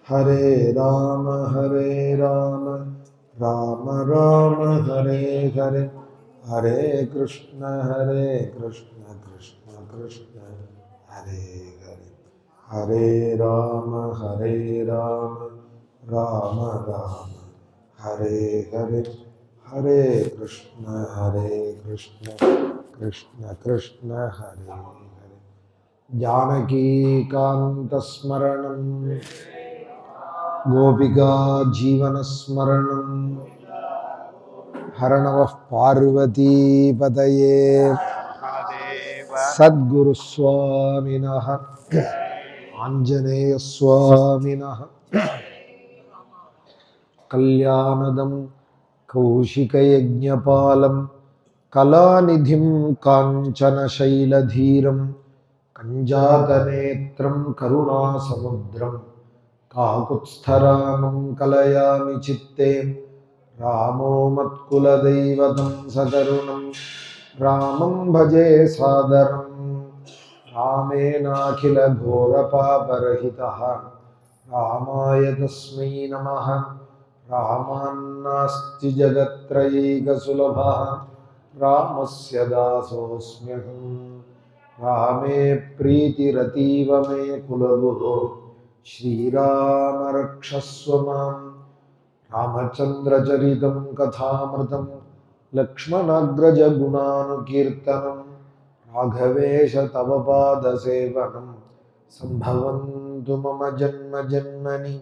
हरे राम राम राम हरे हरे, हरे कृष्ण कृष्ण कृष्ण हरे हरे, हरे राम राम राम हरे हरे, हरे कृष्ण कृष्ण कृष्ण हरे हरे। जानकी कांतस्मरणं गोपिका जीवनस्मरणं हरणवः पार्वती पतये सद्गुरुस्वामिनः आञ्जनेयस्वामिनः कल्याणदं कौशिकयज्ञपालं कलानिधिं काञ्चनशैलधीरं कञ्जातनेत्रं करुणासमुद्रं काकुत्स्थरामं कलयामि चित्ते, रामो मत्कुलदैवतं सकरुणं रामं भजे सादरं। रामेणाखिलघोरपापरहितः रामाय तस्मै नमः। रामान्नास्ति जगत्त्रयैकसुलभः रामस्य दासोऽस्म्यहम्। रामे प्रीतिरतीव मे कुलगुहो श्रीराम रक्षस्व माम्। रामचन्द्रचरितं कथामृतं लक्ष्मणाग्रजगुणानुकीर्तनं राघवेश तव पादसेवनं सम्भवन्तु मम जन्म जन्मनि।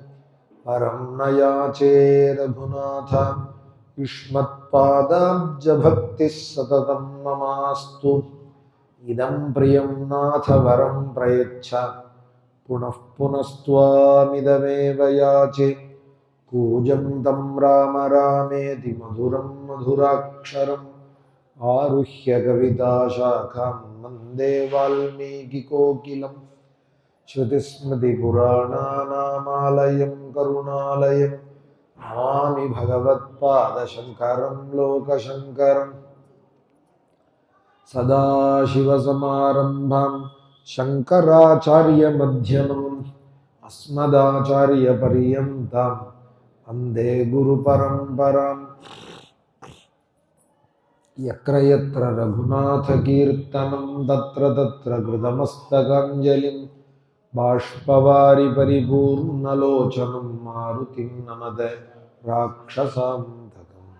परं न याचे रघुनाथ युष्मत्पादाब्जभक्तिः सततं ममास्तु। इदं प्रियं नाथ वरं प्रयच्छ पुनः पुनस्त्वामिदमेव याचे। कूजन्तं राम रामेति मधुरं मधुराक्षरम् आरुह्य कविताशाखां वन्दे वाल्मीकिकोकिलं। श्रुतिस्मृतिपुराणानामालयं करुणालयं नमामि भगवत्पादशङ्करं लोकशङ्करम्। सदाशिवसमारम्भां शङ्कराचार्यमध्यमम् अस्मदाचार्यपर्यन्तां वन्दे गुरुपरम्पराम्। यत्र यत्र रघुनाथकीर्तनं तत्र तत्र कृतमस्तकाञ्जलिं बाष्पवारि परिपूर्णलोचनं मारुतिं नमते राक्षसान्तकम्।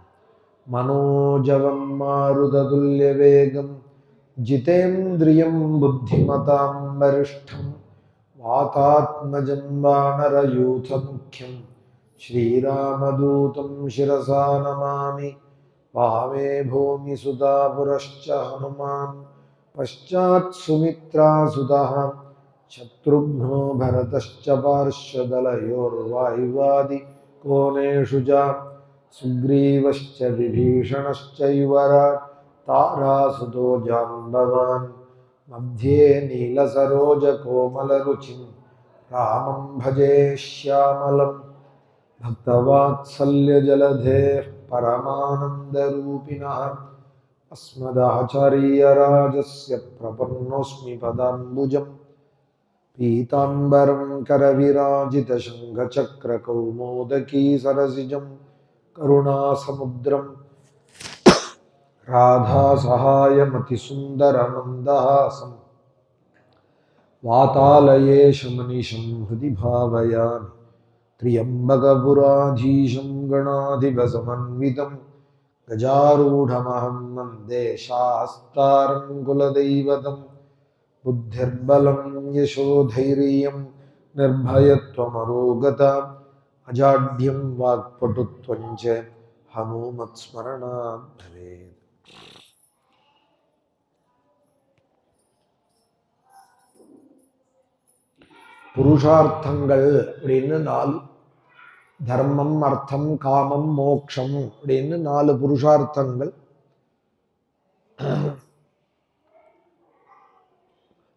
मनोजवं मारुततुल्यवेगं जितेन्द्रियं बुद्धिमतां वरिष्ठं वातात्मजं वानरयूथमुख्यं श्रीरामदूतं शिरसा नमामि। वामे भूमिसुता पुरश्च हनुमान् पश्चात् सुमित्रासुतः शत्रुघ्नो भरतश्च पार्श्वदलयोर्वायुवादि कोणेषु च सुग्रीवश्च विभीषणश्च युवराट् तारासुतो जाम्बवान् मध्ये नीलसरोजकोमलरुचिं रामं भजे श्यामलं। भक्तवात्सल्यजलधेः परमानन्दरूपिणः अस्मदाचार्यराजस्य प्रपन्नोऽस्मि पदाम्बुजं। पीताम्बरं करविराजितशङ्खचक्रकौमोदकी सरसिजं करुणासमुद्रं राधासहायमतिसुन्दरमन्दहासं वातालयेशमनिशं हृदि भावयामि। त्र्यम्बकपुराधीशं गणाधिपसमन्वितं गजारूढमहं वन्दे शास्तारं कुलदैवतं। बुद्धिर्बलं यशोधैर्यं निर्भयत्वमरोगता अजाड्यं वाक्पटुत्वं च हनूमत्स्मरणात् भवेत्। புருஷார்த்தங்கள் அப்படின்னு 4. தர்மம், அர்த்தம், காமம், மோக்ஷம் அப்படின்னு 4 புருஷார்த்தங்கள்.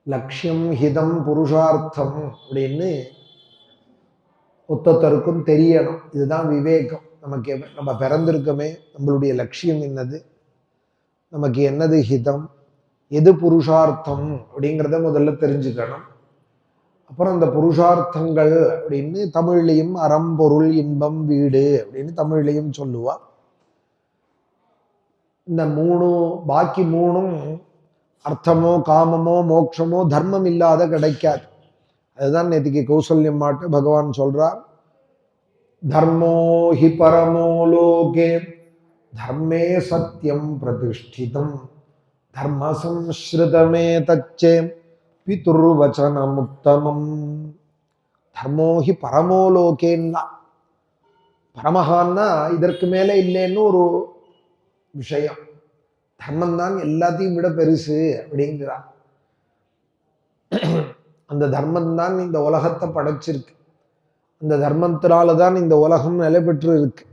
லட்சியம், ஹிதம், புருஷார்த்தம் அப்படின்னு ஒத்தொத்தருக்கும் தெரியணும். இதுதான் விவேகம். நமக்கு நம்ம பிறந்திருக்கோமே, நம்மளுடைய லட்சியம் என்னது, நமக்கு என்னது ஹிதம், எது புருஷார்த்தம் அப்படிங்கிறத முதல்ல தெரிஞ்சுக்கணும். அப்புறம் இந்த புருஷார்த்தங்கள் அப்படின்னு தமிழ்லையும் அறம் பொருள் இன்பம் வீடு அப்படின்னு தமிழ்லையும் சொல்லுவா. இந்த பாக்கி மூணும் அர்த்தமோ காமமோ மோட்சமோ தர்மம் இல்லாத கிடைக்காது. அதுதான் நேற்றுக்கு கௌசல்யம் மாட்டு பகவான் சொல்றார், தர்மோ ஹி பரமோ லோகே தர்மே சத்தியம் பிரதிஷ்டிதம் தர்ம சம்ஸ்ருதமே தச்சே பிதுர்வச்சனம் உத்தமம். தர்மோ ஹி பரமோ லோகேன்னா, பரமஹான்னா இதற்கு மேலே இல்லைன்னு ஒரு விஷயம். தர்மம் தான் எல்லாத்தையும் விட பெருசு அப்படிங்கிறார். அந்த தர்மம் தான் இந்த உலகத்தை படைச்சிருக்கு. அந்த தர்மத்தினால தான் இந்த உலகம் நிலை பெற்று இருக்கு.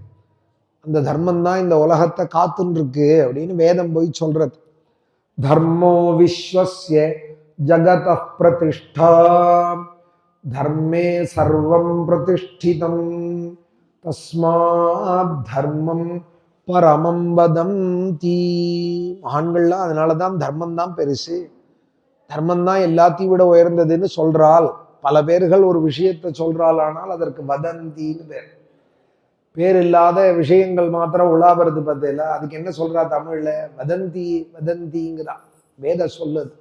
அந்த தர்மம் தான் இந்த உலகத்தை காத்துன்னு இருக்கு அப்படின்னு வேதம் போய் சொல்றது. தர்மோ விஸ்வஸ்ய ஜகத பிரதிஷ்டா தர்மே சர்வம் பிரதிஷ்டிதம் தஸ்மாத் தர்மம் பரமம் வதந்தி. மகான்கள்லாம் அதனாலதான் தர்மம் தான் பெருசு, தர்மம் தான் எல்லாத்தையும் விட உயர்ந்ததுன்னு சொல்றாள். பல பேர்கள் ஒரு விஷயத்தை சொல்றாள், ஆனால் அதற்கு வதந்தின்னு பேர் இல்லாத விஷயங்கள் மாத்திரம் உலாபுறது பார்த்தல. அதுக்கு என்ன சொல்றா தமிழ்ல? வதந்தி வதந்திங்கிறா. வேத சொல்லுது.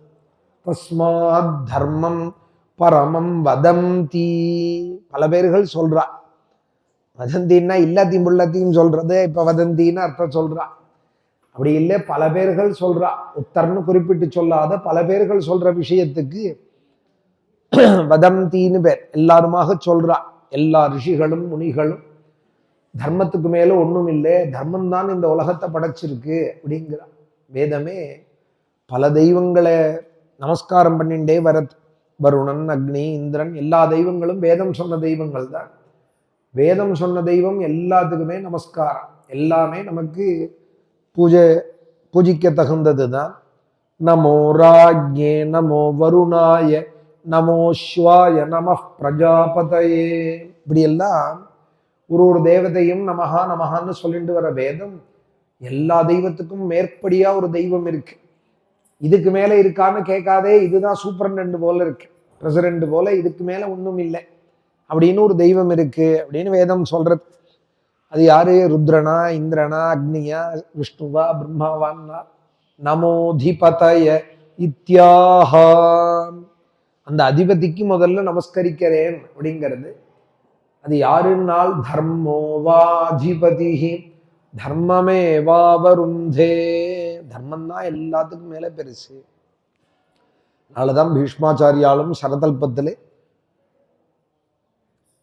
தஸ்மாத் தர்மம் பரமம் வதந்தி. பல பேர்கள் சொல்றா. வதந்தின்னா எல்லாத்தையும் உள்ளத்தையும் சொல்றது, இப்ப வதந்தின்னு அர்த்தம் சொல்றா. அப்படி இல்லை, பல பேர்கள் சொல்றா. உத்தர்னு குறிப்பிட்டு சொல்லாத பல பேர்கள் சொல்ற விஷயத்துக்கு வதந்தின்னு பேர். எல்லாருமாக சொல்றா. எல்லா ரிஷிகளும் முனிகளும் தர்மத்துக்கு மேல ஒண்ணும் இல்லை, தர்மம் தான் இந்த உலகத்தை படைச்சிருக்கு அப்படிங்கிறா. வேதமே பல தெய்வங்களை நமஸ்காரம் பண்ணிண்டே வரது. வருணன், அக்னி, இந்திரன், எல்லா தெய்வங்களும் வேதம் சொன்ன தெய்வங்கள் தான். வேதம் சொன்ன தெய்வம் எல்லாத்துக்குமே நமஸ்காரம். எல்லாமே நமக்கு பூஜிக்க தகுந்தது தான். நமோ ராஜ்யே நமோ வருணாய நமோ ஸ்வாய நம பிரஜாபதயே. இப்படி எல்லாம் ஒரு தேவதையும் நமஹா நமஹான்னு சொல்லிட்டு வர வேதம் எல்லா தெய்வத்துக்கும் மேற்படியா ஒரு தெய்வம் இருக்கு. இதுக்கு மேல இருக்கான்னு கேட்காதே, இதுதான் சூப்பரண்ட் போல இருக்கு, பிரசிடென்ட் போல, இதுக்கு மேல ஒன்றும் இல்லை அப்படின்னு ஒரு தெய்வம் இருக்கு அப்படின்னு வேதம் சொல்றது. அது யாரு? ருத்ரனா, இந்திரனா, அக்னியா, விஷ்ணுவா, பிரம்மாவான்னா? நமோதிபதய இத்தியாஹா. அந்த அதிபதிக்கு முதல்ல நமஸ்கரிக்கிறேன் அப்படிங்கிறது. அது யாருன்னால் தர்மோவாதிபதி தர்மமே வாவருந்தே. தர்மம் தான் எல்லாத்துக்கும் மேல பெருசு. அதனாலதான் பீஷ்மாச்சாரியாலும் சரதல்பத்திலே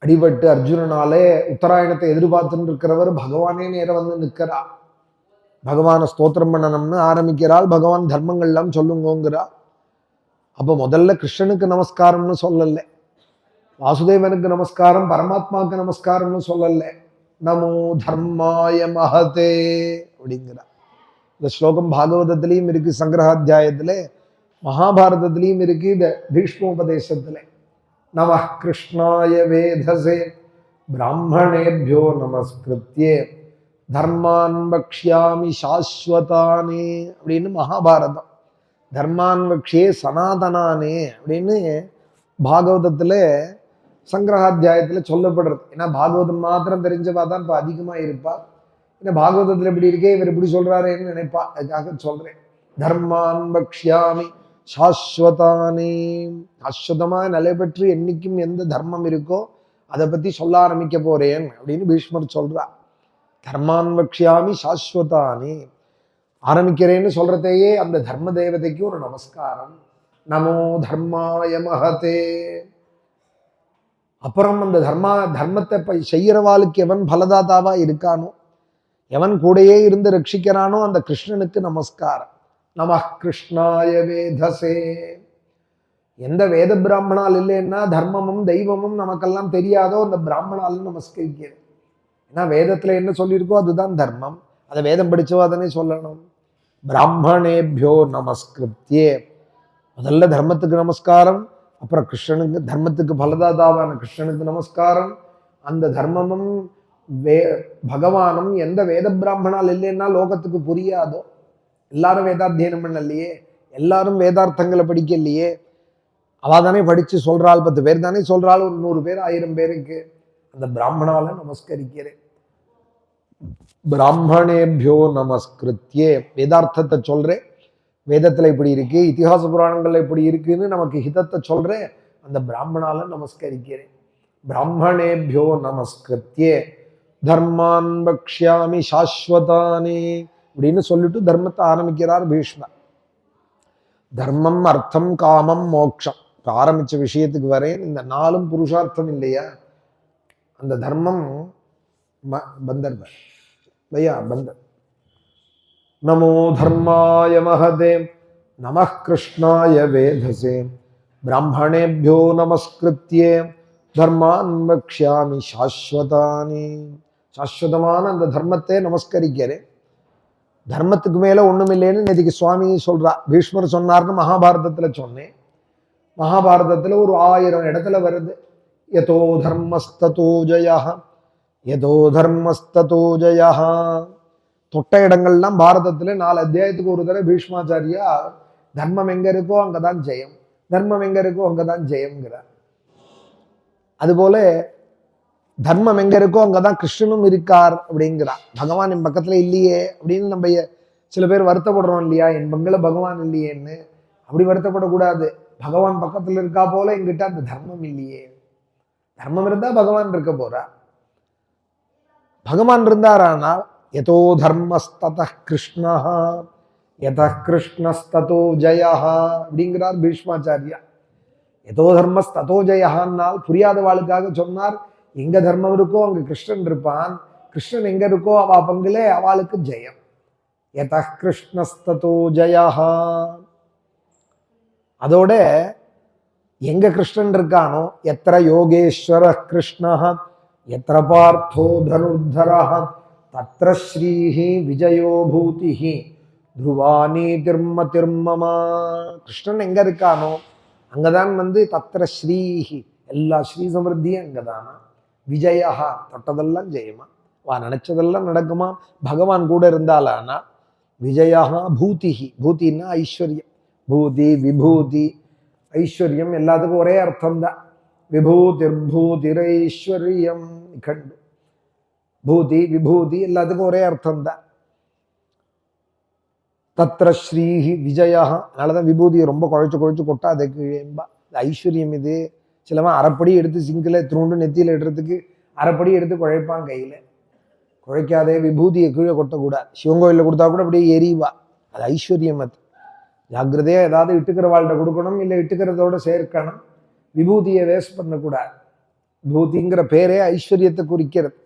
அடிபட்டு அர்ஜுனனாலே உத்தராயணத்தை எதிர்பார்த்துன்னு இருக்கிறவர் பகவானே நேரம் வந்து நிற்கிறா. பகவானை ஸ்தோத்திரம் பண்ணணும்னு ஆரம்பிக்கிறாள். பகவான் தர்மங்கள்லாம் சொல்லுங்கோங்கிறா. அப்போ முதல்ல கிருஷ்ணனுக்கு நமஸ்காரம்னு சொல்லல, வாசுதேவனுக்கு நமஸ்காரம், பரமாத்மாவுக்கு நமஸ்காரம்னு சொல்லல. நமோ தர்மாய மகதே அப்படிங்கிறா. இந்த ஸ்லோகம் பாகவதத்திலையும் இருக்கு, சங்கிரகாத்தியாயத்துல, மகாபாரதத்திலையும் இருக்கு, இந்த பீஷ்மோபதேசத்துல. நம கிருஷ்ணாய வேதசே பிராமணேபியோ நமஸ்கிருத்யே தர்மான் வக்ஷ்யாமி சாஸ்வதானே அப்படின்னு மகாபாரதம். தர்மான் வக்ஷே சனாதனானே அப்படின்னு பாகவதத்துல சங்கிரகாத்தியாயத்துல சொல்லப்படுறது. ஏன்னா பாகவதம் மாத்திரம் தெரிஞ்சவா தான் இப்ப அதிகமா இருப்பா. ஏன்னா பாகவதத்துல இப்படி இருக்கே, இவர் இப்படி சொல்றாருன்னு நினைப்பா. அதுக்காக சொல்றேன். தர்மான் வக்ஷ்யாமி சாஸ்வதானே. சாஸ்வதமா நிலை பெற்று என்னைக்கும் எந்த தர்மம் இருக்கோ அதை பத்தி சொல்ல ஆரம்பிக்க போறேன் அப்படின்னு பீஷ்மர் சொல்றா. தர்மான் வக்ஷ்யாமி சாஸ்வதானே ஆரம்பிக்கிறேன்னு சொல்றதையே அந்த தர்ம தேவதைக்கு ஒரு நமஸ்காரம். நமோ தர்மாய மகதே. அப்புறம் அந்த தர்மத்தை செய்யறவாளுக்கு எவன் பலதாதாவா இருக்கானோ, எவன் கூடையே இருந்து ரட்சிக்கிறானோ அந்த கிருஷ்ணனுக்கு நமஸ்காரம். நம கிருஷ்ணாய வேதசே. எந்த வேத பிராமணால் இல்லைன்னா தர்மமும் தெய்வமும் நமக்கெல்லாம் தெரியாதோ அந்த பிராமணால் நமஸ்கரிக்கிறது. ஏன்னா வேதத்துல என்ன சொல்லியிருக்கோ அதுதான் தர்மம். அதை வேதம் படிச்சவா தானே சொல்லணும். பிராமணேபியோ நமஸ்கிருத்யே. முதல்ல தர்மத்துக்கு நமஸ்காரம், அப்புறம் கிருஷ்ணனுக்கு, தர்மத்துக்கு பலதாதாவான கிருஷ்ணனுக்கு நமஸ்காரம். அந்த தர்மமும் பகவானும் எந்த வேத பிராமணால் இல்லைன்னா லோகத்துக்கு புரியாதோ. எல்லாரும் வேதாத்தியனம் பண்ணலையே, எல்லாரும் வேதார்த்தங்களை படிக்கலையே. அவ தானே படிச்சு சொல்றாள், 10 பேர் தானே சொல்றாள், ஒரு 100 பேர் 1000 பேருக்கு அந்த பிராமணால நமஸ்கரிக்கிறேன். பிராமணேபியோ நமஸ்கிருத்தியே, வேதார்த்தத்தை சொல்றேன், வேதத்துல இப்படி இருக்கு, இதிகாச புராணங்கள்ல இப்படி இருக்குன்னு நமக்கு ஹிதத்தை சொல்றேன், அந்த பிராமணால நமஸ்கரிக்கிறேன். பிராமணேபியோ நமஸ்கிருத்தியே தர்மான் பக்ஷ்யாமி சாஸ்வதானே அப்படின்னு சொல்லிட்டு தர்மத்தை ஆரம்பிக்கிறார் பீஷ்மர். தர்மம், அர்த்தம், காமம், மோட்சம் ஆரம்பிச்ச விஷயத்துக்கு வரேன். இந்த 4 புருஷார்த்தம் இல்லையா, அந்த தர்மம் பந்தர் பையா பந்தர். நமோ தர்மாய மகதே நமः கிருஷ்ணாய வேதசே பிராமணேபியோ நமஸ்கிருத்தியே தர்மான் வக்ஷ்யாமி சாஸ்வதானி. சாஸ்வதமான அந்த தர்மத்தை நமஸ்கரிக்கிறேன். தர்மத்துக்கு மேல ஒண்ணும் இல்லைன்னு நேற்றுக்கு சுவாமி சொல்றா. பீஷ்மர் சொன்னார்னு மகாபாரதத்துல சொன்னேன். மகாபாரதத்துல ஒரு 1000 இடத்துல வருது. யதோ தர்மஸ்ததோ ஜயா, யதோ தர்மஸ்ததோ ஜயா. தொட்ட இடங்கள்லாம் பாரதத்துல 4 அத்தியாயத்துக்கு ஒரு தடவை பீஷ்மாச்சாரியா தர்மம் எங்க இருக்கோ அங்கதான் ஜெயம், தர்மம் எங்க இருக்கோ அங்கதான் ஜெயம்ங்கிறார். அதுபோல தர்மம் எங்க இருக்கோ அங்கதான் கிருஷ்ணனும் இருக்கார் அப்படிங்கிறார். பகவான் என் பக்கத்துல இல்லையே அப்படின்னு நம்ம சில பேர் வருத்தப்படுறோம் இல்லையா, என் பங்கள பகவான் இல்லையேன்னு. அப்படி வருத்தப்படக்கூடாது. பகவான் பக்கத்துல இருக்கா போல எங்கிட்ட அந்த தர்மம் இல்லையே. தர்மம் இருந்தா பகவான் இருக்க போறா. பகவான் இருந்தாரானால் யதோ தர்மஸ்தத கிருஷ்ணா யத கிருஷ்ணஸ்ததோ ஜயா அப்படிங்கிறார் பீஷ்மாச்சாரியா. யதோ தர்மஸ்ததோ ஜயான்னால் புரியாத வாளுக்காக சொன்னார், எங்க தர்மம் இருக்கோ அங்க கிருஷ்ணன் இருப்பான், கிருஷ்ணன் எங்க இருக்கோ அவ பங்குலே அவளுக்கு ஜெயம். யத கிருஷ்ணஸ்ததோ ஜயா. அதோட எங்க கிருஷ்ணன் இருக்கானோ, எத்திர யோகேஸ்வர கிருஷ்ணா எத்திர பார்த்தோ தனுர்தரா தத்ர ஸ்ரீஹி விஜயோ பூதிஹி துருவானி திரும்ம திரும்மமா. கிருஷ்ணன் எங்க இருக்கானோ அங்கதான் தத்ர ஸ்ரீஹி, எல்லா ஸ்ரீ சமிருத்தியும் அங்கதானா. விஜயா, தொட்டதெல்லாம் ஜெயமா, வா நினைச்சதெல்லாம் நடக்குமா, பகவான் கூட இருந்தாலானா. விஜயா பூதிஹி, பூத்தின்னா ஐஸ்வர்யம். பூதி விபூதி ஐஸ்வர்யம் எல்லாத்துக்கும் ஒரே அர்த்தம் தான். விபூதிர்பூதிரைஸ்வர்யம் கண்டு, பூதி விபூதி எல்லாத்துக்கும் ஒரே அர்த்தம் தான். தத்ர ஸ்ரீஹி விஜயா. அதனாலதான் விபூதியை ரொம்ப குழைச்சு கொட்டாதுக்கு ஐஸ்வர்யம் இது. சிலவன் அரைப்படி எடுத்து சிங்கில திருண்டு நெத்தியில இடுறதுக்கு அரைப்படி எடுத்து குழைப்பான் கையில. குழைக்காதே, விபூதியை கீழே கொட்டக்கூடாது. சிவன் கோயிலில் கொடுத்தா கூட அப்படியே எரிவா, அது ஐஸ்வர்யம். அது ஜாக்கிரதையா ஏதாவது இட்டுக்கிற வாழ்கிட்ட கொடுக்கணும், இல்லை இட்டுக்கிறதோட சேர்க்கணும். விபூதியை வேஸ்ட் பண்ணக்கூடாது. விபூதிங்கிற பேரே ஐஸ்வர்யத்தை குறிக்கிறது.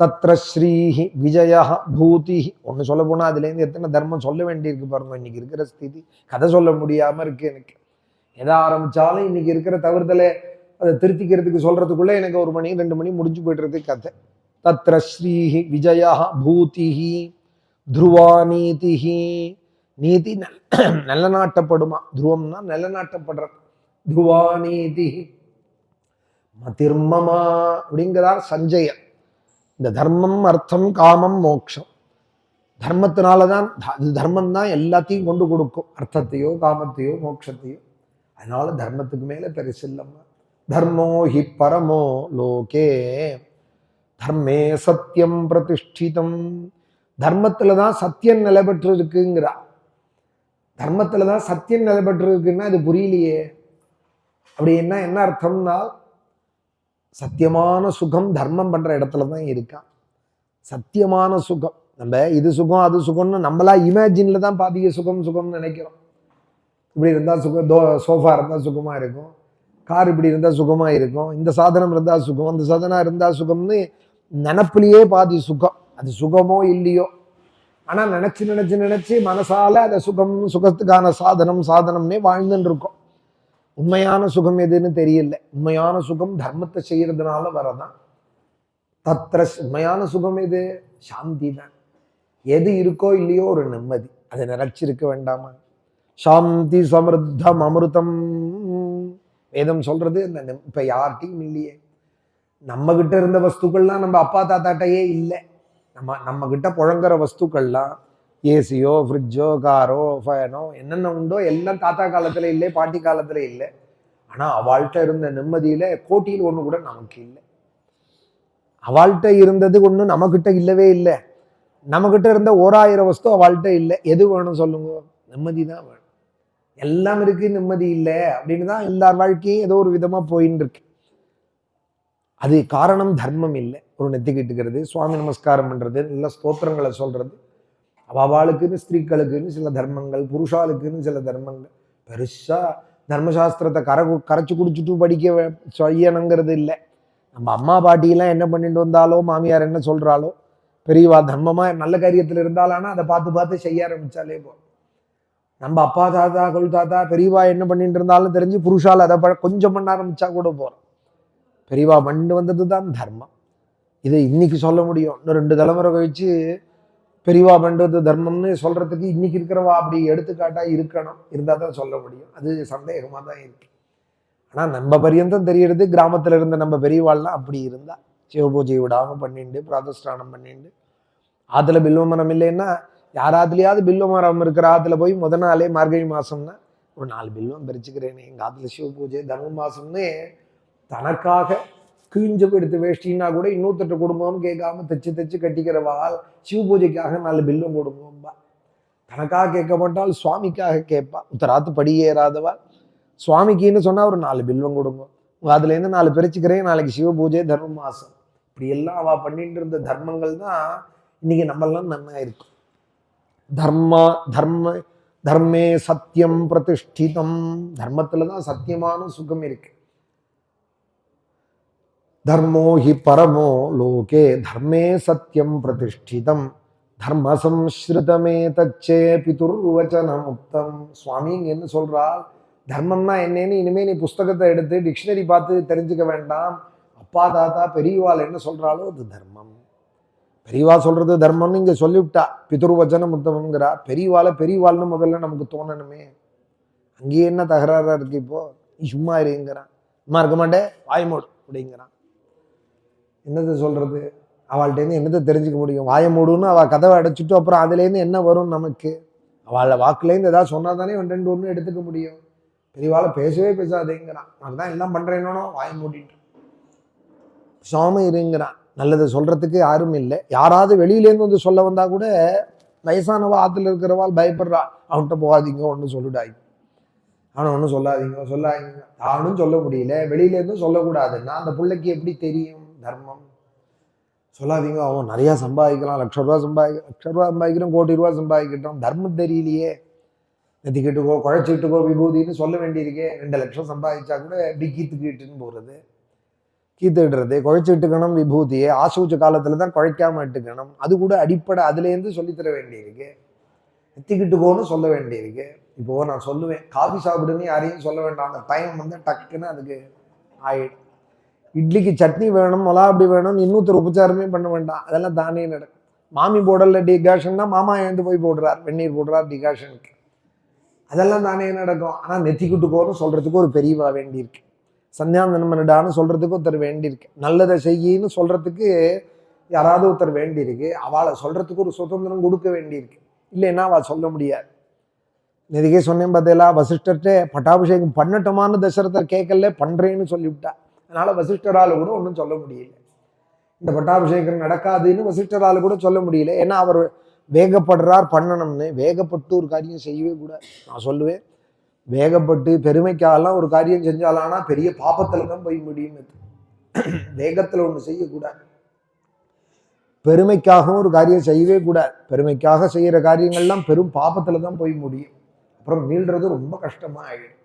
தத்ர ஸ்ரீஹி விஜயா பூதி. ஒன்று சொல்ல போனால் அதுலேருந்து எத்தனை தர்மம் சொல்ல வேண்டியிருக்கு பாருங்க. இன்னைக்கு இருக்கிற ஸ்திதி கதை சொல்ல முடியாம இருக்கு எனக்கு. எதை ஆரம்பிச்சாலும் இன்னைக்கு இருக்கிற தவிர்த்தலை அதை திருத்திக்கிறதுக்கு சொல்றதுக்குள்ள எனக்கு 1 மணி 2 மணி முடிஞ்சு போய்ட்டுறது கதை. தத்ர ஸ்ரீஹி விஜயா பூதிஹி துருவா நீதிஹி. நீதி நல்ல நாட்டப்படுமா, துருவம்னா நல்ல நாட்டப்படுறது. துருவா நீதி மதிர்மமா அப்படிங்கிறார் சஞ்சயன். இந்த தர்மம், அர்த்தம், காமம், மோட்சம் தர்மத்தினாலதான். தர்மம் தான் எல்லாத்தையும் கொண்டு கொடுக்கும், அர்த்தத்தையோ காமத்தையோ மோட்சத்தையோ. அதனால தர்மத்துக்கு மேல பெருசு இல்லம்மா. தர்மோ ஹி பரமோ லோகே தர்மே சத்தியம் பிரதிஷ்டிதம். தர்மத்துலதான் சத்தியம் நிலைபெற்று இருக்குங்கிறா. தர்மத்துலதான் சத்தியம் நிலைபெற்று இருக்குன்னா அது புரியலையே. அப்படி என்ன அர்த்தம்னா, சத்தியமான சுகம் தர்மம் பண்ற இடத்துலதான் இருக்கான். சத்தியமான சுகம் நம்ம இது சுகம் அது சுகம்னு நம்மளா இமேஜின்ல தான் பாதிய சுகம்னு நினைக்கிறோம். இப்படி இருந்தா சுகம், சோஃபா இருந்தா சுகமா இருக்கும், கார் இப்படி இருந்தா சுகமா இருக்கும், இந்த சாதனம் இருந்தா சுகம், அந்த சாதனம் இருந்தா சுகம்னு நினப்பிலேயே பாதி சுகம். அது சுகமோ இல்லையோ, ஆனா நினைச்சு மனசால அந்த சுகத்துக்கான சாதனம்னே வாழ்ந்துன்னு இருக்கும். உண்மையான சுகம் எதுன்னு தெரியல. உண்மையான சுகம் தர்மத்தை செய்யறதுனால வரதான். தத்ர உண்மையான சுகம் எது? சாந்தி தான். எது இருக்கோ இல்லையோ ஒரு நிம்மதி, அதை நினைச்சிருக்க வேண்டாமா? சாந்தி சமிருத்தம் அமிர்தம் வேதம் சொல்றது. இப்ப யார்கிட்டையும் இல்லையே. நம்ம கிட்ட இருந்த வஸ்துக்கள்லாம் நம்ம அப்பா தாத்தாட்டையே இல்லை. நம்ம கிட்ட புழங்குற வஸ்துக்கள்லாம் ஏசியோ ஃப்ரிட்ஜோ காரோ ஃபேனோ என்னென்ன உண்டோ எல்லாம் தாத்தா காலத்துல இல்லை, பாட்டி காலத்துல இல்லை. ஆனா அவள்கிட்ட இருந்த நிம்மதியில கோட்டியில் ஒண்ணு கூட நமக்கு இல்லை. அவள்கிட்ட இருந்தது ஒண்ணு நம்மகிட்ட இல்லவே இல்லை. நம்மகிட்ட இருந்த 1000 வஸ்து அவள்கிட்ட இல்லை. எது வேணும் சொல்லுங்க? நிம்மதி தான் வேணும். எல்லாம் இருக்கு, நிம்மதி இல்லை அப்படின்னு தான் எல்லார் வாழ்க்கையும் ஏதோ ஒரு விதமா போயின்னு இருக்கு. அது காரணம் தர்மம் இல்லை. ஒரு நெத்திக்கிட்டுக்கிறது, சுவாமி நமஸ்காரம் பண்றது, நல்ல ஸ்தோத்திரங்களை சொல்றது, அவளுக்குன்னு ஸ்திரீக்களுக்குன்னு சில தர்மங்கள், புருஷாளுக்குன்னு சில தர்மங்கள். பெருசா தர்மசாஸ்திரத்தை கரைச்சு குடிச்சுட்டு படிக்க செய்யணுங்கிறது இல்லை. நம்ம அம்மா பாட்டியெல்லாம் என்ன பண்ணிட்டு வந்தாலோ, மாமியார் என்ன சொல்றாலோ, பெரியவா தர்மமா நல்ல காரியத்தில் இருந்தாலானா அதை பார்த்து பார்த்து செய்ய ஆரம்பிச்சாலே போ. நம்ம அப்பா தாத்தா கொள் தாத்தா பெரியவா என்ன பண்ணிட்டு இருந்தாலும் தெரிஞ்சு புருஷால் அதை கொஞ்சம் பண்ண ஆரம்பிச்சா கூட போறோம். பெரியவா பண்ணிட்டு வந்தது தான் தர்மம். இதை இன்னைக்கு சொல்ல முடியும். இன்னும் 2 தலைமுறை கழிச்சு பெரியவா பண்ணுறது தர்மம்னு சொல்றதுக்கு இன்னைக்கு இருக்கிறவா அப்படி எடுத்துக்காட்டா இருக்கணும், இருந்தால் தான் சொல்ல முடியும். அது சந்தேகமாக தான் இருக்கு. ஆனால் நம்ம பரியந்தம் தெரியறது கிராமத்தில் இருந்த நம்ம பெரியவாள்லாம் அப்படி இருந்தா சிவபூஜை விடாமல் பண்ணிட்டு பிராதஸ்தானம் பண்ணிட்டு, ஆற்றுல பில்வமரம் இல்லைன்னா யாராத்துலையாவது பில்வமரம் இருக்கிற ஆற்றுல போய் முத நாளே மார்கழி மாதம்னா ஒரு 4 பில்வம் பறிச்சுக்கிறேனே, எங்கள் ஆற்றுல சிவபூஜை தர்ம மாதம்னு தனக்காக கிழிஞ்சு எடுத்து வேஷ்டின்னா கூட இன்னொருத்தட்ட குடும்பம்னு கேட்காம தைச்சு கட்டிக்கிறவாள் சிவ பூஜைக்காக 4 பில்வம் கொடுங்கோம்பா. தனக்காக கேட்க மாட்டால் சுவாமிக்காக கேட்பா. உத்தராத்து படியேறாதவாள் சுவாமிக்குன்னு சொன்னா ஒரு 4 பில்வம் கொடுங்க, அதுலேருந்து 4 பிரிச்சுக்கிறேன், நாளைக்கு சிவ பூஜை தர்ம மாசம். இப்படி எல்லாம் அவ பண்ணிட்டு இருந்த தர்மங்கள் தான் இன்னைக்கு நம்மெல்லாம் நன்னா இருக்கும். தர்மே சத்தியம் பிரதிஷ்டிதம். தர்மத்துலதான் சத்தியமான சுகம் இருக்கு. தர்மோ ஹி பரமோ லோகே தர்மே சத்தியம் பிரதிஷ்டிதம் தர்ம சம்ஸ்ருதமே தச்சே பிதுர்வச்சன முக்தம். சுவாமி இங்க என்ன சொல்றால், தர்மம்னா என்னன்னு இனிமே நீ புஸ்தகத்தை எடுத்து டிக்ஷனரி பார்த்து தெரிஞ்சுக்க வேண்டாம். அப்பா தாத்தா பெரியவாள் என்ன சொல்றாளோ அது தர்மம். பெரியவா சொல்றது தர்மம்னு இங்க சொல்லிவிட்டா. பிதுர்வச்சன முக்தம்ங்கிறா. பெரியவாள்னு முதல்ல நமக்கு தோணணுமே. அங்கேயே என்ன தகராறா இருக்கு? இப்போ நீ சும்மா இருங்கிறான், சும்மா இருக்க மாட்டேன் வாய்மோடு அப்படிங்கிறான். என்னது சொல்றது? அவள்கிட்டேருந்து என்னத்தை தெரிஞ்சுக்க முடியும்? வாய மூடுன்னு அவள் கதவை அடைச்சிட்டு அப்புறம் அதுலேருந்து என்ன வரும் நமக்கு? அவளை வாக்குலேருந்து ஏதாவது சொன்னால் தானே 2 எடுத்துக்க முடியும். பெரியவாளை பேசவே பேசாதேங்கிறான். நான் தான் எல்லாம் பண்ணுறேன்னோ வாய மூடிட்டு சாமி இருங்கிறான். நல்லது சொல்றதுக்கு யாரும் இல்லை. யாராவது வெளியிலேருந்து வந்து சொல்ல வந்தா கூட வயசானவா ஆற்றுல இருக்கிறவாள் பயப்படுறா. அவன்கிட்ட போகாதீங்க, ஒன்றும் சொல்லிடாதீங்க, அவனை ஒன்றும் சொல்லாதீங்க. தானும் சொல்ல முடியல, வெளியிலேருந்தும் சொல்லக்கூடாதுன்னா அந்த பிள்ளைக்கு எப்படி தெரியும் தர்மம்? சொல்லாதீங்க, அவன் நிறையா சம்பாதிக்கலாம், லட்ச ரூபா சம்பாதிக்கிறோம், கோடி ரூபா சம்பாதிக்கிட்டோம், தர்மம் தெரியலையே. நெத்திக்கிட்டுக்கோ குழைச்சிக்கிட்டுக்கோ விபூதின்னு சொல்ல வேண்டியிருக்கே. 2 லட்சம் சம்பாதிச்சா கூட இப்படி கீத்துக்கிட்டுன்னு போகிறது, கீத்துக்கிட்டுறது. குழைச்சிட்டுக்கணும் விபூதியே. ஆசூச்ச காலத்துல தான் குழைக்காம இட்டுக்கணும். அது கூட அடிப்படை அதுலேருந்து சொல்லித்தர வேண்டியிருக்கு. நெத்திக்கிட்டுக்கோன்னு சொல்ல வேண்டியிருக்கு. இப்போ நான் சொல்லுவேன் காஃபி சாப்பிடுன்னு யாரையும் சொல்ல வேண்டாம். அந்த டைம் வந்து டக்குன்னு அதுக்கு ஆயிடும். இட்லிக்கு சட்னி வேணும், மொளா அப்படி வேணும்னு இன்னொருத்தர் உபச்சாரமே பண்ண வேண்டாம். அதெல்லாம் தானே நடக்கும். மாமி போடல டிகாஷன்னா மாமா எழுந்து போய் போடுறார், வெந்நீர் போடுறார் டிகாஷனுக்கு. அதெல்லாம் தானே நடக்கும். ஆனால் நெத்திக்கிட்டுக்கோன்னு சொல்றதுக்கு ஒரு பெரியவா வேண்டியிருக்கு. சந்தியாந்தனம் பண்ணிடான்னு சொல்றதுக்கு ஒருத்தர் வேண்டியிருக்கு. நல்லதை செய்யின்னு சொல்றதுக்கு யாராவது ஒருத்தர் வேண்டியிருக்கு. அவளை சொல்றதுக்கு ஒரு சுதந்திரம் கொடுக்க வேண்டியிருக்கு. இல்லைன்னா அவள் சொல்ல முடியாது. நெருகே சொன்னேன் பார்த்தீங்களா, வசிஷ்டர்கிட்ட பட்டாபிஷேகம் பண்ணட்டுமான்னு தசரதர் கேட்கல, பண்றேன்னு சொல்லிவிட்டா. அதனால வசிஷ்டரால் கூட ஒன்றும் சொல்ல முடியல. இந்த பட்டாபிஷேகம் நடக்காதுன்னு வசிஷ்டரால் கூட சொல்ல முடியல. ஏன்னா அவர் வேகப்படுறார் பண்ணணும்னு. வேகப்பட்டு ஒரு காரியம் செய்யவே கூடாது. நான் சொல்லுவேன், வேகப்பட்டு பெருமைக்காலாம் ஒரு காரியம் செஞ்சாலானா பெரிய பாபத்துல தான் போய் முடியும். வேகத்துல ஒன்று செய்யக்கூடாது. பெருமைக்காகவும் ஒரு காரியம் செய்யவே கூடாது. பெருமைக்காக செய்யற காரியங்கள்லாம் பெரும் பாபத்துல தான் போய் முடியும். அப்புறம் மீள்றது ரொம்ப கஷ்டமா ஆகிடும்.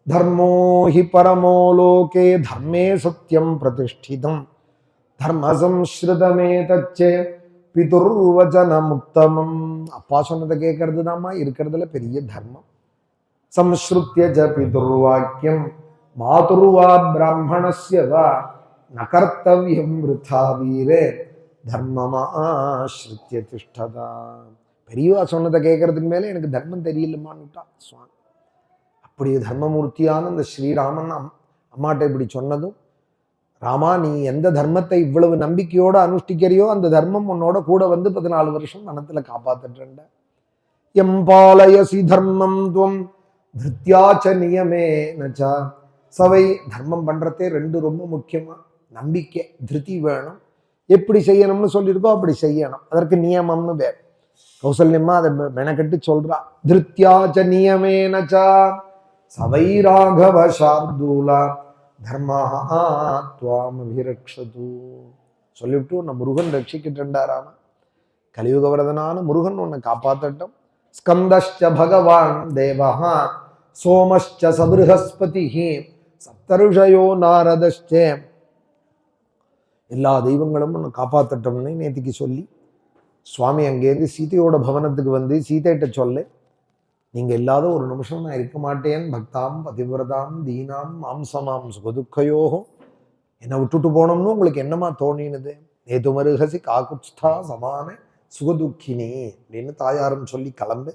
தர்மோ ஹி பரமோ லோகே தர்மே சத்தியம் பிரதிஷ்டிதம் தர்ம சம்ஸ்ருதமே தச்சே பிதுர்வச்சனம் உத்தமம். அப்பா சொன்னதை கேட்கறது தாம்மா இருக்கிறதுல பெரிய தர்மம். சம்ஸ்ருத்ய ஜ பிதுர்வாக்கியம் மாதுர்வா பிராமணஸ்ய வா ந கர்த்தவ்யம் விருதா வீரே தர்மமாஸ்ருத்ய திஷ்டதா. பெரியவா சொன்னதை கேட்கறதுக்கு மேலே எனக்கு தர்மம் தெரியலமான்னுட்டா சுவாமி. அப்படி தர்மமூர்த்தியான இந்த ஸ்ரீராமன் அம்மாட்ட இப்படி சொன்னதும், ராமா நீ எந்த தர்மத்தை இவ்வளவு நம்பிக்கையோடு அனுஷ்டிக்கிறியோ அந்த தர்மம் உன்னோட கூட வந்து 14 வருஷம் மனத்துல காப்பாத்துட்டேன். எம்பாலயசி தர்மம் துவம் திருத்யாச்ச நியமே நச்சா சவை தர்மம் பண்றதே ரெண்டு ரொம்ப முக்கியமா. நம்பிக்கை, திருப்தி வேணும். எப்படி செய்யணும்னு சொல்லியிருக்கோ அப்படி செய்யணும். அதற்கு நியமம்னு பேர். கௌசல்யமா அதை மெனக்கட்டு சொல்றா. திருத்தியாச்ச நியமேனச்சா சவை ராகவ சார்தூலா தர்மஹா துவாம் அபிரக்ஷது. சொல்லிவிட்டு உன்னை முருகன் ரட்சிக்கிட்டுண்டாராம. கலியுகவரதனான முருகன் உன்னை காப்பாத்தட்டும். ஸ்கந்தஷ்ட பகவான் தேவஹா சோமஷ்ட சபிருஹஸ்பதி சப்தருஷயோ நாரதஷ்டே. எல்லா தெய்வங்களும் உன்னை காப்பாத்தட்டோம்னு நேத்திக்கு சொல்லி சுவாமி அங்கேருந்து சீதையோட பவனத்துக்கு வந்து சீதைகிட்ட சொல்லு, நீங்க இல்லாத ஒரு நிமிஷம் நான் இருக்க மாட்டேன். பக்தாம் பதிவிரதாம் தீனாம் மாம்சமாம் சுகதுக்கையோகம். என்னை விட்டுட்டு போனோம்னு உங்களுக்கு என்னமா தோணினது? நேதுமருகசி காக்குத்ஸ்தா சமான சுகதுக்கினி அப்படின்னு தாயாரும் சொல்லி கிளம்பு.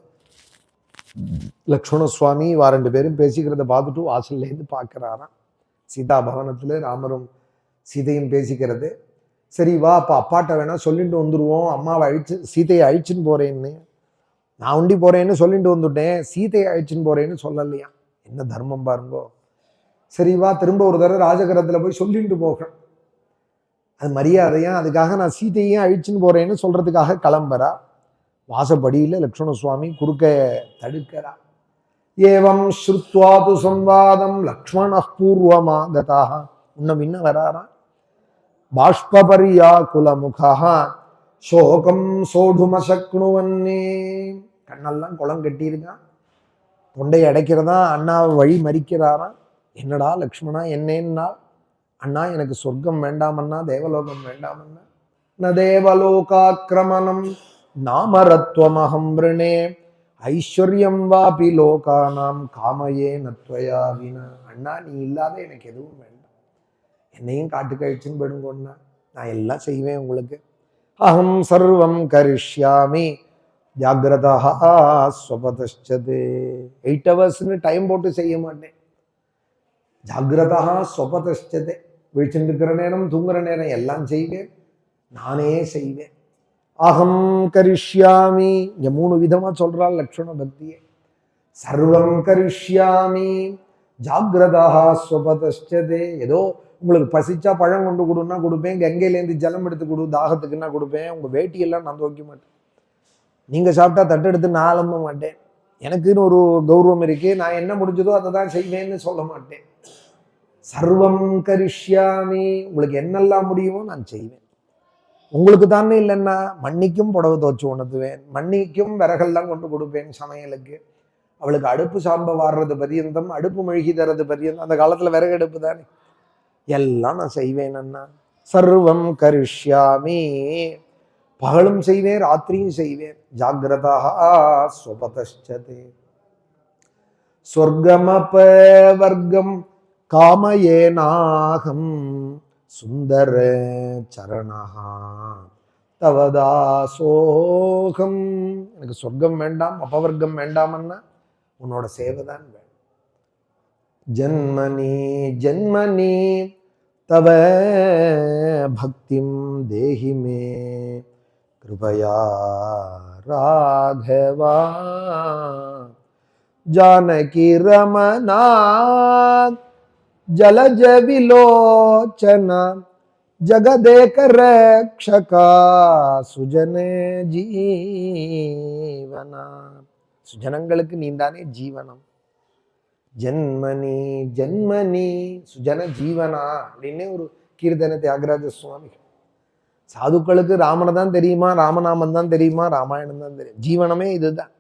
லக்ஷ்மண சுவாமி வா ரெண்டு பேரும் பேசிக்கிறத பார்த்துட்டு வாசல்லேருந்து பார்க்குறாராம். சீதா பவனத்தில் ராமரும் சீதையும் பேசிக்கிறது. சரி வா அப்போ அப்பாட்ட வேணா சொல்லிட்டு வந்துடுவோம், அம்மாவை சீதையை அழிச்சுன்னு போறேன்னு. நான் உண்டி போறேன்னு சொல்லிட்டு வந்துட்டேன், சீதையை அழிச்சுன்னு போறேன்னு சொல்லலையா. என்ன தர்மம் பாருங்கோ. சரி வா திரும்ப ஒரு தடவை ராஜகரத்தில் போய் சொல்லிட்டு போகிறேன், அது மரியாதையா. அதுக்காக நான் சீதையும் அழிச்சுன்னு போறேன்னு சொல்றதுக்காக கிளம்புறா. வாசப்படியில் லக்ஷ்மண சுவாமி குறுக்க தடுக்கிறா. ஏவம் ஸ்ருத்வாது சம்வாதம் லக்ஷ்மண பூர்வமாகதாக. இன்னும் இன்னும் வராரா. பாஷ்பபரியா குலமுகா சோகம் சோடுமசக்னுவன்னே. கண்ணெல்லாம் குளம் கட்டியிருக்கான், தொண்டை அடைக்கிறதா. அண்ணாவை வழி மறிக்கிறாராம். என்னடா லக்ஷ்மணா என்னன்னா, அண்ணா எனக்கு சொர்க்கம் வேண்டாமண்ணா, தேவலோகம் வேண்டாமண்ணா. ந தேவலோகாக்கிரமணம் நாமரத்வமஹம் விருணே ஐஸ்வர்யம் வாபி லோகானாம் காமையே நத்வயா வினா. அண்ணா நீ இல்லாத எனக்கு எதுவும் வேண்டாம், என்னையும் காட்டு கழிச்சுன்னு போயிடுங்கண்ணா, நான் எல்லாம் செய்வேன் உங்களுக்கு. அகம் சர்வம் கரிஷ்யாமி ஜாகிரதா ஸ்வபதஷ்சதே. 8 hours டைம் போட்டு செய்ய மாட்டேன். ஜாகிரதா ஸ்வபதஷ்சதே, விழிச்சுட்டு இருக்கிற நேரம் தூங்குற நேரம் எல்லாம் செய்வேன், நானே செய்வேன். அகம் கரிஷ்யாமி. இங்க 3 விதமா சொல்றாள் லக்ஷ்மண பக்தியை. சர்வம் கரிஷ்யாமி ஜாகிரதா ஸ்வபதஷ்சதே. ஏதோ உங்களுக்கு பசிச்சா பழம் கொண்டு கொடுன்னா கொடுப்பேன், கங்கையிலேருந்து ஜலம் எடுத்து கொடு தாகத்துக்குன்னா கொடுப்பேன். உங்க வேட்டியெல்லாம் நான் துவைக்க மாட்டேன், நீங்க சாப்பிட்டா தட்டு எடுத்து நான் அலம்ப மாட்டேன். எனக்குன்னு ஒரு கௌரவம் இருக்கு, நான் என்ன முடிஞ்சதோ அதை தான் செய்வேன்னு சொல்ல மாட்டேன். சர்வம் கரிஷ்யாமி, உங்களுக்கு என்னெல்லாம் முடியுமோ நான் செய்வேன். உங்களுக்கு தானே இல்லைன்னா மண்ணிக்கும் புடவை துவச்சு உணர்த்துவேன், மண்ணிக்கும் விறகெல்லாம் கொண்டு கொடுப்பேன் சமையலுக்கு. அவளுக்கு அடுப்பு சாம்ப வாடுறது பரியந்தம், அடுப்பு மெழுகி தர்றது பரியந்தம். அந்த காலத்துல விறகு அடுப்பு தானே, எல்லாம் நான் செய்வேன் அண்ணா. சர்வம் கரிஷ்யாமி, பகலும் செய்வேன் ராத்திரியும் செய்வேன். ஜாகிரதா ஸ்வபதஷ்சதே. சொர்க்கமப வர்க்கம் காமயேனாகம் சுந்தர சரணஹா தவதாசோகம். எனக்கு சொர்க்கம் வேண்டாம், அபவர்க்கம் வேண்டாமன்னா உன்னோட சேவைதான் வேணும். ஜன்மனி ஜன்மனி தவ பக்திம் தேஹி மே கிருபயா ராகவா. ஜானகி ரமணா ஜலஜ விலோச்சன ஜகதேக ரக்ஷகா சுஜன ஜீவனா. சுஜனங்களுக்கு நீந்தானே ஜீவனம். ஜன்மனி ஜன்மனி சுஜன ஜீவனா அப்படின்னு ஒரு கீர்த்தனை தியாகராஜ சுவாமி. சாதுக்களுக்கு ராமனை தான் தெரியுமா, ராமநாமன் தான் தெரியுமா, ராமாயணம் தான் தெரியும். ஜீவனமே இதுதான்.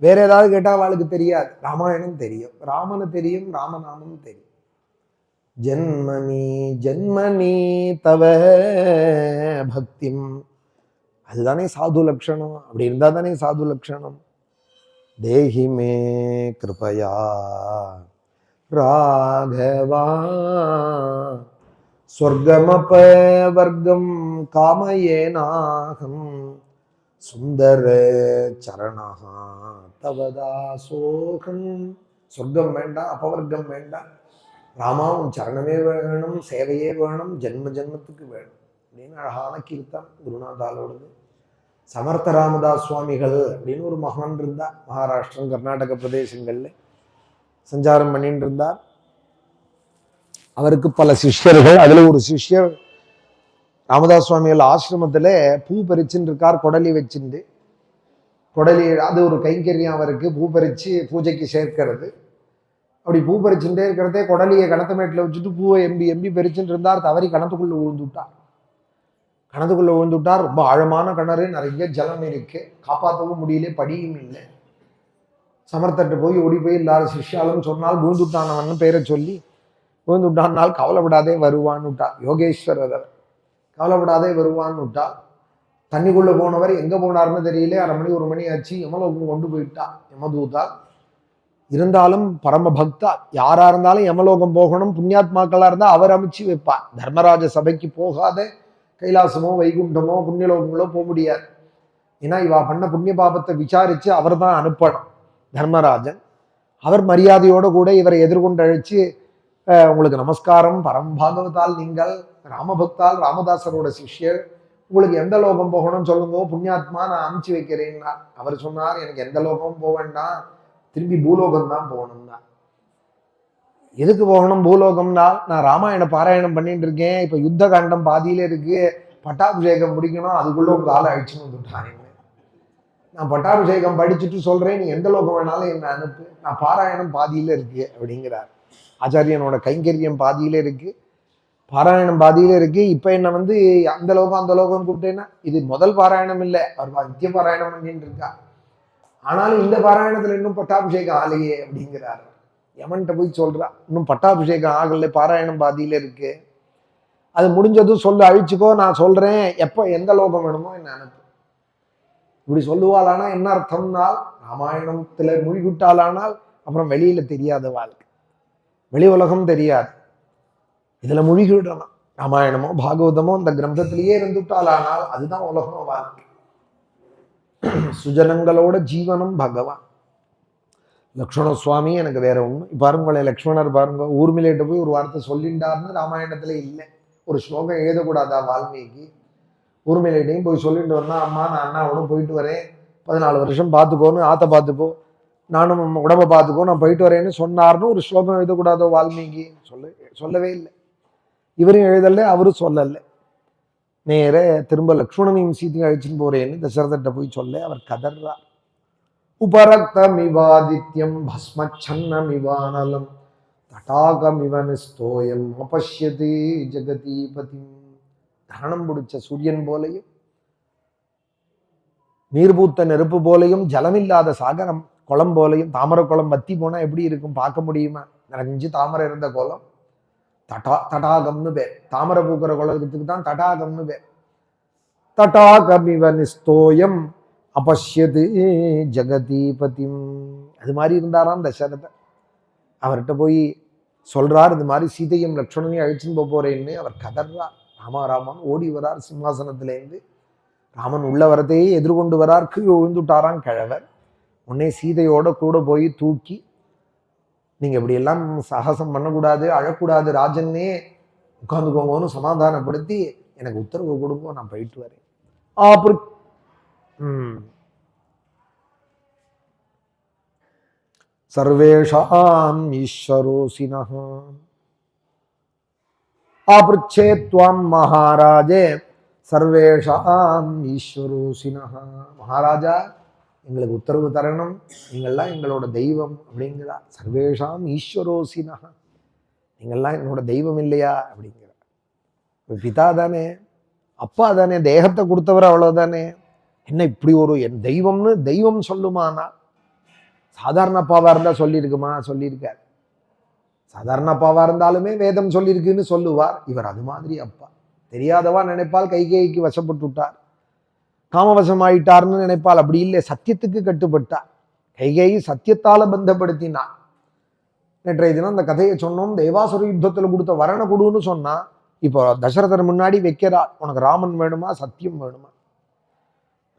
வேற ஏதாவது கேட்டா அவளுக்கு தெரியாது. ராமாயணம் தெரியும், ராமனு தெரியும், ராமநாமம் தெரியும். ஜன்மனி ஜன்மனி தவ பக்திம், அதுதானே சாது லட்சணம். அப்படி இருந்தா தானே சாது லட்சணம். தேஹி மே கிருபயா ராகவா ஸ்வர்கமப வர்க்கம் காமயேனாகம் சுந்தர சரணஹா தவதாசோகம். சொர்க்கம் வேண்டாம், அபவர்க்கம் வேண்டாம், ராமா உன் சரணமே வேணும், சேவையே வேணும், ஜென்ம ஜென்மத்துக்கு வேணும் அப்படின்னு அழகான கீர்த்தம் குருநாதாலோடது. சமர்த்த ராமதாஸ் சுவாமிகள் அப்படின்னு ஒரு மகான் இருந்தார். மகாராஷ்டிரம் கர்நாடக பிரதேசங்கள்ல சஞ்சாரம் பண்ணிட்டு இருந்தார். அவருக்கு பல சிஷ்யர்கள். அதுல ஒரு சிஷ்யர் ராமதாஸ் சுவாமிகள் ஆசிரமத்துல பூ பறிச்சுன்னு இருக்கார், கொடலி வச்சுட்டு. கொடலி அது ஒரு கைங்கரியம் அவருக்கு, பூ பறிச்சு பூஜைக்கு சேர்க்கிறது. அப்படி பூ பறிச்சுட்டே இருக்கிறதே கொடலியை கணத்தமேட்டில் வச்சுட்டு பூவை எம்பி எம்பி பறிச்சுட்டு இருந்தார். தவறி கணத்துக்குள்ள விழுந்துட்டார். கிணத்துக்குள்ள விழுந்துட்டார். ரொம்ப ஆழமான கிணறு, நிறைய ஜலம் இருக்கு, காப்பாற்றவும் முடியல, படியும் இல்லை. சமர்த்தட்டு போய் ஓடி போய் இல்லாத சிஷ்யாலும் சொன்னால் விழுந்துட்டானவன் பேரை சொல்லி விழுந்துட்டான்னால் கவலைப்படாதே வருவான்னு விட்டார். யோகேஸ்வரர் கவலைப்படாதே வருவான்னு விட்டார். தண்ணிக்குள்ள போனவர் எங்க போனார்னு தெரியல. 1/2 மணி 1 மணி ஆச்சு. யமலோகம் கொண்டு போயிட்டா யமதூதா. இருந்தாலும் பரம பக்தா, யாரா இருந்தாலும் யமலோகம் போகணும், புண்ணியாத்மாக்களா இருந்தா அவர் அமைச்சு வைப்பார். தர்மராஜ சபைக்கு போகாத கைலாசமோ வைகுண்டமோ புண்ணியலோகங்களோ போக முடியாது. ஏன்னா இவா பண்ண புண்ணிய பாபத்தை விசாரிச்சு அவர் தான் அனுப்பணும் தர்மராஜன். அவர் மரியாதையோட கூட இவரை எதிர்கொண்டு அழைச்சு, உங்களுக்கு நமஸ்காரம், பரம்பாகவதால் நீங்கள் ராமபக்தால் ராமதாசரோட சிஷ்யர், உங்களுக்கு எந்த லோகம் போகணும்னு சொல்லுங்க, புண்ணியாத்மா நான் அனுப்பிச்சு வைக்கிறேன்னா. அவர் சொன்னார், எனக்கு எந்த லோகமும் போக வேண்டாம், திரும்பி பூலோகம் தான் போகணும்னா. எதுக்கு போகணும் பூலோகம்னா, நான் ராமாயண பாராயணம் பண்ணிட்டு இருக்கேன், இப்ப யுத்த காண்டம் பாதியில இருக்கு, பட்டாபிஷேகம் முடிக்கணும், அதுக்குள்ள உங்க ஆளை அழிச்சுன்னு வந்துட்டாங்க. நான் பட்டாபிஷேகம் படிச்சுட்டு சொல்றேன், நீ எந்த லோகம் வேணாலும் என்ன அனுப்பு, நான் பாராயணம் பாதியில இருக்கு அப்படிங்கிறார். ஆச்சாரியனோட கைங்கரியம் பாதியில இருக்கு, பாராயணம் பாதியில இருக்கு. இப்ப என்ன வந்து அந்த லோகம் அந்த லோகம் கூப்பிட்டேன்னா, இது முதல் பாராயணம் இல்லை, அவர் நித்திய பாராயணம் பண்ணிட்டு இருக்கா. ஆனாலும் இந்த பாராயணத்துல இன்னும் பட்டாபிஷேகம் ஆலையே அப்படிங்கிறார். யமன்கிட்ட போய் சொல்றா, இன்னும் பட்டாபிஷேகம் ஆகல, பாராயணம் பாதியில இருக்கு, அது முடிஞ்சதும் சொல்லு, அழிச்சுக்கோ, நான் சொல்றேன், எப்ப எந்த லோகம் வேணுமோ என்ன அனுப்பு. இப்படி சொல்லுவாளானா என்ன அர்த்தம்னா, ராமாயணத்துல மூழ்கிவிட்டாளானால் அப்புறம் வெளியில தெரியாத வாழ்க்கை, வெளி உலகம் தெரியாது, இதுல மூழ்கிவிடணும். ராமாயணமோ பாகவதமோ இந்த கிரந்தத்திலேயே இருந்துட்டாளானால் அதுதான் உலகம், வாழ்க்கை. சுஜனங்களோட ஜீவனம் பகவான். லக்ஷ்மண சுவாமி எனக்கு வேற ஒண்ணு பாருங்களேன், லக்ஷ்மணர் பாருங்க, ஊர்மிலேட்டு போய் ஒரு வார்த்தை சொல்லிண்டாருன்னு ராமாயணத்துல இல்லை. ஒரு ஸ்லோகம் எழுதக்கூடாதா வால்மீகி? ஊர்மிலேட்டையும் போய் சொல்லிட்டு வந்தா, அம்மா நான் அண்ணாவோட போயிட்டு வரேன், 14 வருஷம் பார்த்துக்கோன்னு, ஆத்த பார்த்துக்கோ, நானும் உடம்ப பார்த்துக்கோ, நான் போயிட்டு வரேன்னு சொன்னார்னு ஒரு ஸ்லோகம் எழுதக்கூடாதோ வால்மீகி? சொல்லவே இல்லை. இவரும் எழுதல, அவரும் சொல்லலை. நேர திரும்ப லக்ஷ்மணனையும் சீத்தையும் அழிச்சுன்னு போறேன்னு தசரதட்ட போய் சொல்ல அவர் கதர்றார். உபரக்தமிவாதித்யம் பஸ்மச்சன்னமிவானலம் தடாகமிவ நிஸ்தோயம் அபஷ்யதி ஜெகதீபதி. தானம் பிடிச்ச சூரியன் போலையும், நீர்பூத்த நெருப்பு போலையும், ஜலமில்லாத சாகரம் குளம் போலையும், தாமரை குளம் வத்தி போனா எப்படி இருக்கும் பார்க்க முடியுமா? நிறைஞ்சு தாமரை இருந்த குளம், தடாகம்னு பேர். தாமரை பூக்கிற குளத்துக்கு தான் தடாகம்னு பேர். தடாகமிவ நிஸ்தோயம் அபஷ்யது ஜெகதீபதி. அது மாதிரி இருந்தாராம் தசரதன். அவர்கிட்ட போய் சொல்றார், இது மாதிரி சீதையும் லக்ஷ்மணனையும் அழிச்சுன்னு போறேன்னு. அவர் கதர்றார். ராமா ராமான் ஓடி வரார் சிம்மாசனத்திலேருந்து. ராமன் உள்ள வரத்தையே எதிர்கொண்டு வரார். கீழே விழுந்துட்டாராம் கிழவர். உடனே சீதையோட கூட போய் தூக்கி, நீங்க இப்படி எல்லாம் சாகசம் பண்ணக்கூடாது, அழக்கூடாது ராஜன்னே, உட்காந்துக்கோங்கன்னு சமாதானப்படுத்தி எனக்கு உத்தரவு கொடுங்க, நான் போயிட்டு வரேன். சர்வேஷாம் ஈஸ்வரோசினஹ ஆப்ருச்சே த்வாம் மகாராஜே சர்வேஷாம் ஈஸ்வரோசினஹ. மகாராஜா எங்களுக்கு உத்தரவு தரணும், நீங்கள்லாம் எங்களோட தெய்வம் அப்படிங்கிறார். சர்வேஷாம் ஈஸ்வரோசினஹ, நீங்கள்லாம் என்னோட தெய்வம் இல்லையா அப்படிங்கிறார். பிதா தானே, அப்பா தானே, தேகத்தை கொடுத்தவர் அவ்வளவுதானே, என்ன இப்படி ஒரு என் தெய்வம்னு தெய்வம் சொல்லுமானா? சாதாரண அப்பாவா இருந்தா சொல்லியிருக்குமா? சொல்லியிருக்கார். சாதாரண அப்பாவா இருந்தாலுமே வேதம் சொல்லியிருக்குன்னு சொல்லுவார். இவர் அது மாதிரி அப்பா. தெரியாதவா நினைப்பால் கைகேயிக்கு வசப்பட்டு விட்டார், காமவசம் ஆயிட்டார்னு நினைப்பால். அப்படி இல்லை, சத்தியத்துக்கு கட்டுப்பட்டார். கைகேயி சத்தியத்தால பந்தப்படுத்தினார். நேற்றைய தினம் அந்த கதையை சொன்னோம். தேவாசுர யுத்தத்துல கொடுத்த வரண கொடுன்னு சொன்னா, இப்போ தசரதர் முன்னாடி வைக்கிறார், உனக்கு ராமன் வேணுமா சத்தியம் வேணுமா?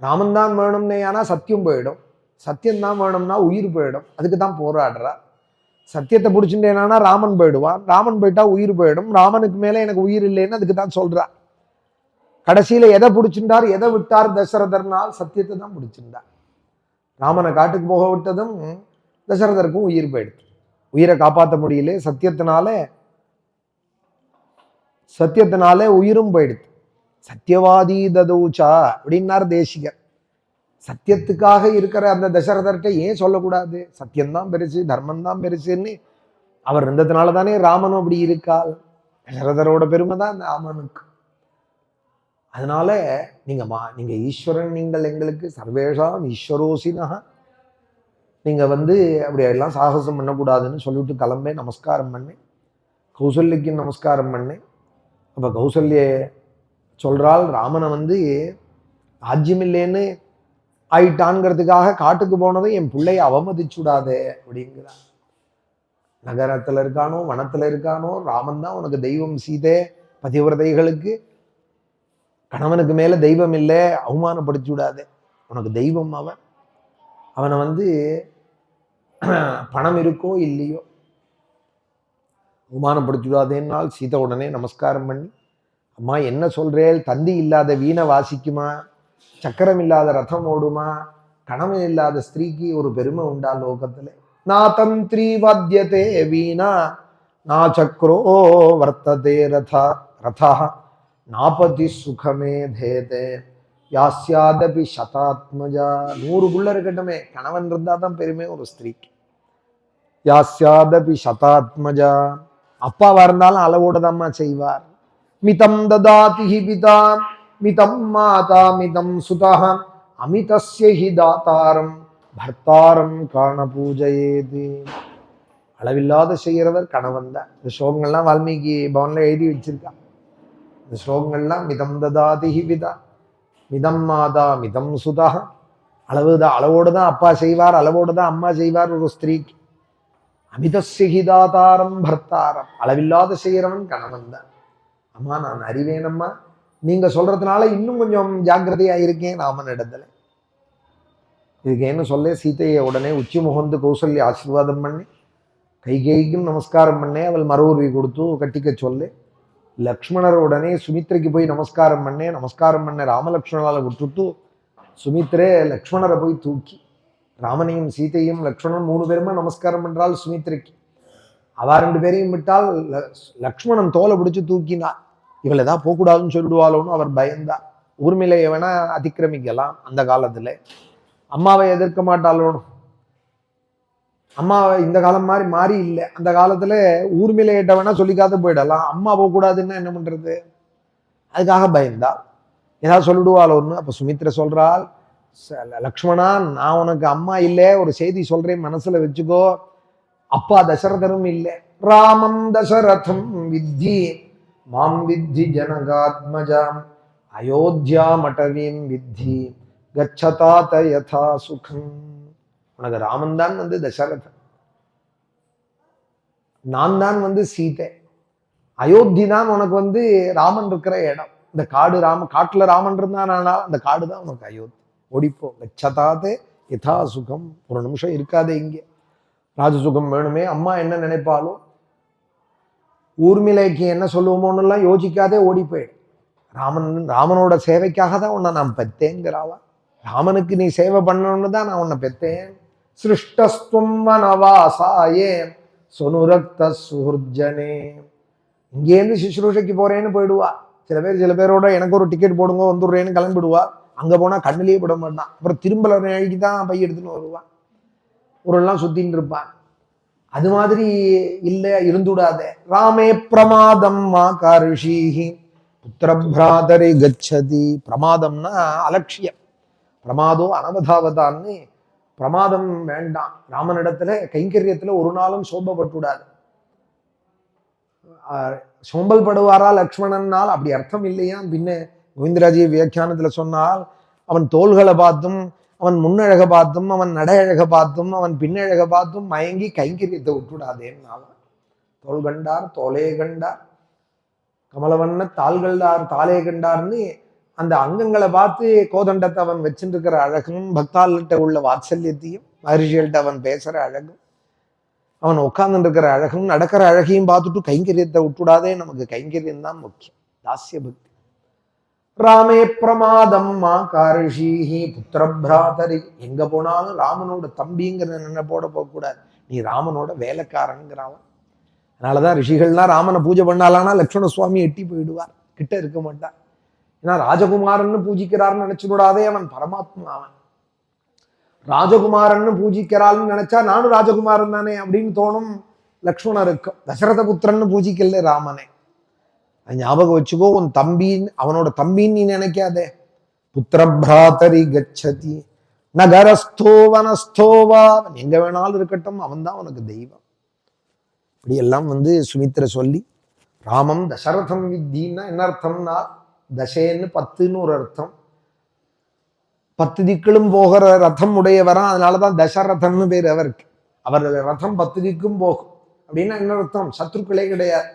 ராமன் தான் வேணும்னே, ஆனா சத்தியம் போயிடும். சத்தியம் தான் வேணும்னா உயிர் போயிடும். அதுக்கு தான் போராடுறா. சத்தியத்தை பிடிச்சுட்டேனா ராமன் போயிடுவான், ராமன் போயிட்டா உயிர் போயிடும், ராமனுக்கு மேல எனக்கு உயிர் இல்லைன்னு அதுக்கு தான் சொல்றா. கடைசியில எதை பிடிச்சிருந்தார், எதை விட்டார் தசரதர்னால்? சத்தியத்தை தான் பிடிச்சிருந்தார். ராமனை காட்டுக்கு போக விட்டதும் தசரதருக்கும் உயிர் போயிடுச்சு. உயிரை காப்பாற்ற முடியல, சத்தியத்தினால சத்தியத்தினாலே உயிரும் போயிடுது. சத்தியவாதி ததூச்சா அப்படின்னார் தேசிகர். சத்தியத்துக்காக இருக்கிற அந்த தசரதர்கிட்ட ஏன் சொல்லக்கூடாது? சத்தியம்தான் பெருசு, தர்மம்தான் பெருசுன்னு அவர் இருந்ததுனால தானே ராமனும் அப்படி இருக்காள். தசரதரோட பெருமை தான் அந்த ராமனுக்கு. அதனால நீங்க ஈஸ்வரன், நீங்கள் எங்களுக்கு சர்வேஷாம் ஈஸ்வரோசினா, நீங்க அப்படி எல்லாம் சாகசம் பண்ணக்கூடாதுன்னு சொல்லிவிட்டு கிளம்பேன். நமஸ்காரம் பண்ணேன், கௌசல்யக்கு நமஸ்காரம் பண்ணேன். அப்ப கௌசல்ய சொல்றாள், ராமனை ராஜ்யம் இல்லைன்னு ஆயிட்டான்ங்கிறதுக்காக காட்டுக்கு போனதை என் பிள்ளைய அவமதிச்சுடாதே அப்படிங்கிறார். நகரத்துல இருக்கானோ வனத்துல இருக்கானோ ராமன் தான் உனக்கு தெய்வம். சீதே பதிவிரதைகளுக்கு கணவனுக்கு மேல தெய்வம் இல்லை, அவமானப்படுத்தி விடாதே, உனக்கு தெய்வம் அவன். அவனை பணம் இருக்கோ இல்லையோ அவமானப்படுத்தி விடாதேன்னால் சீதை உடனே நமஸ்காரம் பண்ணி, அம்மா என்ன சொல்றேன், தந்தி இல்லாத வீணை வாசிக்குமா, சக்கரம் இல்லாத ரதம் ஓடுமா, கணவன் இல்லாத ஸ்திரீக்கு ஒரு பெருமை உண்டா லோகத்துல? நா தந்திரி வாத்தியதே வீணா நா சக்ரோ வர்த்ததே ரதா நாபதி சுகமே தேதே யாஸ்யாதபி சதாத்மஜா. 100 புள்ள இருக்கட்டுமே, கணவன் இருந்தா தான் பெருமை ஒரு ஸ்திரீக்கு. யாஸ்யாதபி சதாத்மஜா, அப்பாவா இருந்தாலும் அளவோட தான்மா செய்வார். மிதம் ததாதி பிதா மிதம் மாதா மிதம் சுதா அமிதஸ்ய ஹி தாத்தாரம் பர்த்தாரம் காண பூஜையேது. அளவில்லாத செய்கிறவர் கணவன் தான். இந்த ஸ்லோகங்கள்லாம் வால்மீகி பவன்ல எழுதி வச்சிருக்கான். இந்த ஸ்லோகங்கள்லாம் மிதம் ததாதி பிதா மிதம் மாதா மிதம் சுதா, அளவோடு தான் அப்பா செய்வார், அளவோடு தான் அம்மா செய்வார் ஒரு ஸ்திரீக்கு. அமிதஸ்ய ஹி தாத்தாரம் பர்த்தாரம், அளவில்லாத செய்கிறவன் கணவன் தான். அம்மா நான் அறிவேனம்மா, நீங்க சொல்றதுனால இன்னும் கொஞ்சம் ஜாக்கிரதையா இருக்கேன் ராமன் இடத்துல. இதுக்கு என்ன சொல்ல, சீதையை உடனே உச்சி முகந்து கௌசல்ய ஆசீர்வாதம் பண்ணி கைகைக்கும் நமஸ்காரம் பண்ணே, அவள் மறுவுருவி கொடுத்து கட்டிக்க சொல்லு. லக்ஷ்மணர் உடனே சுமித்ரைக்கு போய் நமஸ்காரம் பண்ண ராமலக்ஷ்மணால விட்டுட்டு சுமித்ரே லக்ஷ்மணரை போய் தூக்கி, ராமனையும் சீதையும் லக்ஷ்மணன் 3 பேருமா நமஸ்காரம் பண்றாள் சுமித்ரைக்கு. அவ 2 பேரையும் விட்டால் லக்ஷ்மணன் தோலை பிடிச்சு தூக்கினார். இவள் ஏதாவது போகக்கூடாதுன்னு சொல்லிடுவாளோன்னு அவர் பயந்தார். ஊர்மிளையை வேணா அதிக்கிரமிக்கலாம் அந்த காலத்துல, அம்மாவை எதிர்க்க மாட்டாளோன்னு. அம்மா இந்த காலம் மாதிரி மாறி இல்லை. அந்த காலத்துல ஊர்மிளையிட்ட வேணா சொல்லிக்காத போயிடலாம், அம்மா போகக்கூடாதுன்னா என்ன பண்றது? அதுக்காக பயந்தா ஏதாவது சொல்லிடுவாளோன்னு. அப்ப சுமித்ர சொல்றாள், லக்ஷ்மணா நான் உனக்கு அம்மா இல்லை, ஒரு செய்தி சொல்றேன் மனசுல வச்சுக்கோ. அப்பா தசரதரும் இல்லை, ராமம் தசரதம் வித்தி மாம் வித்தி ஜனகாத்மஜாம் அயோத்தியா மட்டவீம் வித்தி கச்சதாத யதா சுகம். உனக்கு ராமன் தான் தசரதன், நான் தான் சீதை. அயோத்தி தான் உனக்கு ராமன் இருக்கிற இடம். இந்த காடு காட்டுல ராமன் இருந்தான், அந்த காடு தான் உனக்கு அயோத்தி. ஓடிப்போ, கச்சதாதே யதா சுகம். ஒரு நிமிஷம் இருக்காதே இங்கே, ராஜசுகம் வேணுமே. அம்மா என்ன நினைப்பாலும், ஊர்மிளைக்கு என்ன சொல்லுவோமோன்னெல்லாம் யோசிக்காதே ஓடி போயிடு. ராமனோட சேவைக்காக தான் உன்னை நான் பெத்தேங்கிறாவா. ராமனுக்கு நீ சேவை பண்ணணும்னு தான் நான் உன்னை பெத்தேன். சிருஷ்டஸ்துவம் வனவாசாயே சொனுரக்த சுஹுர்ஜனே. இங்கேருந்து சுஷ்ரூஷைக்கு போறேன்னு போயிடுவா. சில பேரோட எனக்கு ஒரு டிக்கெட் போடுங்க வந்துடுறேன்னு கிளம்பிடுவா. அங்க போனா கண்ணிலேயே விட மாட்டான். அப்புறம் திரும்பல அழுகி தான் பை எடுத்துன்னு வருவான். ஊரெல்லாம் சுத்தின்னு இருப்பான். அது மாதிரி இல்லை, இருந்துடாத. ராமே பிரமாதம் மா காரிஷீஹி புத்திரபிராதரை கச்சதி. பிரமாதம்னா அலட்சியம், பிரமாதோ அனவதாவதான்னு. பிரமாதம் வேண்டாம். ராமனிடத்துல கைங்கரியத்துல ஒரு நாளும் சோம்பப்பட்டுடாது. சோம்பல் படுவாரா லக்ஷ்மணனால்? அப்படி அர்த்தம் இல்லையா? பின்ன கோவிந்தராஜி வியாக்கியானத்துல சொன்னால், அவன் தோள்களை பார்த்தும் அவன் முன்னழக பார்த்தும் அவன் நடையழக பார்த்தும் அவன் பின்னழக பார்த்தும் மயங்கி கைங்கரியத்தை விட்டுடாதேன்னாலும். தோல் கண்டார் தோலே கண்டார், கமலவண்ண தாள் கண்டார் தாலே கண்டார்னு அந்த அங்கங்களை பார்த்து கோதண்டத்தை அவன் வச்சுட்டு இருக்கிற அழகும், பக்தாள்கிட்ட உள்ள வாத்சல்யத்தையும், மகர்ஷிகள்கிட்ட அவன் பேசுற அழகும், அவன் உட்கார்ந்து இருக்கிற அழகும், நடக்கிற அழகையும் பார்த்துட்டு கைங்கரியத்தை விட்டுடாதே. நமக்கு கைங்கரியம் தான் முக்கியம், தாசிய பக்தி. ராமே பிரமாதம் மா காரிஷீஹி புத்திரபிராதரி. எங்க போனாலும் ராமனோட தம்பிங்கிற நினைப்போட போகக்கூடாது. நீ ராமனோட வேலைக்காரன்கிறாவன். அதனாலதான் ரிஷிகள்லாம் ராமனை பூஜை பண்ணாலானா லக்ஷ்மண சுவாமி எட்டி போயிடுவார், கிட்ட இருக்க மாட்டார். ஏன்னா ராஜகுமாரன்னு பூஜிக்கிறார்னு நினைச்சுடாதே, அவன் பரமாத்மா. அவன் ராஜகுமாரன்னு பூஜிக்கிறாள்னு நினைச்சா நானும் ராஜகுமாரன் தானே அப்படின்னு தோணும் லக்ஷ்மணருக்கு. தசரத புத்திரன்னு பூஜிக்கல ராமனே. அது ஞாபகம் வச்சுக்கோ. உன் தம்பின்னு, அவனோட தம்பின்னு நீ நினைக்காதே. புத்திர பிராத்தரி கச்சதி நகரஸ்தோ வனஸ்தோவா, எங்க வேணாலும் இருக்கட்டும், அவன் தான் உனக்கு தெய்வம். இப்படி எல்லாம் சுமித்திர சொல்லி, ராமம் தசரதம் வித்தின்னா என்ன அர்த்தம்னா, தசேன்னு 10ன்னு ஒரு அர்த்தம். 10 திக்களும் போகிற ரதம் உடையவரா, அதனாலதான் தசரதன்னு பேர் அவருக்கு. அவர் ரதம் 10 திக்கும் போகும் அப்படின்னா என்ன அர்த்தம்? சத்ருக்களே கிடையாது.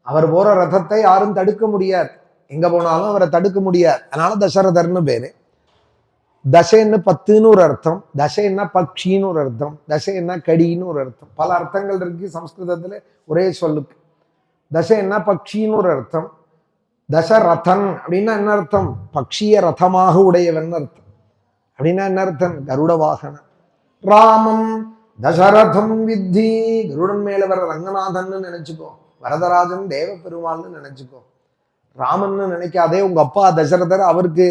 அவர் போற ரதத்தை யாரும் தடுக்க முடியாது, எங்க போனாலும் அவரை தடுக்க முடியாது. அதனால தசரதர்னு பேரு. தசைன்னா 10ன்னு ஒரு அர்த்தம், தசைன்னா பக்ஷின்னு ஒரு அர்த்தம், தசைன்னா கடின்னு ஒரு அர்த்தம். பல அர்த்தங்கள் இருக்கு சம்ஸ்கிருதத்துல ஒரே சொல்லுக்கு. தசைன்னா பக்ஷின்னு ஒரு அர்த்தம். தசரதன் அப்படின்னா என்ன அர்த்தம்? பக்ஷிய ரதமாக உடையவன் அர்த்தம். அப்படின்னா என்ன அர்த்தம்? கருட வாகனம். ராமம் தசரதம் வித்தி, கருடன் மேல வர ரங்கநாதன் நினைச்சுக்கோ, வரதராஜன் தேவ பெருமாள்னு நினைச்சுக்கோ. ராமன்னு நினைக்காதே. உங்க அப்பா தசரதர், அவருக்கு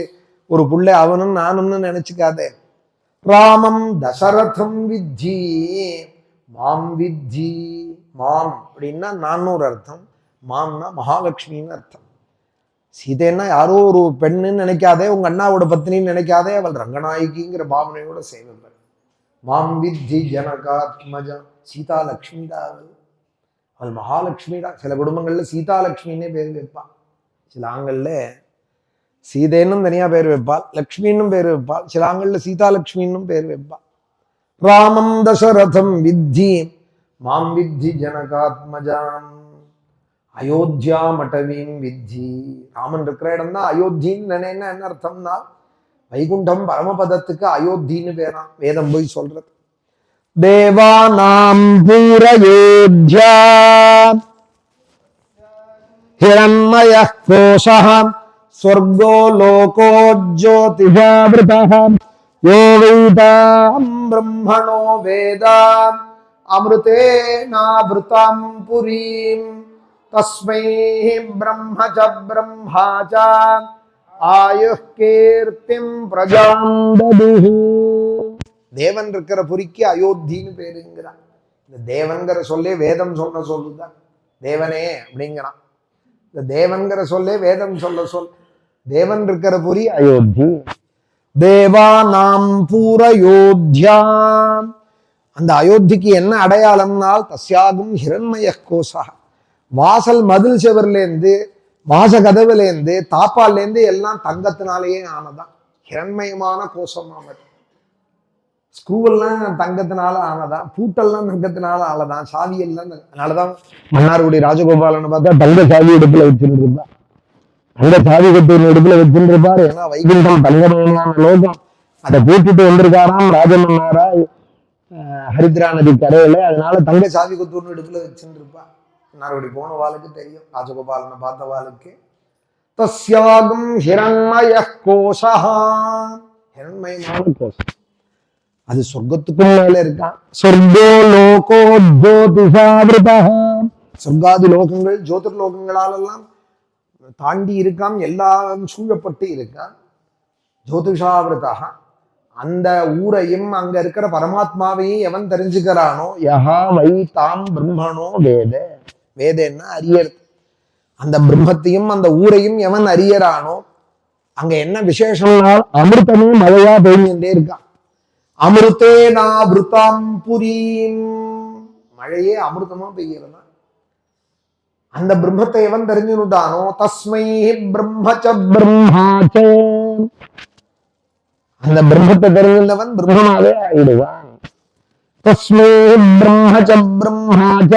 ஒரு புள்ளை, அவனும் நானும்னு நினைச்சுக்காதே. ராமம் தசரதம் வித்தி மாம் வித்தி. மாம் அப்படின்னா நான் ஒரு அர்த்தம், மாம்னா மகாலட்சுமின்னு அர்த்தம். சீதைன்னா யாரோ ஒரு பெண்ணுன்னு நினைக்காதே, உங்க அண்ணாவோட பத்னின்னு நினைக்காதே, அவள் ரங்கநாயகிங்கிற பாவனையோட செய்வன். மாம் வித்தி ஜனகாத்மஜா, சீதா லக்ஷ்மி தான் அவள் மகாலட்சுமி தான். சில குடும்பங்கள்ல சீதா லக்ஷ்மின்னே பேர் வைப்பாள், சில ஆண்கள்ல சீதைன்னும் தனியா பேர் வைப்பாள், லக்ஷ்மின்னும் பேர் வைப்பாள், சில ஆண்கள்ல சீதா லக்ஷ்மின்னும் பேர் வைப்பாள். ராமம் தசரதம் வித்தி மாம் வித்தி ஜனகாத்மஜாம் அயோத்தியா மட்டவீம் வித்தி. ராமன் இருக்கிற இடம் தான் அயோத்தின்னு நினைன்னா என்ன அர்த்தம்னா, வைகுண்டம் பரமபதத்துக்கு அயோத்தின்னு பேரான், வேதம் போய் சொல்றது. தேவானாம் பூரயோத்யா ஹிரண்மயः கோஷः ஸ்வர்கோ லோகோ ஜோதிஷாவ்ருதः யோ வேதாம் பிரம்மணோ வேதாம் அமிர்தேனாவ்ருதாம் புரீம் தஸ்மை பிரம்ம ச பிரம்மா ச ஆயுः கீர்த்திம் பிரஜாம் ததுஹு. தேவன் இருக்கிற புரிக்கு அயோத்தின்னு பேருங்கிறான். இந்த தேவன்கிற சொல்லே வேதம் சொல்ல சொல்லுதான். தேவனே அப்படிங்கிறான். இந்த தேவன்கிற சொல்லே வேதம் சொல்ல சொல். தேவன் இருக்கிற புரி அயோத்தி. தேவானாம் பூரயோத்யா, அந்த அயோத்திக்கு என்ன அடையாளம்னால் தஸ்யாகும் ஹிரண்மய கோஷா. வாசல் மதில் செவர்லேருந்து, வாச கதவுலேருந்து, தாப்பால்லேருந்து எல்லாம் தங்கத்தினாலேயே ஆனதான். ஹிரண்மயமான கோஷம் ஆனது. ஸ்க்ரூவெல்லாம் தங்கத்தினால ஆனதான், பூட்டெல்லாம் தங்கத்தினால ஆனதான், சாவி எல்லாம். அதனாலதான் மன்னார்குடி ராஜகோபாலன் பார்த்தா தங்க சாவி எடுப்புல வச்சுட்டு இருப்பா, தங்க சாவி கட்டூர் எடுப்புல வச்சுட்டு இருப்பாரு. ஏன்னா வைகுண்டம் தங்கமயமான லோகம். அதை பூட்டிட்டு வந்திருக்காராம் ராஜமன்னாரா ஹரித்ரா நதி கரையில. அதனால தங்க சாவி கொத்தூர்னு எடுப்புல வச்சுட்டு இருப்பா. மன்னார்குடி போன வாளுக்கு தெரியும், ராஜகோபாலனை பார்த்த வாளுக்கு. தஸ்யாகும் ஹிரண்மய கோஷா, ஹிரண்மயமான கோஷம். அது சொர்க்கத்துக்கும் மேல இருக்கான். சொர்க்கோ லோகோ ஜோதிஷாவ்ருதः, சொர்க்காதி லோகங்கள் ஜோதிர் லோகங்களாலெல்லாம் தாண்டி இருக்கான், எல்லாம் சூழப்பட்டு இருக்கான். ஜோதிஷாவ்ருதः, அந்த ஊரையும் அங்க இருக்கிற பரமாத்மாவையும் எவன் தெரிஞ்சுக்கிறானோ, யஹா வை தாம் பிரம்மணோ வேத, வேதன்னா அறியறது. அந்த பிரம்மத்தையும் அந்த ஊரையும் எவன் அறியறானோ, அங்க என்ன விசேஷம்னா அமிர்தமே மழையா பெய்ஞ்சுட்டே இருக்கான். அமிர்தேனாவ்ருதாம் புரீம், மழையே அமிர்தமா பெய்கிறதா. அந்த பிரம்மத்தை எவன் தெரிஞ்சுட்டானோ, தஸ்மை பிரம்ம ச பிரம்மா ச, அந்த பிரம்மத்தை தெரிஞ்சவன் பிரம்மனாவே ஆயிடுவான். தஸ்மை பிரம்ம ச பிரம்மா ச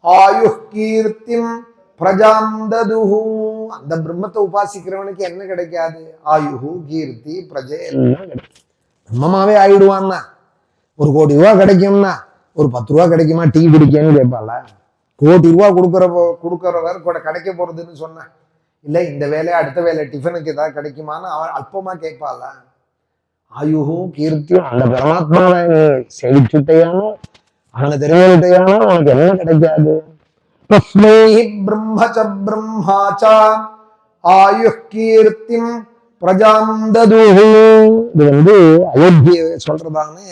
ஆயுः கீர்த்திம் பிரஜாம் ததுஹு, அந்த பிரம்மத்தை உபாசிக்கிறவனுக்கு என்ன கிடைக்காது? ஆயுஹு கீர்த்தி பிரஜை எல்லாம் கிடைக்கும். பிரம்மமாவே ஆயிடுவான்னா. ஒரு கோடி ரூபா கிடைக்கும்னா ஒரு 10 ரூபா கிடைக்குமா டீ குடிக்கன்னு கேட்பாள? கோடி ரூபா கொடுக்கறவர் கூட கிடைக்க போறதுன்னு சொன்ன இல்ல, இந்த வேலை அடுத்த வேலை டிஃபனுக்கு ஏதாவது கிடைக்குமான்னு அவன் அல்பமா கேட்பாள? ஆயுகும் கீர்த்தியும் அந்த பரமாத்மாவை செழிச்சுட்டையான அவனை தெரிஞ்சுக்கிட்டேனா உனக்கு என்ன கிடைக்காது? தஸ்மை பிரம்மச்ச பிரம்மாச்ச ஆயுஷ் கீர்த்திம் பிரஜாம் ததுஹு. இது அயோத்தியை சொல்றதானே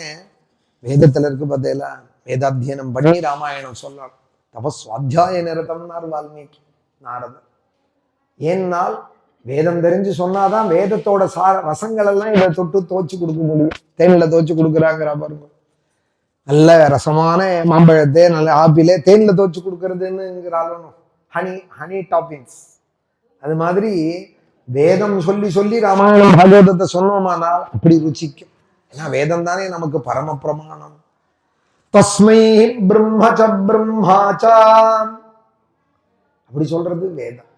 வேதத்துல இருக்கு பார்த்தேல. வேதாத்தியனம் பண்ணி ராமாயணம் சொல்லலாம். தபஸ்வாத்தியாய நிரதம்னார் வால்மீகி நாரதர். ஏன்னால் வேதம் தெரிஞ்சு சொன்னாதான் வேதத்தோட ரசங்கள் எல்லாம் இதை தொட்டு தோச்சு கொடுக்க முடியும். தேனில தோச்சு கொடுக்குறாங்கிற பாருங்க. நல்ல ரசமான மாம்பழத்தே நல்ல ஆப்பிளே தேன்ல தோச்சு கொடுக்கறதுன்னு ஹனி ஹனி டாப்பிங்ஸ். அது மாதிரி வேதம் சொல்லி சொல்லி ராமாயணம் பாகவதத்தை சொன்னோமானால் அப்படி ருச்சிக்கும். ஏன்னா வேதம் தானே நமக்கு பரம பிரமாணம். தஸ்மை பிரம்மச்ச பிரம்மாச்ச அப்படி சொல்றது வேதம்.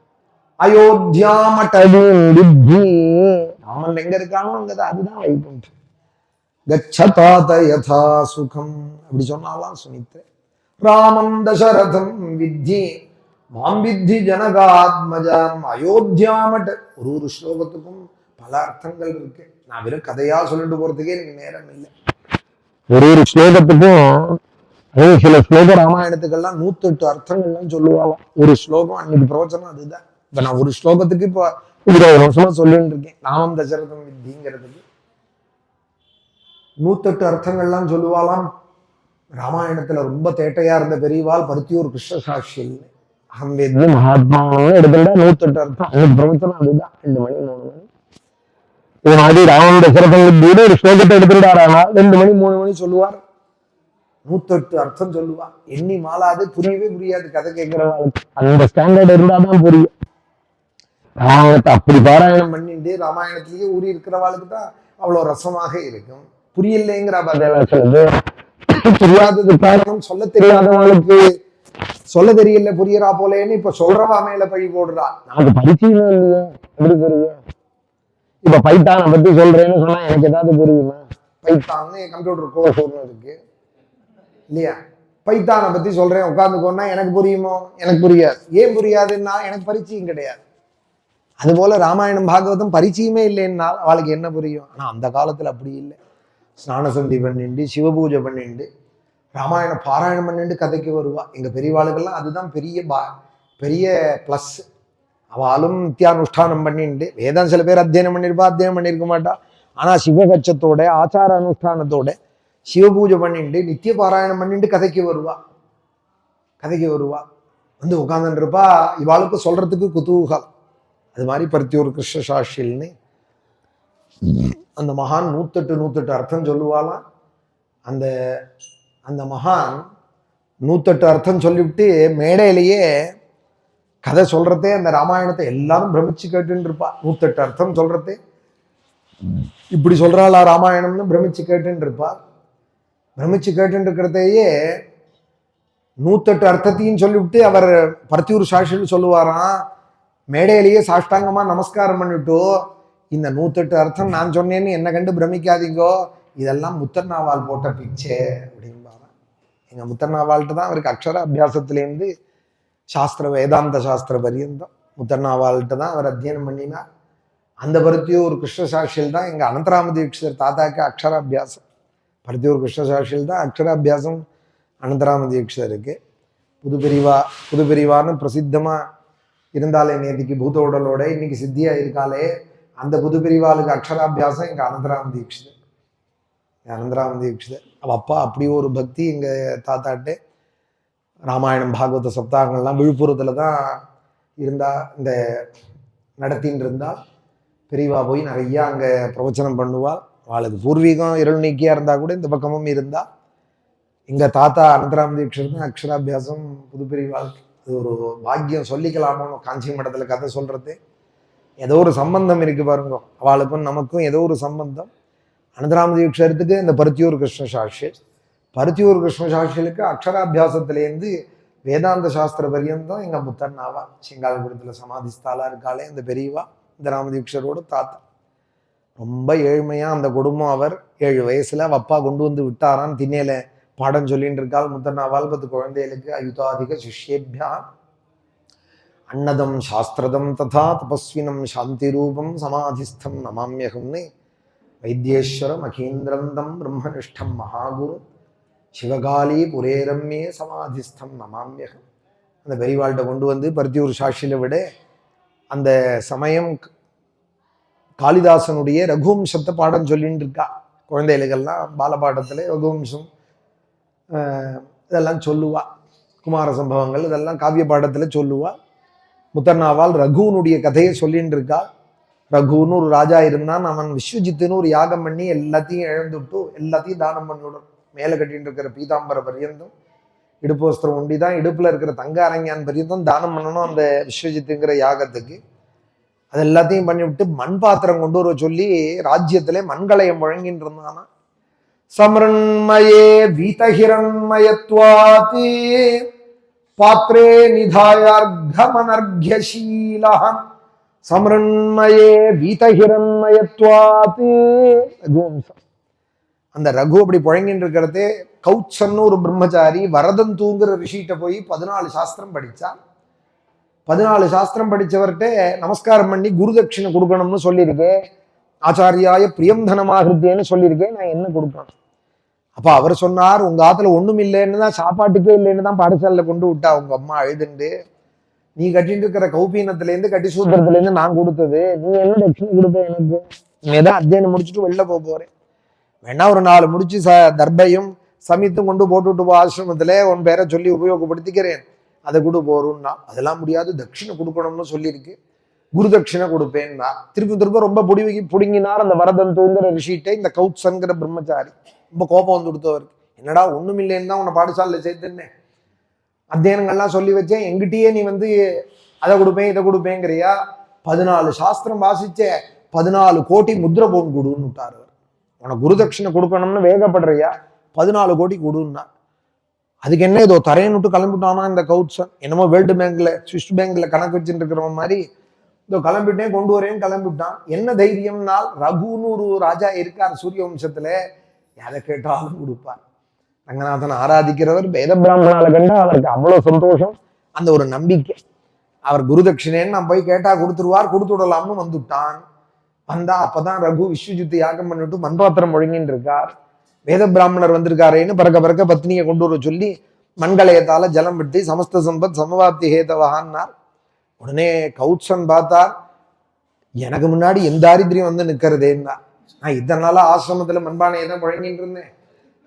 அயோத்தியா மட்டதி ராமன் எங்க இருக்கானோ அங்கதான், அதுதான் வைகுண்டம். கச்சதாத யதா சுகம் அப்படி சொன்னாலாம் சுனித்ரே. ராமம் தசரதம் வித்தி மாம் வித்தி ஜனகாத்மஜம். அயோத்தியாமட் ஒரு ஸ்லோகத்துக்கும் பல அர்த்தங்கள் இருக்கு. நான் வெறும் கதையா சொல்லிட்டு போறதுக்கே எனக்கு நேரம் இல்லை. ஒரு ஸ்லோகத்துக்கும் சில ஸ்லோக ராமாயணத்துக்கெல்லாம் 108 அர்த்தங்கள்லாம் சொல்லுவாங்களாம். ஒரு ஸ்லோகம் அன்னைக்கு பிரவச்சனம் அதுதான். இப்ப நான் ஒரு ஸ்லோகத்துக்கு இப்போ 20 வருஷமா சொல்லிட்டு இருக்கேன். ராமம் தசரதம் வித்திங்கிறதுக்கு 108 அர்த்தங்கள்லாம் சொல்லுவாளாம். ராமாயணத்துல ரொம்ப தேட்டையா இருந்த பெரியவாள் பருத்தியூர் கிருஷ்ணசாட்சியில் அகம்பேத்கி மகாத்மாவும் எடுத்துட்டா 108 அர்த்தம். அன்னைக்கு பிரவச்சனம் அதுதான். 2 மணி 3 மணி. இது மாதிரி ராமனுடைய சிறப்பை ஒரு ஸ்லோகத்தை எடுத்துட்டாரானா 2 மணி 3 மணி சொல்லுவார். 108 அர்த்தம் சொல்லுவார். எண்ணி மாலாது, புரியவே புரியாது. கதை கேட்கிறவாளுக்கு அந்த ஸ்டாண்டர்ட் இருந்தாதான் புரியும். ராமாயணத்தை அப்படி பாராயணம் பண்ணிட்டு ராமாயணத்திலேயே ஊறி இருக்கிறவாளுக்கு தான் அவ்வளவு ரசமாக இருக்கும். புரியலைங்கிற புரியாதது காரணம் சொல்ல தெரியாதவங்களுக்கு சொல்ல தெரியல புரியறா போலேன்னு இப்ப சொல்றவா மேல பழி போடுறா. நமக்கு பரிச்சயம் இல்லையா? எப்படி புரியும்? இப்ப பைத்தானை பத்தி சொல்றேன்னு சொன்னா எனக்கு ஏதாவது புரியுமா? பைத்தான்னு கம்ப்யூட்டர் கோர்ஸ் ஒன்று இருக்கு இல்லையா? பைத்தானை பத்தி சொல்றேன் உட்காந்துக்கோன்னா எனக்கு புரியுமோ? எனக்கு புரியாது. ஏன் புரியாதுன்னா எனக்கு பரிச்சயம் கிடையாது. அதுபோல ராமாயணம் பாகவதம் பரிச்சயமே இல்லைன்னா அவளுக்கு என்ன புரியும்? ஆனா அந்த காலத்துல அப்படி இல்லை. ஸ்நானசந்தி பண்ணிண்டு சிவபூஜை பண்ணிண்டு ராமாயண பாராயணம் பண்ணிட்டு கதைக்கு வருவா. எங்க பெரியவாளுக்கெல்லாம் அதுதான் பெரிய பிளஸ். அவளும் நித்தியானுஷ்டானம் பண்ணிண்டு வேதம் சில பேர் அத்தியனம் பண்ணிருப்பா, அத்தியனம் பண்ணிருக்க மாட்டா. ஆனா சிவகட்சத்தோட ஆச்சார அனுஷ்டானத்தோட சிவபூஜை பண்ணிட்டு நித்திய பாராயணம் பண்ணிட்டு கதைக்கு வருவா. வந்து உட்கார்ந்துட்டு இருப்பா. இவாளுக்கு சொல்றதுக்கு குதூகல். அது மாதிரி பருத்தியூர் கிருஷ்ணசாட்சில்னு அந்த மகான் 108 அர்த்தம் சொல்லுவாளாம். அந்த மகான் 108 அர்த்தம் சொல்லிவிட்டு மேடையிலேயே கதை சொல்றதே அந்த ராமாயணத்தை எல்லாரும் பிரமிச்சு கேட்டுன்னு இருப்பா. 108 அர்த்தம் சொல்றதே இப்படி சொல்றாளா ராமாயணம்னு பிரமிச்சு கேட்டுன்னு இருப்பா. பிரமிச்சு கேட்டுன்னு இருக்கிறதையே 108 அர்த்தத்தையும் சொல்லிவிட்டு அவர் பருத்தியூர் சாட்சின்னு சொல்லுவாராம். மேடையிலேயே சாஷ்டாங்கமா நமஸ்காரம் பண்ணிட்டு, இந்த 108 அர்த்தம் நான் சொன்னேன்னு என்ன கண்டு பிரமிக்காதீங்கோ, இதெல்லாம் முத்தர்நாவால் போட்ட பிச்சை அப்படின்பாங்க. எங்க முத்தர்நாவால்கிட்ட தான் அவருக்கு அக்ஷர அபியாசத்திலேருந்து சாஸ்திர வேதாந்த சாஸ்திர பரியந்தம் முத்தர்நாவால்கிட்ட தான் அவர் அத்தியனம் பண்ணினார். அந்த பருத்தியூர் கிருஷ்ணசாட்சியில் தான் எங்க அனந்தராம தீட்சிதர் தாத்தாக்கு அக்ஷராபியாசம். பருத்தியூர் கிருஷ்ணசாட்சியில் தான் அக்ஷராபியாசம் அனந்தராம தீட்சிதருக்கு. புதுபிரிவான்னு பிரசித்தமா இருந்தாலே நேற்றுக்கு பூத உடலோட இன்னைக்கு சித்தியா இருக்காளே அந்த புதுபிரிவாளுக்கு அக்ஷராபியாசம் எங்க அனந்தராம தீட்சிதர். அவ அப்பா அப்படி ஒரு பக்தி எங்க தாத்தாட்டே. ராமாயணம் பாகவத சப்தாகங்கள்லாம் விழுப்புரத்துல தான் இருந்தா இந்த நடத்தின்னு இருந்தா. பெரியவா போய் நிறைய அங்க பிரவச்சனம் பண்ணுவாள். அவளுக்கு பூர்வீகம் இருள் நீக்கியா இருந்தா கூட இந்த பக்கமும் இருந்தா. எங்க தாத்தா அனந்தராம தீட்சிதர் தான் அக்ஷராபியாசம் புதுபிரிவாளுக்கு. அது ஒரு பாக்கியம் சொல்லிக்கலாமோ. காஞ்சி மடத்துல கதை சொல்றது ஏதோ ஒரு சம்பந்தம் இருக்கு பாருங்க. அவளுக்கும் நமக்கும் ஏதோ ஒரு சம்பந்தம். அனந்தராம தீட்சிதருக்கு இந்த பருத்தியூர் கிருஷ்ணசாட்சிகளுக்கு அக்ஷராபியாசத்திலேருந்து வேதாந்த சாஸ்திர பரியந்தம் எங்க முத்தர்நாவா செங்கால்புரத்துல சமாதிஸ்தாலா இருக்காளே அந்த பெரியவா இந்த ராமதீட்சரோட தாத்தா. ரொம்ப ஏழ்மையா அந்த குடும்பம். அவர் 7 வயசுல அப்பா கொண்டு வந்து விட்டாரான். திண்ணையில பாடம் சொல்லிட்டு இருக்காள் முத்தர்நாவால். 10 குழந்தைகளுக்கு அயுதாதிக சிஷ்யேபியா அன்னதம் சாஸ்திரதம் ததா தபஸ்வினம் சாந்தி ரூபம் சமாதிஸ்தம் நமாமியகம்னு வைத்தியேஸ்வரம் அகீந்திரந்தம் பிரம்மனிஷ்டம் மகாகுரு சிவகாலி புரேரம்யே சமாதிஸ்தம் நமாமியகம். அந்த பெரியவாள்கிட்ட கொண்டு வந்து பருத்தியூர் சாட்சியில விட அந்த சமயம் காளிதாசனுடைய ரகுவம்சத்தை பாடம் சொல்லின்னு இருக்கா. குழந்தைகளுக்கெல்லாம் பாலபாடத்துல ரகுவம்சம் இதெல்லாம் சொல்லுவா. குமார சம்பவங்கள் இதெல்லாம் காவிய பாடத்துல சொல்லுவா. முத்தர்னாவால் ரகுவனுடைய கதையை சொல்லின்னு இருக்கா. ரகுன்னு ஒரு ராஜா இருந்தான். அவன் விஸ்வஜித்துன்னு ஒரு யாகம் பண்ணி எல்லாத்தையும் இழந்துட்டு எல்லாத்தையும் தானம் பண்ணிவிடும். மேலே கட்டின்னு இருக்கிற பீதாம்பர பரியந்தம், இடுப்பு வஸ்திரம் உண்டி தான், இடுப்புல இருக்கிற தங்க அரங்கான் பரியந்தம் தானம் பண்ணணும் அந்த விஸ்வஜித்துங்கிற யாகத்துக்கு. அது எல்லாத்தையும் பண்ணிவிட்டு மண் பாத்திரம் கொண்டு வர சொல்லி ராஜ்யத்திலே மண்கலயம் முழங்கின்னு இருந்தானா. சம்ரண்மயே வீதஹிரண்மயத்வாதி பாத்ரே நிதாயார்கமனர்க்யசீலஹ சம்ரண்மயே வீதஹிரண்மயத்வாதி ரகுவம்சம். அந்த ரகு அப்படி புழங்கின்னு இருக்கிறதே கௌச்சன்னு ஒரு பிரம்மச்சாரி வரதன் தூங்குற ரிஷிகிட்ட போய் 14 சாஸ்திரம் படிச்சான். 14 சாஸ்திரம் படிச்சவர்கிட்ட நமஸ்காரம் பண்ணி குருதட்சிணை கொடுக்கணும்னு சொல்லியிருக்கேன். ஆச்சாரியாய பிரியந்தனமாகிருத்தேன்னு சொல்லியிருக்கேன், நான் என்ன கொடுக்கணும்? அப்ப அவர் சொன்னார், உங்க ஆத்துல ஒண்ணும் இல்லைன்னு தான், சாப்பாட்டுக்கே இல்லைன்னு தான் பாடசாலையில கொண்டு விட்டா உங்க அம்மா அழுதுண்டு. நீ கட்டிட்டு இருக்கிற கௌபீனத்திலேருந்து கட்டி சூத்திரத்திலேருந்து நான் கொடுத்தது, நீ என்ன தட்சிணை கொடுப்ப எனக்கு? நீ தான் அத்தியனம் முடிச்சுட்டு வெளில போறேன், வேணா ஒரு 4 முடிச்சு தர்பையும் சமித்தும் கொண்டு போட்டுட்டு போ, ஆசிரமத்துல உன் பேரை சொல்லி உபயோகப்படுத்திக்கிறேன், அதை கூட போறோம்னா. அதெல்லாம் முடியாது, தட்சிணை கொடுக்கணும்னு சொல்லியிருக்கு, குரு தட்சிணை கொடுப்பேன்னா. திரும்ப ரொம்ப புடுங்கினார் அந்த வரதன் தூங்குற ரிஷிட்ட இந்த கௌத்சங்கிற பிரம்மச்சாரி. ரொம்ப கோபம் வந்து கொடுத்தவருக்கு, என்னடா ஒண்ணும் இல்லைன்னு தான் உன்னை பாடசாலையில சேர்த்துன்னு அத்தியனங்கள்லாம் சொல்லி வச்சேன், எங்கிட்டயே நீ வந்து அதை கொடுப்பேன் இதை கொடுப்பேங்கிறியா? 14 சாஸ்திரம் வாசிச்ச 14 கோடி முத்திர போன் கொடுன்னு விட்டாரு. உனக்கு குருதட்சிணை கொடுக்கணும்னு வேகப்படுறியா, 14 கோடி கொடுன்னா. அதுக்கு என்ன ஏதோ தரையன் விட்டு கிளம்பிட்டானா இந்த கௌத்சன், என்னமோ வேர்ல்டு பேங்க்ல ஸ்விஸ் பேங்க்ல கணக்கு வச்சுட்டு இருக்கிறவன் மாதிரி இதோ கிளம்பிட்டேன் கொண்டு வரேன்னு கிளம்பிட்டான். என்ன தைரியம்னால் ரகுன்னு ஒரு ராஜா இருக்கார் சூரிய வம்சத்துல, எதை கேட்டாலும் கொடுப்பார். ரங்கநாதன் ஆராதிக்கிறவர் வேத பிராமணால கண்டா அவருக்கு அவ்வளவு சந்தோஷம், அந்த ஒரு நம்பிக்கை. அவர் குருதட்சிணேன்னு நான் போய் கேட்டா கொடுத்துருவார், கொடுத்து விடலாம்னு வந்துட்டான். வந்தா அப்பதான் ரகு விஸ்வஜித்து யாகம் பண்ணிட்டு மண்பாத்திரம் முழங்கின்னு இருக்கார். வேத பிராமணர் வந்திருக்காரேன்னு பறக்க பத்னியை கொண்டு வர சொல்லி மண்கலயத்தால ஜலம் விட்டு சமஸ்த சம்பத் சமவாப்தி ஹேதவகான்னார். உடனே கௌத்சன் பார்த்தார், எனக்கு முன்னாடி எந்த தாரித்ரியம் வந்து நிற்கிறதேன்னா, நான் இத்தனை நாளா ஆசிரமத்துல மண்பானையை தான் முழங்கிட்டு இருந்தேன்.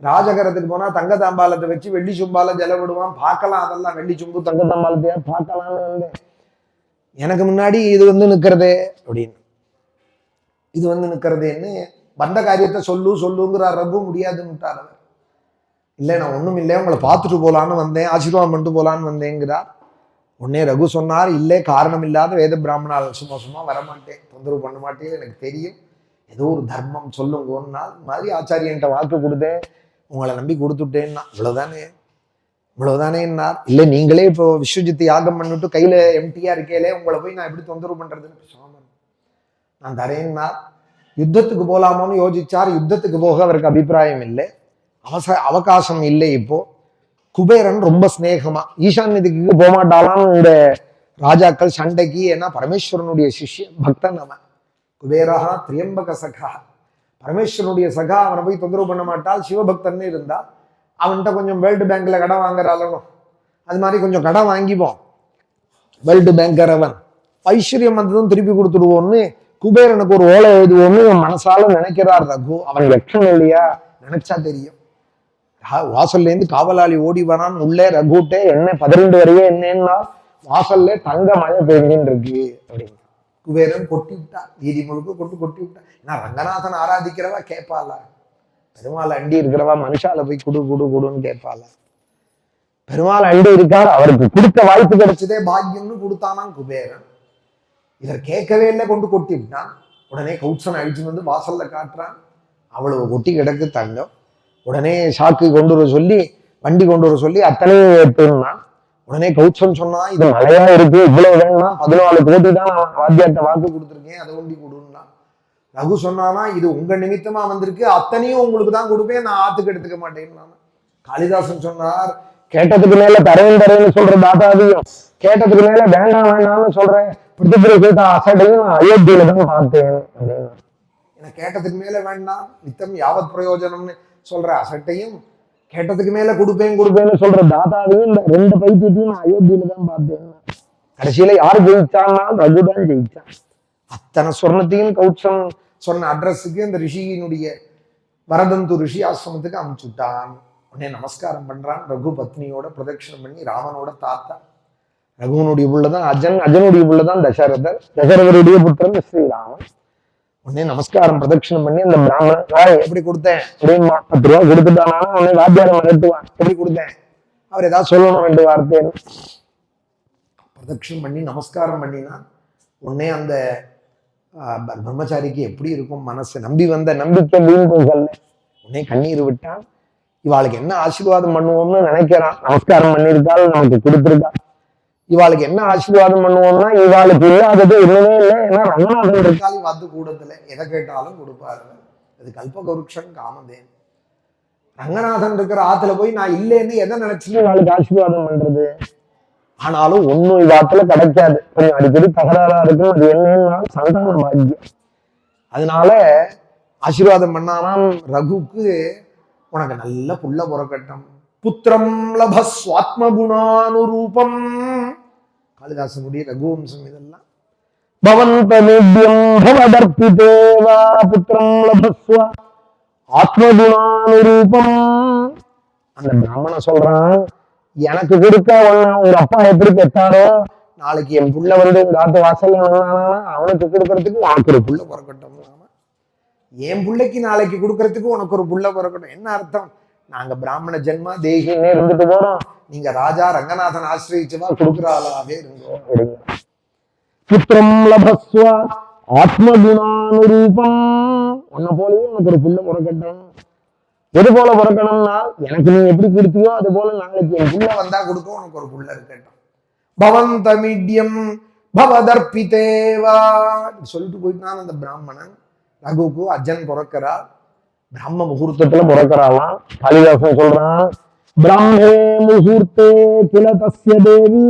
ராஜகரத்துக்கு போனா தங்க தாம்பாலத்தை வச்சு வெள்ளி சும்பால ஜலம் விடுவான், பார்க்கலாம், அதெல்லாம் வெள்ளி சும்பு தங்க தாம்பாலத்தையா பார்க்கலாம்னு வந்தேன். எனக்கு முன்னாடி இது வந்து நிற்கிறதே அப்படின்னு, இது வந்து நிற்கிறதேன்னு வந்த காரியத்தை சொல்லுங்கிறார் ரகு. முடியாதுன்னு விட்டார் அவர். இல்லை நான் ஒண்ணும் இல்லை, உங்களை பார்த்துட்டு போலான்னு வந்தேன், ஆசீர்வாதம் பண்ணிட்டு போலான்னு வந்தேங்கிறார். உடனே ரகு சொன்னார், இல்லை காரணம் இல்லாத வேத பிராமணால் சும்மா வரமாட்டேன், தொந்தரவு பண்ண மாட்டேன், எனக்கு தெரியும், ஏதோ ஒரு தர்மம் சொல்லுங்கன்னா மாதிரி ஆச்சாரியன்ட்ட வாக்கு கொடுத்தேன், உங்களை நம்பி கொடுத்துட்டேன்னா. இவ்வளவுதானேன்னார். இல்லை நீங்களே இப்போ விஸ்வஜித்து யாகம் பண்ணிட்டு கையில எம்டியா இருக்கேலே, உங்களை போய் நான் எப்படி தொந்தரவு பண்றதுன்னு சொன்னேன். நான் தரேன்னார். யுத்தத்துக்கு போலாமோன்னு யோசிச்சார். யுத்தத்துக்கு போக அவருக்கு அபிப்பிராயம் இல்லை, அவகாசம் இல்லை. இப்போ குபேரன் ரொம்ப ஸ்நேகமா ஈசான்யத்துக்கு போகமாட்டாலாம் இந்த ராஜாக்கள் சண்டைக்கு, ஏன்னா பரமேஸ்வரனுடைய சிஷ்யன் பக்தன் அவன். குபேரஹா திரியம்பக சகா, பரமேஸ்வரனுடைய சகா, அவனை போய் தொந்தரவு பண்ண மாட்டால். சிவபக்தன்னு இருந்தா அவன்கிட்ட கொஞ்சம் வேர்ல்டு பேங்க்ல கடன் வாங்குறாலும் அது மாதிரி கொஞ்சம் கடன் வாங்கிப்போம். வேர்ல்டு பேங்கர் அவன், ஐஸ்வர்யம் வந்ததும் திருப்பி கொடுத்துடுவோம்னு குபேரனுக்கு ஒரு ஓலை எழுதுவோம்னு மனசால நினைக்கிறார் ரகு. அவன் லட்சணம் இல்லையா, நினைச்சா தெரியும். வாசல்ல இருந்து காவலாளி ஓடி வரான் உள்ளே. ரகுட்டே என்ன 12 வரையே என்னன்னா வாசல்ல தங்க மழை பெய்ஞ்சின்னு இருக்கு அப்படின்னு குபேரன் கொட்டி விட்டார். வீதி முழுக்க கொட்டி விட்டார். ஏன்னா ரங்கநாதன் ஆராதிக்கிறவா கேட்பாள, பெருமாள் அண்டி இருக்கிறவா மனுஷால போய் குடுன்னு கேட்பாள. பெருமாள் அண்டி இருக்கார், அவருக்கு கொடுத்த வாய்ப்பு கிடைச்சதே பாக்கியம்னு கொடுத்தானான் குபேரன். இவர் கேட்கவே இல்லை, கொட்டி விட்டான். உடனே கௌத்சன் அழிச்சு வந்து வாசல்ல காட்டுறான், அவ்வளவு கொட்டி கிடக்கு தங்கம். உடனே சாக்கு கொண்டு வர சொல்லி, வண்டி கொண்டு வர சொல்லி அத்தனையும் எடுத்துனான். உடனே கௌத்சன் சொன்னா, இது மழையா இருக்கு, இவ்வளவு வேணும்னா 14 கோடி தான் நான் வாத்தியார்ட்ட வாக்கு கொடுத்துருக்கேன், அதை கொண்டு கொடுன்னா. ரகு சொன்னானா, இது உங்க நிமித்தமா வந்திருக்கு, அத்தனையும் உங்களுக்கு தான் கொடுப்பேன், நான் ஆத்துக்கு எடுத்துக்க மாட்டேன்னு. காளிதாசன் சொன்னார், கேட்டதுக்கு மேல தரேன்னு சொல்ற தாத்தாவையும், கேட்டதுக்கு மேல வேண்டாம்னு சொல்றேன் அசடையும் நான் அயோத்தியில தான் பார்த்தேன் அப்படின்னு. கேட்டதுக்கு மேல வேண்டாம், நித்தம் யாவத் பிரயோஜனம்னு சொல்ற அசட்டையும், கேட்டதுக்கு மேல கொடுப்பேன் கொடுப்பேன்னு சொல்ற தாத்தாவையும் இந்த ரெண்டு பைத்தியத்தையும் நான் அயோத்தியில தான் பார்த்தேன். கடைசியில யாரு ஜெயிச்சான்னா ரகுதான் ஜெயிச்சான். அத்தனை சொர்ணத்தையும் கௌச்சம் சொன்ன அட்ரஸுக்கு இந்த ரிஷியினுடைய வரதந்து ரிஷி ஆசிரமத்துக்கு அனுப்பிச்சுட்டான். உடனே நமஸ்காரம் பண்றான். ரகு பத்னியோட பிரதட்சிணம் பண்ணி ராமனோட தாத்தா, ரகுவனுடைய புள்ளதான் அஜன், அஜனுடைய புள்ளதான் தசரதர், தசரதருடைய புத்திரன் ஸ்ரீராமன். உடனே நமஸ்காரம் பிரதட்சிணம் பண்ணி அந்த பிராமணன் எப்படி கொடுத்தேன் அப்படின்னா 10 ரூபா கொடுத்துட்டானா உடனே வாத்தியாரம் மிரட்டுவான். எப்படி கொடுத்தேன், அவர் ஏதாவது சொல்லணும் 2 வார்த்தை. பிரதட்சிணம் பண்ணி நமஸ்காரம் பண்ணினா உடனே அந்த பிரம்மச்சாரிக்கு எப்படி இருக்கும் மனசு, நம்பி வந்த நம்பிக்கை வீண் போகல. உடனே கண்ணீர் விட்டான். இவாளுக்கு என்ன ஆசீர்வாதம் பண்ணுவோம்னு நினைக்கிறான். நமஸ்காரம் பண்ணியிருக்காள், நமக்கு கொடுத்துருக்கா. இவாளுக்கு என்ன ஆசீர்வாதம் பண்ணுவோம்னா இவாளுக்கு இல்லாதது இன்னுமே இல்லை. ஏன்னா ரங்கநாதன் இருக்காள் வாத்து கூடத்துல, எதை கேட்டாலும் கொடுப்பாரு. அது கல்பகருஷன் காமதேன். ரங்கநாதன் இருக்கிற ஆத்துல போய் நான் இல்லைன்னு எதை நினைச்சுன்னு இவாளுக்கு ஆசீர்வாதம் பண்றது? ஆனாலும் ஒன்னும் இவாத்துல கிடைக்காது. கொஞ்சம் அடிக்கடி தகராறா இருக்கும். அது என்னன்னா சந்தான பாக்கியம். அதனால ஆசீர்வாதம் பண்ணானாம் ரகுக்கு, உனக்கு நல்ல புள்ள பிறக்கட்டும். புத்திரம் லபஸ்வாத்ம குணானுரூபம். காளிதாசனுடைய ரகுவம்சம் இதெல்லாம். பவந்தமேத்யம் பவதர்ப்பிதேவா புத்திரம் லபஸ்வ ஆத்மகுணானுரூபம். அந்த பிராமணன் சொல்றான், எனக்கு கொடுக்க உங்க அப்பா எப்படி பெற்றாரோ, நாளைக்கு என் புள்ள வந்து உங்க ஆத்து வாசல்ல அவனுக்கு கொடுக்கறதுக்கு உனக்கு ஒரு புள்ள பிறக்கட்டும். என் பிள்ளைக்கு நாளைக்கு கொடுக்கறதுக்கு உனக்கு ஒரு புள்ள பிறக்கட்டும். என்ன அர்த்தம்? நாங்க பிராமண ஜென்மா தேகின்னே இருந்துட்டு போறோம், நீங்க ராஜா ரங்கநாதன் ஆசிரியச்சுவா கொடுக்குறாளாவே இருந்தோம். புத்திரம் லபஸ்வ ஆத்மகுணானுரூபம். உன்னை போலவே உனக்கு ஒரு புள்ள பிறக்கட்டும். எது போல பிறக்கணும்னா எனக்கு நீ எப்படி கொடுத்தியோ அது போல நாளைக்கு என் புள்ள வந்தா கொடுக்க உனக்கு ஒரு புள்ள இருக்கட்டும். பவந்தமிட்யம் பவதர்ப்பிதேவா சொல்லிட்டு போயிட்டான் அந்த பிராமணன். ரகுக்கு அஜன் பிறக்கிறார். பிரம்ம முகூர்த்தத்துல பிறக்கிறாளாம். காளிதாசன் சொல்றான், பிரம்மே முகூர்த்தே கில தஸ்ய தேவி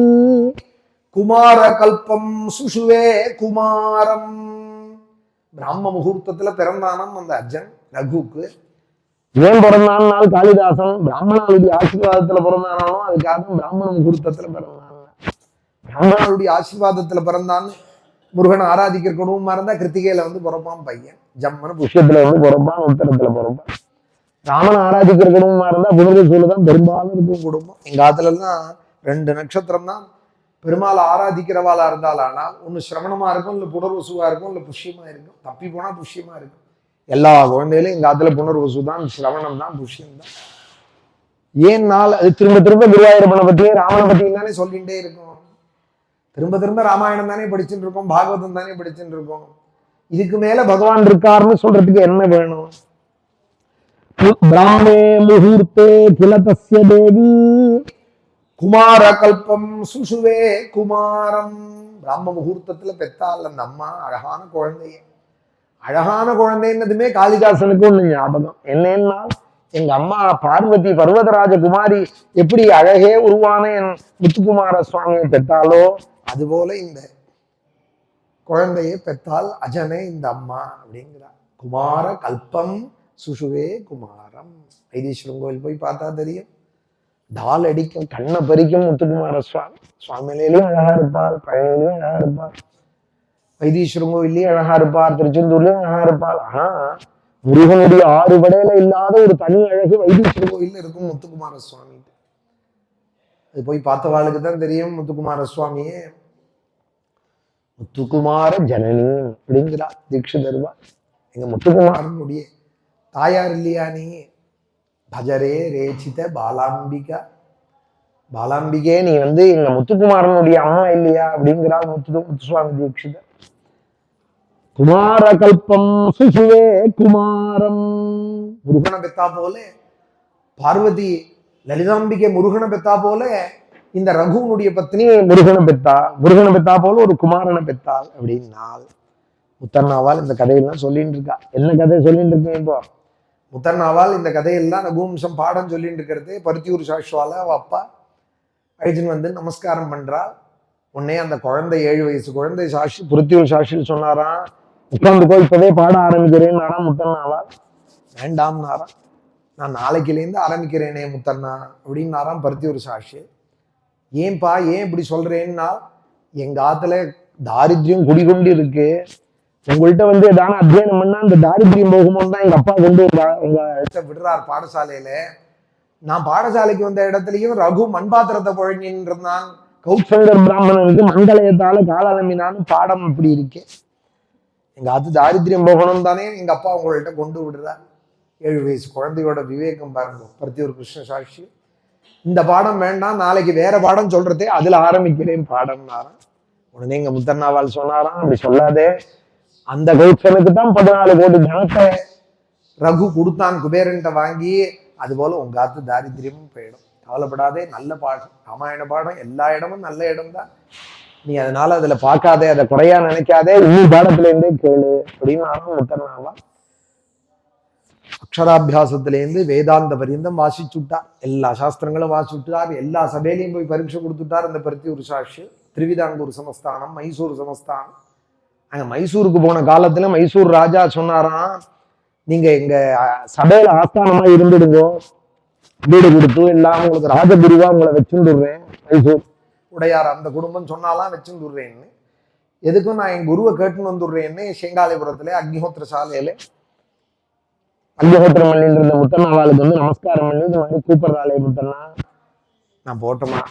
குமார கல்பம் சுஷுவே குமாரம். பிரம்ம முகூர்த்தத்துல பிறந்தானம் அந்த அஜன் ரகுக்கு. ஏன் பிறந்தானால் காளிதாசன் பிராமணனுடைய ஆசீர்வாதத்துல பிறந்தானோ அதுக்காக பிராமண முகூர்த்தத்துல பிறந்தான். பிராமணனுடைய ஆசீர்வாதத்துல பிறந்தான்னு முருகனை ஆராதிக்கிற குடும்பமா இருந்தா கிருத்திகையில வந்து பிறப்பான் பையன், ஜம்மனு புஷ்யத்துல வந்து பிறப்பான், உத்தரத்துல பிறப்பான். ராமனை ஆராதிக்கிற குடும்பமா இருந்தா புனர்வசூல தான் பெரும்பாலும் இருக்கும் குடும்பம். எங்க ஆத்துல எல்லாம் 2 நட்சத்திரம் தான் பெருமாளை ஆராதிக்கிறவாளா இருந்தால், ஆனா ஒண்ணு சிரவணமா இருக்கும், இல்ல புனர்வசுவா இருக்கும், இல்ல புஷ்யமா இருக்கும். தப்பி போனா புஷ்யமா இருக்கும். எல்லா குழந்தையிலும் எங்க ஆத்துல புனர்வசு தான், சிரவணம் தான், புஷ்யம் தான். ஏன் நாள் அது திரும்ப திரும்ப குருவாயூரப்பனை பத்தியும் ராமனை பத்தியும் தானே சொல்லிகிட்டே இருக்கும். திரும்ப திரும்ப ராமாயணம் தானே படிச்சுட்டு இருக்கோம், பாகவதம் தானே படிச்சுட்டு இருக்கோம். இதுக்கு மேல பகவான் இருக்காருன்னு சொல்றதுக்கு என்ன வேணும்? பிராமே முகூர்த்தே கில தஸ்ய தேவி குமார கல்பம் சுசுவே குமாரம். பிராம முகூர்த்தத்துல பெத்தால் அந்த அம்மா அழகான குழந்தைய. அழகான குழந்தைன்னதுமே காளிதாசனுக்கு ஒண்ணு ஞாபகம். என்னன்னா, எங்க அம்மா பார்வதி பர்வதராஜ குமாரி எப்படி அழகே உருவான என் முத்துக்குமார சுவாமியை பெற்றாலோ அதுபோல இந்த குழந்தையை பெற்றால் அஜனே இந்த அம்மா அப்படிங்கிறார். குமார கல்பம் சுசுவே குமாரம். வைத்தீஸ்வரன் கோயில் போய் பார்த்தா தெரியும். டால் அடிக்கும், கண்ணை பறிக்கும் முத்துக்குமார சுவாமி. சுவாமியிலையும் அழகா இருப்பார், பழனிலையும் அழகா இருப்பார், வைத்தீஸ்வரன் கோயிலையும் அழகா இருப்பார், திருச்செந்தூர்லயும் அழகா இருப்பார். ஆனா முருகனுடைய 6 படையில இல்லாத ஒரு தனி அழகு வைத்தீஸ்வரன் கோயில்ல இருக்கும் முத்துக்குமார சுவாமி. அது போய் பார்த்தவாளுக்கு தான் தெரியும். முத்துக்குமார சுவாமியே முத்துக்குமார ஜனனி அப்படிங்கிறா தீட்சிதர்வா. எங்க முத்துக்குமாரனுடைய தாயார் இல்லையா நீ? பஜரே ரேச்சித பாலாம்பிகா. பாலாம்பிகே நீ வந்து எங்க முத்துக்குமாரனுடைய அம்மா இல்லையா அப்படிங்கிறாள் முத்துசுவாமி தீட்சிதர். குமார கல்பம் சுசுவே குமாரம். முருகனை பெத்தா போல பார்வதி லலிதாம்பிகை முருகனை பெத்தா போல இந்த ரகுவனுடைய பத்னி முருகனை பெத்தா. முருகனை பெத்தா போல ஒரு குமாரனை பெத்தாள் அப்படின்னாள். முத்தர்ணாவால் இந்த கதையெல்லாம் சொல்லிட்டு இருக்கா. என்ன கதை சொல்லிட்டு இருக்கேன் இப்போ? முத்தர்ணாவால் இந்த கதையெல்லாம் ரகுவம்சம் பாடம் சொல்லிட்டு இருக்கிறது. பருத்தியூர் சாஸ்வால அவ அப்பா அழைச்சின்னு வந்து நமஸ்காரம் பண்றா. உடனே அந்த குழந்தை 7 வயசு குழந்தை சாஷி பருத்தியூர் சாஷியில் சொன்னாராம், உட்கார்ந்துக்கோ இப்பவே பாட ஆரம்பிக்கிறேன்னாராம் முத்தர்ணாவால். வேண்டாம்னாராம். நான் நாளைக்குலேருந்து ஆரம்பிக்கிறேனே முத்தண்ணா அப்படின்னாராம் பருத்தியூர் சாட்சி. ஏன்பா ஏன் இப்படி சொல்றேன்னா, எங்க ஆத்துல தாரித்யம் குடிகொண்டு இருக்கு. உங்கள்கிட்ட வந்து ஏதாவது அத்தியனம் பண்ணா அந்த தாரித்யம் போகும்போது தான் எங்க அப்பா கொண்டு உங்க விடுறார் பாடசாலையில. நான் பாடசாலைக்கு வந்த இடத்துலயும் ரகு மண்பாத்திரத்தை புழங்கின்னு இருந்தான். கௌசங்கர் பிராமணனுக்கு மங்களயத்தால காலமினான்னு பாடம் இப்படி இருக்கு. எங்க ஆத்து தாரித்யம் போகணும் தானே எங்க அப்பா உங்கள்கிட்ட கொண்டு விடுறார். 7 வயசு குழந்தையோட விவேகம் பாருங்க பருத்தியூர் கிருஷ்ண சாட்சி. இந்த பாடம் வேண்டாம், நாளைக்கு வேற பாடம் சொல்றதே அதுல ஆரம்பிக்கிறேன் பாடம்னாராம். உடனே எங்க முத்தண்ணாவால் சொன்னாராம், அப்படி சொல்லாதே, அந்த கௌசனுக்கு தான் 14 கோடி தனத்தை ரகு கொடுத்தான் குபேரன்ட்ட வாங்கி. அது போல உங்க ஆத்து தாரித்யமும் போயிடும், கவலைப்படாதே. நல்ல பாடம், ராமாயண பாடம் எல்லா இடமும் நல்ல இடம் தான். நீ அதனால அதுல பார்க்காதே, அதை குறையா நினைக்காதே, இன்னும் பாடத்துல இருந்தே கேளு அப்படின்னு முத்தண்ணாவா அக்ஷராபியாசத்திலேருந்து வேதாந்த பரியந்தம் வாசிச்சுட்டார். எல்லா சாஸ்திரங்களும் வாசிச்சுட்டார். எல்லா சபையிலையும் போய் பரீட்சை கொடுத்துட்டார். அந்த பருத்தியூர் சாட்சி. திருவிதாங்கூர் சமஸ்தானம், மைசூர் சமஸ்தானம். அங்க மைசூருக்கு போன காலத்துல மைசூர் ராஜா சொன்னாராம், நீங்க எங்க சபையில ஆஸ்தானமா இருந்துடுங்கோ, வீடு கொடுத்து எல்லாம் உங்களுக்கு ராஜகுருவா உங்களை வச்சுடுறேன். மைசூர் உடையார் அந்த குடும்பம் சொன்னாலாம் வச்சுடுறேன்னு. எதுக்கும் நான் என் குருவை கேட்டுன்னு வந்துடுறேன்னு செங்காலிபுரத்துல அக்னிஹோத்திர சாலையில அக்னிஹோத்திரம் பண்ணிட்டு இருந்த முத்தண்ணாவாளுக்கு வந்து நமஸ்காரம் பண்ணி இந்த மாதிரி கூப்பிடுறாளே முத்தண்ணா, நான் போட்டோமா,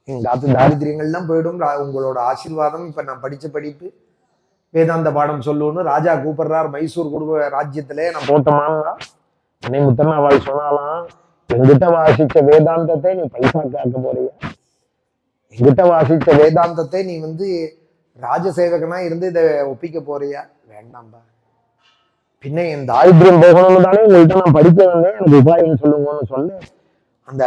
எங்க ஆத்து தாரித்திரியங்கள்லாம் போயிடும், உங்களோட ஆசீர்வாதம். இப்ப நான் படிச்ச படிப்பு வேதாந்த பாடம் சொல்லுன்னு ராஜா கூப்பிடுறார் மைசூர் குடும்ப ராஜ்யத்திலே. நான் போட்டோமான்னா உடனே முத்தண்ணாவாள் சொன்னாலாம், எங்கிட்ட வாசிச்ச வேதாந்தத்தை நீ பைசா காக்க போறியா? எங்கிட்ட வாசிச்ச வேதாந்தத்தை நீ வந்து ராஜசேவகனா இருந்து இதை ஒப்பிக்க போறியா? வேண்டாம்பா. பின்ன என் தாரித்யம் போகணும்னு தானே உங்கள்கிட்ட நான் படிக்க வந்தேன், எனக்கு உபாயம் சொல்லுங்கன்னு சொல்லு. அந்த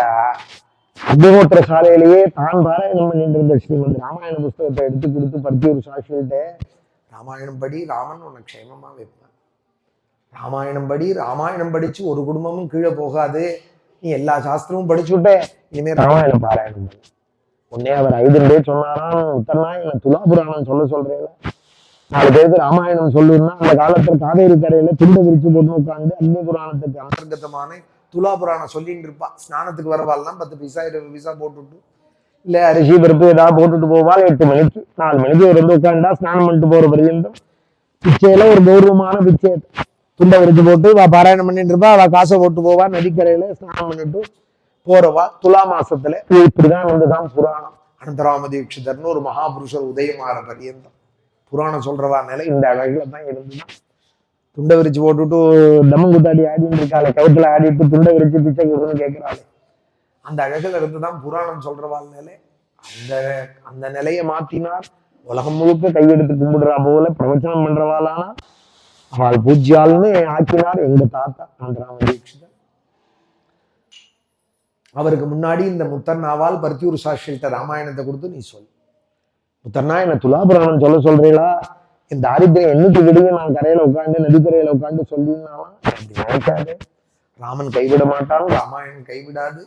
அக்னிஹோத்திர சாலையிலேயே தான் பாராயணம் பண்ணிட்டு இருந்த ஸ்ரீமந்த் ராமாயண புஸ்தகத்தை எடுத்து கொடுத்து பருத்தியூர் சாட்சிகிட்ட, ராமாயணம் படி, ராமன் உனக்கு க்ஷேமமா வைப்பான். ராமாயணம் படி, ராமாயணம் படிச்சு ஒரு குடும்பமும் கீழே போகாது. நீ எல்லா சாஸ்திரமும் படிச்சு விட்ட, இனிமே ராமாயணம் பாராயணம் பண்ணு. உடனே அவர் 5 டே சொன்னாராம், உத்தரனா என்ன துலாபுராணம் சொல்றேன். 4 பேருக்கு ராமாயணம் சொல்லுன்னா அந்த காலத்துல காவேரி கரையில துண்டை விரிச்சு போட்டு உட்காந்து அக்னி புராணத்துக்கு அந்தர்கதமான துலா புராணம் சொல்லிட்டு இருப்பா. ஸ்நானத்துக்கு வரவாள்லாம் 10 பைசா 20 பைசா போட்டுட்டு, இல்ல அரிசி பருப்பு ஏதாவது போட்டுட்டு போவாள். 8 மணிக்கு 4 மணிக்கு ஒரு வந்து உட்காண்டா ஸ்நானம் பண்ணிட்டு போற பரியந்தம் பிச்சையில ஒரு கௌரவமான பிச்சை துண்டை விரிச்சு போட்டு பாராயணம் பண்ணிட்டு இருப்பா. அவ காசை போட்டு போவா, நதிக்கரையில ஸ்நானம் பண்ணிட்டு போறவா. துலா மாசத்துல இப்படிதான் வந்துதான் புராணம். அனந்தராம தீட்சிதர்னு ஒரு மகாபுருஷர் உதயமாற பரியந்தம் புராணம் சொல்றவா நிலை இந்த அழகுல தான் இருந்துதான். துண்டை விரிச்சு போட்டுட்டு தம்மங்குத்தாடி ஆடிட்டு இருக்காளே, கவுத்துல ஆடிட்டு துண்டை விரிச்சு பிச்சை கொடுன்னு கேட்கிறாளே, அந்த அழகுல இருந்துதான் புராணம் சொல்றவாள் நிலை. அந்த அந்த நிலையை மாத்தினார். உலகம் முழுக்க கையெடுத்து கும்பிடுறா போல பிரவச்சனம் பண்றவாளானா அவள் பூஜ்யால்னு ஆக்கினார் எங்க தாத்தா அனந்தராம தீட்சிதர். அவருக்கு முன்னாடி இந்த முத்தண்ணாவால் பருத்தியூர் சாட்சிகிட்ட ராமாயணத்தை கொடுத்து, நீ சொல் முத்தண்ணா, என்ன துலாபுராணம் சொல்றீங்களா? என் தாரித்திரம் என்னைக்கு விடுங்க, நான் கரையில உட்காந்து நதிக்கரையில உட்காந்து சொல்லினாலாம். அப்படி நினைக்காது. ராமன் கைவிட மாட்டான், ராமாயணம் கைவிடாது.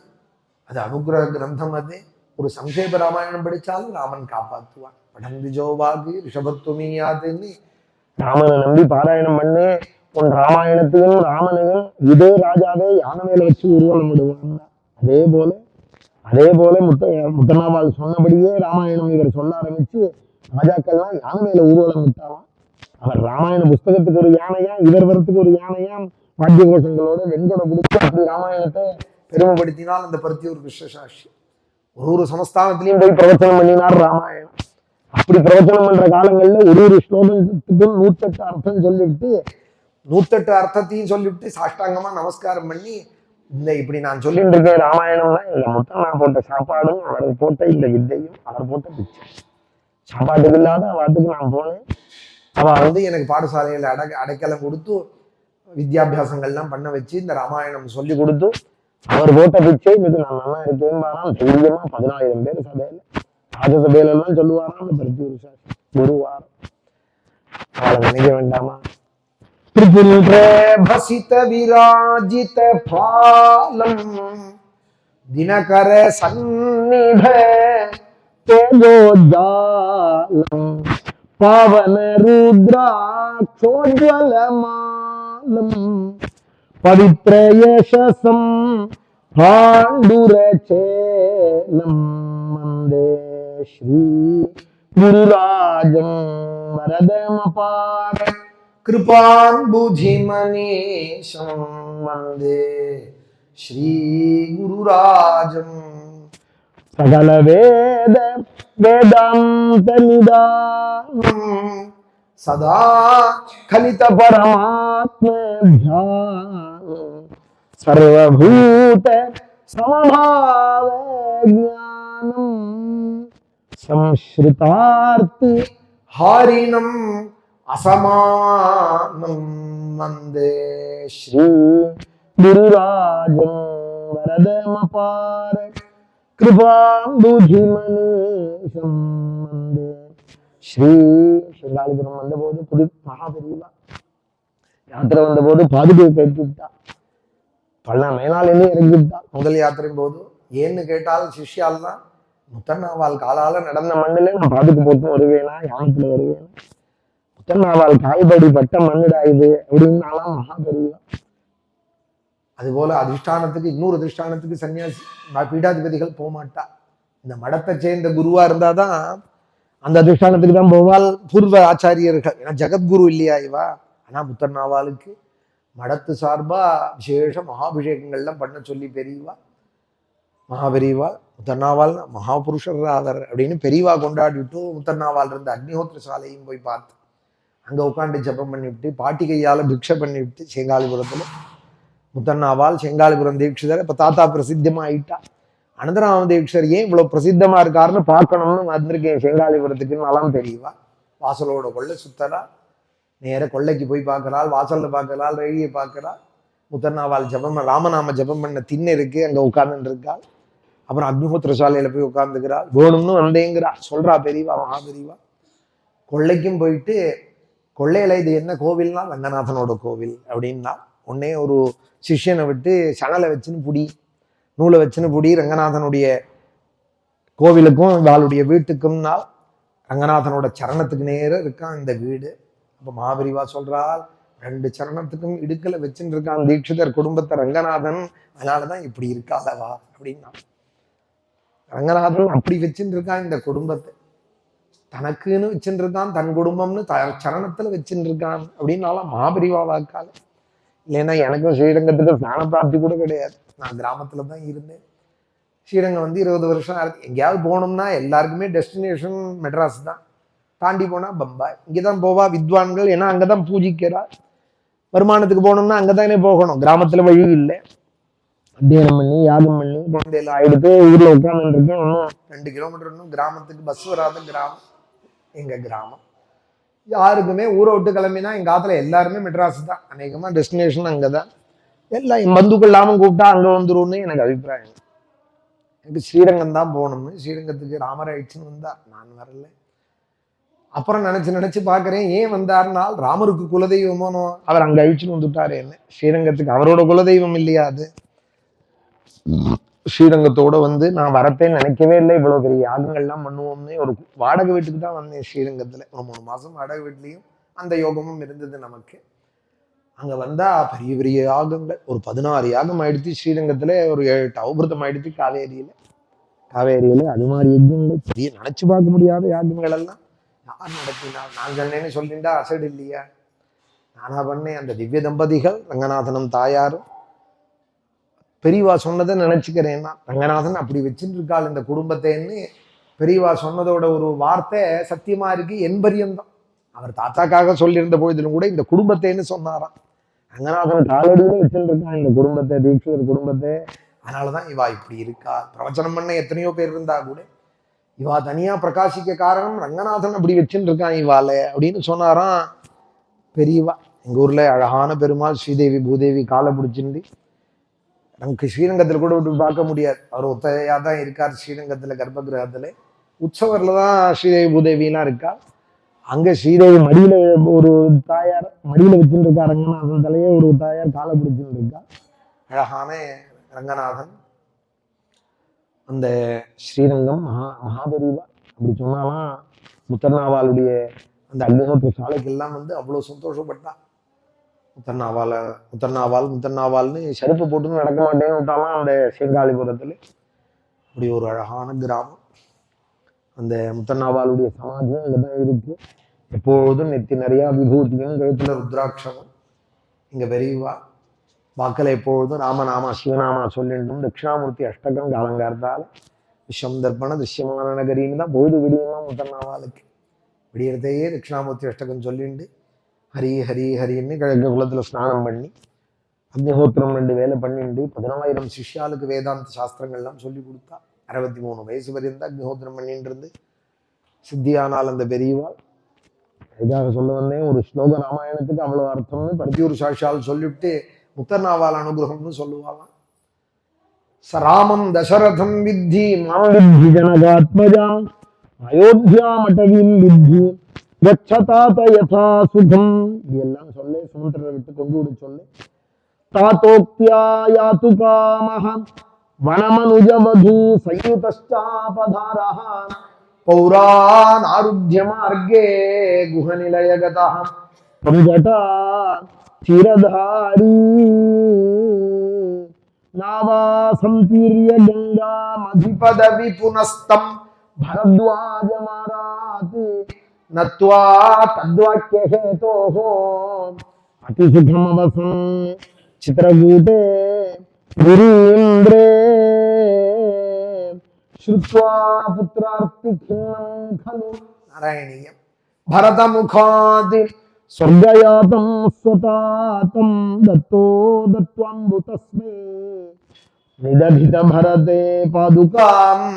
அது அனுகிரக கிரந்தம். அது ஒரு சங்கேப ராமாயணம் படிச்சாலும் ராமன் காப்பாற்றுவான். படந்து ஜோவாகு ரிஷபத்துவமியாதுன்னு ராமனை நம்பி பாராயணம் பண்ணு. உன் ராமாயணத்தையும் ராமனையும் இதே ராஜாவே யானை மேல வச்சு ஊர்வலம் விடுவான். அதே போல முத்தண்ணாவாள் சொன்னபடியே ராமாயணம் இவர் சொல்ல ஆரம்பிச்சு ராஜாக்கள்லாம் யானை மேல ஊர்வலம் விட்டாலாம். அவர் ராமாயண புஸ்தகத்துக்கு ஒரு யானையா, இவர் வரத்துக்கு ஒரு யானையா, வாத்திய கோஷங்களோட வெண்கொடை கொடுத்து அப்படி ராமாயணத்தை பெருமைப்படுத்தினால் அந்த பருத்தியூர் கிருஷ்ண சாட்சி. ஒரு சமஸ்தானத்திலையும் போய் பிரவச்சனம் பண்ணினார் ராமாயணம். அப்படி பிரவச்சனம் பண்ற காலங்கள்ல ஒரு ஸ்லோகத்துக்கும் 108 அர்த்தம் சொல்லிவிட்டு 108 அர்த்தத்தையும் சொல்லிவிட்டு சாஷ்டாங்கமா நமஸ்காரம் பண்ணி, இந்த இப்படி நான் சொல்லிட்டு இருக்கேன் ராமாயணம்னா இந்த முத்தண்ணா போட்ட சாப்பாடும் அவர் போட்ட இந்த வித்தையும் அவர் போட்ட பிச்சை. சாப்பாட்டுக்கு இல்லாத வாட்டுக்கு நான் போனேன். அவன் வந்து எனக்கு பாடசாலையில் அடைக்கலம் கொடுத்து வித்யாபியாசங்கள்லாம் பண்ண வச்சு இந்த ராமாயணம் சொல்லி கொடுத்து அவர் போட்ட பிச்சை. இன்னைக்கு நான் நல்லா இருக்கேன் பாராம். தைரியமா 10000 பேர் சபையில ராஜசபையில எல்லாம் சொல்லுவாராம் அந்த பருத்தியூர் சாட்சி குருவாரம். அவளை நினைக்க வேண்டாமா? भसित विराजित फालम दिनकर सन्निध तेजोजालम पावन रुद्राक्षोज्वल मालम பவித்ரயசம் பாண்டுரச்சேலம் வந்தே ஸ்ரீ குருராஜம் வரதமபார கிருபான்புஜிமனேஷம் வந்தே ஸ்ரீ குருராஜம் சகல வேத வேதாந்த நிதானம் சதா கலித பரமாத்ம தியானம் சர்வபூத சமபாவ ஞானம் சம்ஸ்ருதார்த்தி ஹாரிணம் அசமானம் வந்தே ஸ்ரீ குருராஜம் வரதமபார கிருபாம்புஜிமனீஷம் வந்தே ஸ்ரீ ஸ்ரீகாலிபுரம் வந்தபோது புது மகாபெரிவா யாத்திரை வந்தபோது பாதுகை கட்டிவிட்டா மேலாலேருந்து இறங்கிவிட்டா. முதல் யாத்திரையும் போது ஏன்னு கேட்டால் சிஷ்யால் தான் முத்தண்ணாவால் காலால நடந்த மண்ணில நான் பாதுக்கு போட்டு வருவேனா, யானத்துல வருவேனா, முத்தண்ணாவால் கால்படி பட்ட மண்ணிடா இது அப்படின்னாலாம் மகாபெரிவா. அதுபோல அதிஷ்டானத்துக்கு இன்னொரு அதிஷ்டானத்துக்கு சன்னியாசி பீடாதிபதிகள் போக மாட்டா. இந்த மடத்தை சேர்ந்த குருவா இருந்தாதான் அந்த அதிஷ்டானத்துக்கு தான் போவாள். பூர்வ ஆச்சாரியர்கள், ஏன்னா ஜெகத்குரு இல்லையா இவா. ஆனா முத்தண்ணாவாளுக்கு மடத்து சார்பா விசேஷ மகாபிஷேகங்கள்லாம் பண்ண சொல்லி பெரியவா மகாபெரிவாள். முத்தண்ணாவால் மகாபுருஷர் அவர் அப்படின்னு பெரியவா கொண்டாடிவிட்டு முத்தண்ணாவால் இருந்த அக்னிஹோத்திர சாலையும் போய் பார்த்து அங்க உட்காந்து ஜபம் பண்ணிவிட்டு பாட்டி கையால பிக்ஷை பண்ணிவிட்டு செங்காலிபுரத்துல முத்தண்ணாவால் செங்காலிபுரம் தீட்சிதர் இப்ப தாத்தா பிரசித்தமா ஆயிட்டா. அனந்தராம தீட்சிதர் ஏன் இவ்வளவு பிரசித்தமா இருக்காருன்னு பார்க்கணும்னு வந்திருக்கேன் செங்காலிபுரத்துக்கு. நலம் பெரியவா வாசலோட கொள்ளை சுத்தரா, நேர கொள்ளைக்கு போய் பார்க்கறாள், வாசல்ல பார்க்கறாள், ரேடியை பார்க்கறாள். முத்தண்ணாவால் ஜபம் ராமநாம ஜபம் பண்ண திண்ணை இருக்கு, அங்க உட்கார்ந்துட்டு இருக்காள். அப்புறம் அக்னிஹோத்திர சாலையில போய் உட்கார்ந்துக்கிறாள். வேணும்னு வந்தேங்கிறா, சொல்றா பெரியவா மகாபெரிவா. கொள்ளைக்கும் போயிட்டு கொள்ளையில இது என்ன கோவில்னா ரங்கநாதனோட கோவில் அப்படின்னா உடனே ஒரு சிஷ்யனை விட்டு சணலை வச்சுன்னு புடி, நூலை வச்சுன்னு புடி, ரங்கநாதனுடைய கோவிலுக்கும் இவாளுடைய வீட்டுக்கும்னால் ரங்கநாதனோட சரணத்துக்கு நேரம் இருக்கான் இந்த வீடு. அப்ப மகாபெரிவா சொல்றாள், 2 சரணத்துக்கும் இடுக்கல வச்சுட்டு இருக்கான் தீட்சிதர் குடும்பத்தை ரங்கநாதன், அதனாலதான் இப்படி இருக்காளவா அப்படின்னா. ரங்கநாதன் அப்படி வச்சுட்டு இருக்கான் இந்த குடும்பத்தை, தனக்குன்னு வச்சுட்டு இருக்கான், தன் குடும்பம்னு சரணத்துல வச்சுட்டு இருக்கான் அப்படின்னால மகாபெரிவா வாக்கால. இல்லைன்னா எனக்கும் ஸ்ரீரங்கத்துக்கு ஸ்நான பிராப்தி கூட கிடையாது. நான் கிராமத்துல தான் இருந்தேன். ஸ்ரீரங்கம் வந்து 20 வருஷம் ஆகுது. எங்கேயாவது போகணும்னா எல்லாருக்குமே டெஸ்டினேஷன் மெட்ராஸ் தான், தாண்டி போனா பம்பாய். இங்கதான் போவா வித்வான்கள், ஏன்னா அங்கதான் பூஜிக்கிறா. வருமானத்துக்கு போகணும்னா அங்கதானே போகணும், கிராமத்துல வழி இல்லை. அத்தியனம் பண்ணி யாகம் பண்ணி குழந்தையில ஆயிடுத்து ஊர்ல உட்கார்ந்து இருக்கேன். இன்னும் 2 கிலோமீட்டர் இன்னும் கிராமத்துக்கு பஸ் வராத கிராமம் எங்க கிராமம். யாருக்குமே ஊரை விட்டு கிளம்பினா எங்க ஆத்துல எல்லாருமே மெட்ராஸ் தான், அநேகமா டெஸ்டினேஷன் அங்கதான். எல்லாம் என் பந்துக்கள் இல்லாம கூப்பிட்டா அங்க வந்துரும்னு எனக்கு அபிப்பிராயம். எனக்கு ஸ்ரீரங்கம் தான் போகணும்னு, ஸ்ரீரங்கத்துக்கு ராமர் ஆயிடுச்சுன்னு வந்தா, நான் வரல. அப்புறம் நினைச்சு பாக்குறேன், ஏன் வந்தாருனால் ராமருக்கு குலதெய்வமோ, அவர் அங்க அழிச்சுன்னு வந்துட்டாரு என்ன. ஸ்ரீரங்கத்துக்கு அவரோட குலதெய்வம் இல்லையா அது. ஸ்ரீரங்கத்தோட வந்து நான் வரத்தேன்னு நினைக்கவே இல்லை. இவ்வளவு பெரிய யாகங்கள்லாம் பண்ணுவோம்னு ஒரு வாடகை வீட்டுக்கு தான் வந்தேன். ஸ்ரீரங்கத்துல ஒரு 3 மாசம் வாடகை வீட்லயும் அந்த யோகமும் இருந்தது நமக்கு. அங்க வந்தா பெரிய பெரிய யாகங்கள், ஒரு 16 யாகம் ஆயிடுச்சு ஸ்ரீரங்கத்துல, ஒரு 7 அவபிருத்தம் ஆயிடுச்சு காவேரியில. அது மாதிரி யஜ்யங்கள் பெரிய நினைச்சு பார்க்க முடியாத யாகங்கள் எல்லாம் யார் நடத்தினா. நான் சொன்னேன்னு சொல்லிட்டா அசடு இல்லையா, நானா பண்ணேன். அந்த திவ்ய தம்பதிகள் ரங்கநாதனும் தாயாரும் பெரியவா சொன்னதை நினைச்சுக்கிறேன்னா, ரங்கநாதன் அப்படி வச்சுட்டு இருக்காள் இந்த குடும்பத்தைன்னு பெரியவா சொன்னதோட ஒரு வார்த்தை சத்தியமா இருக்கு. என் பரியந்தம் அவர் தாத்தாக்காக சொல்லியிருந்த பொழுதிலும் கூட இந்த குடும்பத்தைன்னு சொன்னாராம். ரங்கநாதன் காலடியில வச்சுட்டு இருக்கான் இந்த குடும்பத்தை, தீட்சிதர் குடும்பத்தை. அதனாலதான் இவா இப்படி இருக்கா. பிரவச்சனம் பண்ண எத்தனையோ பேர் இருந்தா கூட இவா தனியா பிரகாசிக்க காரணம் ரங்கநாதன் அப்படி வச்சுட்டு இருக்கான் இவால அப்படின்னு சொன்னாராம் பெரியவா. எங்க ஊர்ல அழகான பெருமாள் ஸ்ரீதேவி பூதேவி காலை பிடிச்சிருந்து, நமக்கு ஸ்ரீரங்கத்துல கூட விட்டு பார்க்க முடியாது. அவர் ஒத்தையா தான் இருக்கார் ஸ்ரீரங்கத்துல கர்ப்ப கிரகத்துல. உற்சவர்ல தான் ஸ்ரீதேவி பூதேவிலாம் இருக்கா. அங்க ஸ்ரீதேவி மடியில ஒரு தாயார் மடியில வச்சுட்டு இருக்கா, ரங்கநாதன் தலையே ஒரு தாயார் காலை பிடிச்சுட்டு இருக்கா. அழகான ரங்கநாதன். அந்த ஸ்ரீரங்கம் மகாபெரிவா அப்படி சொன்னாலாம் முத்தண்ணாவாளுடைய அந்த அக்னிஹோத்திர சாலைக்கெல்லாம் வந்து அவ்வளவு சந்தோஷப்பட்டா. முத்தன்னாவால்னு செருப்பு போட்டு நடக்க மாட்டேன்னு விட்டாலும் அந்த சீர்காழிபுரத்துல இப்படி ஒரு அழகான கிராமம். அந்த முத்தன்னாவாளுடைய சமாதியும் இங்கதான் இருக்கு. எப்போதும் நெத்தி நிறையா விபூதியும் கழுத்துல ருத்ராட்சமும். இங்க பெரியவா வாக்கில் எப்பொழுதும் ராமநாமா சிவநாமா சொல்லிட்டும் தட்சிணாமூர்த்தி அஷ்டகம் காலங்கார்த்தால் விஸ்வம் தர்ப்பண திருஷ்யமான நகரின்னு தான் பொழுது விடியுமா முத்தன்னாவாளுக்கு. விடியறதையே தட்சிணாமூர்த்தி அஷ்டகம் சொல்லிண்டு ஹரி ஹரி ஹரின்னு கிழக்கு குளத்துல ஸ்நானம் பண்ணி அக்னிஹோத்திரம் 2 வேலை பண்ணிண்டு 11000 சிஷ்யாளுக்கு வேதாந்த சாஸ்திரங்கள்லாம் சொல்லி கொடுத்தா. 63 வயசு வரையும் அக்னிஹோத்திரம் பண்ணிட்டு இருந்து சித்தியானால் அந்த பெரியவாள். இதுக்காக சொல்ல வந்தேன், ஒரு ஸ்லோக ராமாயணத்துக்கு அவ்வளவு அர்த்தம்னு பருத்தியூர் சாட்சால் சொல்லிவிட்டு முத்தன்னாவால் அனுகிரகம்னு சொல்லுவாளாம். சராமம் தசரதம் வித்தி மாம் வித்தி ஜனகாத்மஜாம் அயோத்தியாமட்டவிம் வித்தி கச்சதாத யதா சுகம். இதெல்லாம் சொல்லி சுமந்திரரை விட்டு கொண்டு விட சொல்லி தாத்தோக்தியா யாத்து காமஹ வனமனுஜவது சயுதஸ்சாபதாரஹ பௌரான் ஆருத்ய மார்கே குஹநிலயகதா பஞ்சடா சிரதாரி நாவா சந்தீர்ய கங்கா மதிபதவி புனஸ்தம் பரத்வாஜ மாராதி நத்வா தத்வாக்ய ஹேதோஹோ அதிசுகமவசம் சித்ரகூட்டே குரீந்திரே ஸ்ருத்வா புத்ரார்த்திகிண்ணம் கலு நாராயணீயம் பரதமுகாதி ஸ்வர்கயாதம் ஸ்வதாதம் தத்தோ தத்வாம்புதஸ்மை நிதபித பரதே பாதுகாம்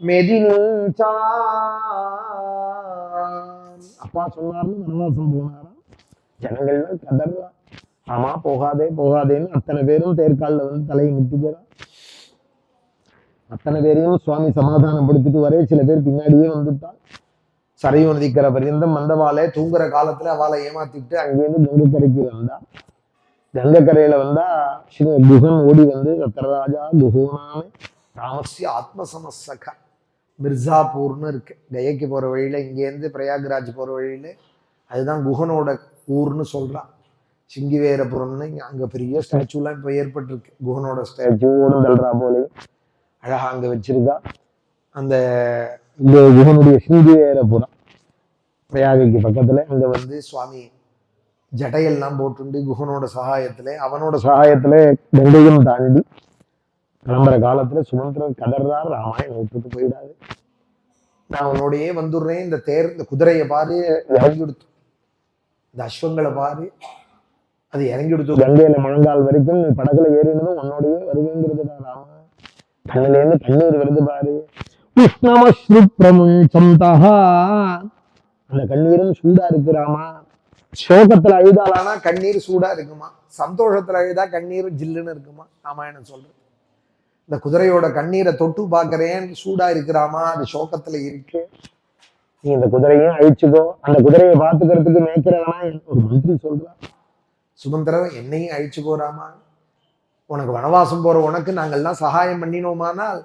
மெதினீச்சா. அப்பா சொன்னார்னு வனவாசம் போனாரா. ஜனங்கள்லாம் கதறா, ஆமா போகாதே போகாதேன்னு அத்தனை பேரும் தேர்காலில் வந்து தலையை முட்டிக்கிறா. அத்தனை பேரையும் சுவாமி சமாதானப்படுத்திட்டு வரே. சில பேர் பின்னாடியே வந்துட்டாள். சரையூ நதிக்கரை பரியந்தம் வந்தவாளே தூங்குற காலத்துல அவளை ஏமாத்திட்டு அங்கேருந்து கங்கைக்கரைக்கு வந்தா. கங்கைக்கரையில வந்தா குஹன் ஓடி வந்து ரத்தராஜா குஹோனாமே ராமஸ்ய ஆத்மசமசக மிர்சாப்பூர்னு இருக்கு. கயைக்கு போற வழியில, இங்கேருந்து பிரயாக்ராஜ் போற வழியில, அதுதான் குஹனோட ஊர்னு சொல்றான். சிங்கிவேரபுரம்னு அங்க பெரிய ஸ்டாச்சுலாம் இப்ப ஏற்பட்டிருக்கு. குஹனோட ஸ்டாச்சு ஓடுதல்றா போல அழகா அங்க வச்சிருக்கா. அந்த குஹனுடைய சிங்கிவேரபுரம் பிரயாகைக்கு பக்கத்துல அங்க வந்து சுவாமி ஜடையெல்லாம் போட்டுண்டு குஹனோட சகாயத்துல, அவனோட சகாயத்துல கங்கையும் தாண்டி கிளம்புற காலத்துல சுமந்திரன் கதர்றார், ராமாயணம் விட்டுட்டு போயிடாது, நான் உன்னோடையே வந்துடுறேன். இந்த தேர், இந்த குதிரையை பாரு இறங்கி கொடுத்து, இந்த அஸ்வங்களை பாரு அது இறங்கி கொடுத்து, கங்கையில முழங்கால் வரைக்கும் நீ படகுல ஏறினதும் உன்னோடையே வருவேங்கிறதுடா ராமா. கண்ணுல இருந்து கண்ணீர் வருது பாரு. உஷ்ணமஸ்ரு பிரமுஞ்சந்தஹா, அந்த கண்ணீரும் சூடா இருக்கு ராமா. சோகத்துல அழுதாலானா கண்ணீர் சூடா இருக்குமா, சந்தோஷத்துல அழுதா கண்ணீர் ஜில்லுன்னு இருக்குமா. ராமாயணம் சொல்றது. இந்த குதிரையோட கண்ணீரை தொட்டு பார்க்கிறேன், சூடா இருக்கிறாமா, அது சோகத்துல இருக்கு. நீ இந்த குதிரையும் அழிச்சுக்கோ. அந்த குதிரையை பார்த்துக்கிறதுக்கு மேய்க்கிறவனா ஒரு மந்திரி சொல்றான், சுமந்திரன் என்னையும் அழிச்சுக்கோராமா. உனக்கு வனவாசம் போற உனக்கு நாங்கள்லாம் சகாயம் பண்ணினோமானால்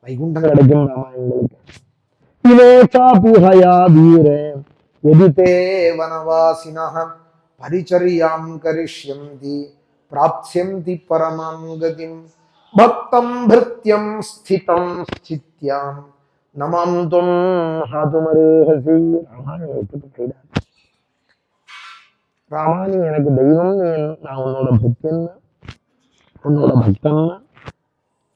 வைகுண்டம் கிடைக்கும் ராமா எங்களுக்கு. எதிதே வனவாசினஹ பரிச்சரியாம் கரிஷ்யந்தி பிராப்ஸ்யந்தி பரமாம் கதிம் பக்தம் பிருத்யம் ஸ்திதம் ஸ்தித்யாம் நமாம் தும் ஹாதுமருஹசி. ராமா நீ எனக்கு தெய்வம், நான் உன்னோட பக்தன், உன்னோட பக்தன்,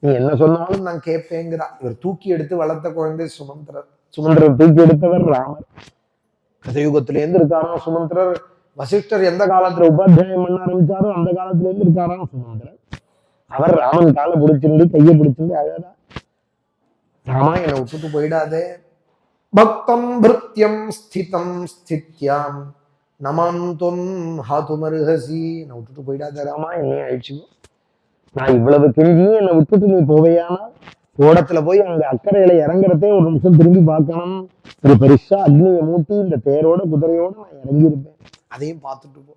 நீ என்ன சொன்னாலும் நான் கேட்பேங்கிறா. இவர் தூக்கி எடுத்து வளர்த்த குழந்தை சுமந்திரர். சுமந்திரர் தூக்கி எடுத்தவர் ராமர். கதயுகத்திலேருந்து இருக்காராம் சுமந்திரர். வசிஷ்டர் எந்த காலத்துல உபாத்தியாயம் பண்ண ஆரம்பிச்சாரோ அந்த காலத்துல இருந்து இருக்காராம் சுமந்திரர். அவர் ராமன் காலை பிடிச்சிருந்து கையை பிடிச்சிருந்து அழகா, ராமா என்னை விட்டுட்டு போயிடாதே. பக்தம் பிருத்யம் ஸ்திதம் ஸ்தித்யாம் நமாம் தும் ஹாதுமருஹசி. என்னை விட்டுட்டு போயிடாதே ராமா, என்னையும் அழிச்சுக்கோ. நான் இவ்வளவு கெஞ்சியும் என்னை விட்டுட்டு நீ போவையானா ஓடத்துல போய் அங்க அக்கறையில இறங்குறதே ஒரு நிமிஷம் திரும்பி பார்க்கணும். ஒரு பெருசா அக்னியை மூட்டி இந்த தேரோட குதிரையோட நான் இறங்கி இருப்பேன், அதையும் பார்த்துட்டு போ.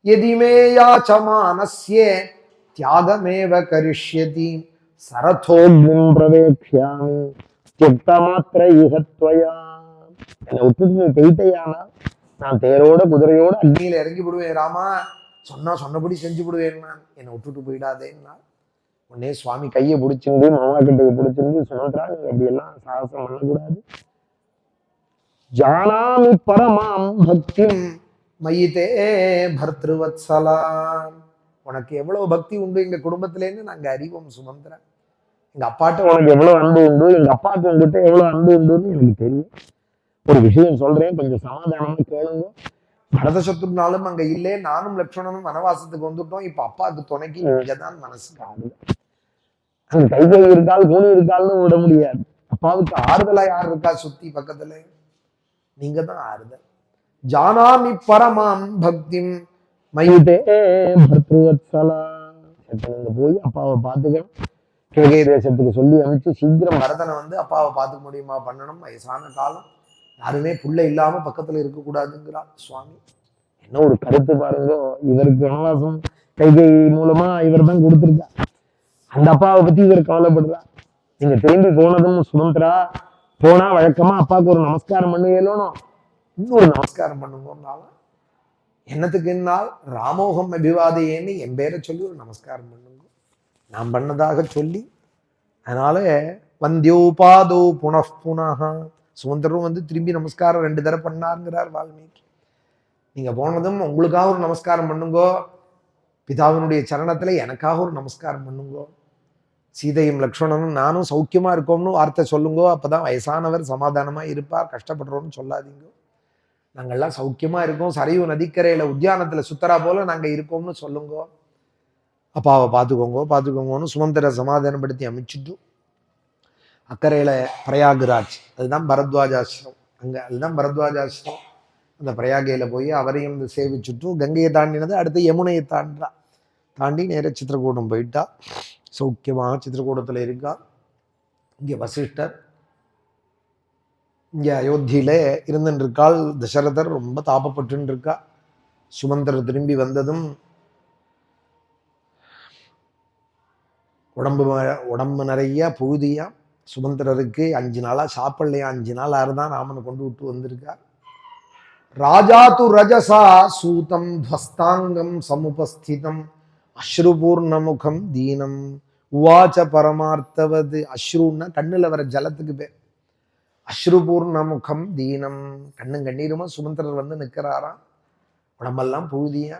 எதிமே யாச்சமானஸ்ய தியாகமேவ கரிஷ்யதி சரதோக்னிம் பிரவேக்ஷ்யாமி தியக்த மாத்திர யுகத்வயா. என்னை விட்டுட்டு நீ போயிட்டையானா நான் தேரோட குதிரையோட அக்னியில இறங்கி விடுவேன் ராமா, சொன்னபடி செஞ்சு விடுவேன், நான் என்னை விட்டுட்டு போயிடாதேன்னா உடனே சுவாமி கையை பிடிச்சிருந்து மாமா கிட்டையை பிடிச்சிருந்து சுமந்திரா நீங்க அப்படி எல்லாம் சாகசம் பண்ணக்கூடாது. ஜானாமி பரமாம் பக்தி மயிதே பர்திருவத்சலாம், உனக்கு எவ்வளவு பக்தி உண்டு எங்க குடும்பத்திலேன்னு நாங்க அறிவோம் சுமந்திரா. எங்க அப்பாட்ட உனக்கு எவ்வளவு அன்பு உண்டு, எங்க அப்பாவுக்கு உங்ககிட்ட எவ்வளவு அன்பு உண்டுன்னு எனக்கு தெரியும். ஒரு விஷயம் சொல்றேன், கொஞ்சம் சமாதானமா கேளுங்க. பரத சத்ருனாலும் அங்க இல்லே, நானும் லட்சுமணனும் வனவாசத்துக்கு வந்துட்டோம். இப்ப அப்பாவுக்கு துணைக்கு இங்கதான் மனசுக்கு ஆகுது. அந்த கைகை இருக்கால் கூலி இருக்கால்னு விட முடியாது. அப்பாவுக்கு ஆறுதலா யார் இருக்கா சுத்தி பக்கத்துல? நீங்க தான் ஆறுதல். ஜானாமி பரமாம் பக்திம் மயிதே பர்திருவத்சலா. நீங்க போய் அப்பாவை பார்த்துக்க கேகை தேசத்துக்கு சொல்லி அனுப்பிச்சு சீக்கிரம் பரதனை வந்து அப்பாவை பார்த்துக்க முடியுமா பண்ணணும், வயசான காலம், யாருமே புள்ள இல்லாம பக்கத்துல இருக்கக்கூடாதுங்கிறார் சுவாமி. என்ன ஒரு கருத்து பாருங்க, இவருக்கு வனவாசம் கைகை மூலமா இவர் தான் கொடுத்துருக்கார். அந்த அப்பாவை பத்தி இவர் கவலைப்படுறார். நீங்க திரும்பி போனதும் சுமந்திரா போனா வழக்கமா அப்பாவுக்கு ஒரு நமஸ்காரம் பண்ணுவேலும் இன்னொரு நமஸ்காரம் பண்ணுங்கன்னாலும் என்னத்துக்குன்னால் ராமோகம் அபிவாதையேன்னு என் பேரை சொல்லி ஒரு நமஸ்காரம் பண்ணுங்க, நான் பண்ணதாக சொல்லி. அதனால வந்தியோபாதோ புனః சுமந்திரம் வந்து திரும்பி நமஸ்காரம் 2 தடவை பண்ணாருங்கிறார் வால்மீகி. நீங்க போனதும் உங்களுக்காக ஒரு நமஸ்காரம் பண்ணுங்கோ, பிதாவினுடைய சரணத்துல எனக்காக ஒரு நமஸ்காரம் பண்ணுங்கோ, சீதையும் லக்ஷ்மணனும் நானும் சௌக்கியமா இருக்கோம்னு வார்த்தை சொல்லுங்கோ, அப்பதான் வயசானவர் சமாதானமா இருப்பார், கஷ்டப்படுறோம்னு சொல்லாதீங்க. நாங்கள்லாம் சௌக்கியமா இருக்கோம், சரையு நதிக்கரையில உத்தியானத்துல சுத்தரா போல நாங்க இருக்கோம்னு சொல்லுங்கோ, அப்பாவை பார்த்துக்கோங்கன்னு சுமந்திர சமாதானப்படுத்தி அமைச்சிட்டு அக்கறையில பிரயாகராஜ், அதுதான் பரத்வாஜாசிரம், அதுதான் பரத்வாஜாசிரம். அந்த பிரயாகையில போய் அவரையும் சேவிச்சுட்டு கங்கையை தாண்டினது அடுத்து யமுனையை தாண்டி நேர சித்திரக்கூடம் போயிட்டா. சௌக்கியமாக சித்திரக்கூடத்துல இருக்கா. இங்க வசிஷ்டர் இங்க அயோத்தியில இருந்துருக்காள். தசரதர் ரொம்ப தாபப்பட்டு இருக்கா. சுமந்திரர் திரும்பி வந்ததும் உடம்பு நிறைய புழுதியா. சுமந்திரருக்கு 5 நாளா சாப்பிடலையா, 5 நாள் ஆறுதான் ராமனை கொண்டு விட்டு வந்திருக்கார். ராஜா து ரஜசா சூதம் துவஸ்தாங்கம் சமுபஸ்திதம் அஸ்ருபூர்ணமுகம் தீனம் உவாச்ச பரமார்த்தவது. அஸ்ருன்னா கண்ணுல வர ஜலத்துக்கு பேர். அஸ்ருபூர்ணமுகம் தீனம், கண்ணும் கண்ணீருமா சுமந்திரர் வந்து நிற்கிறாராம், உடம்பெல்லாம் புழுதியா.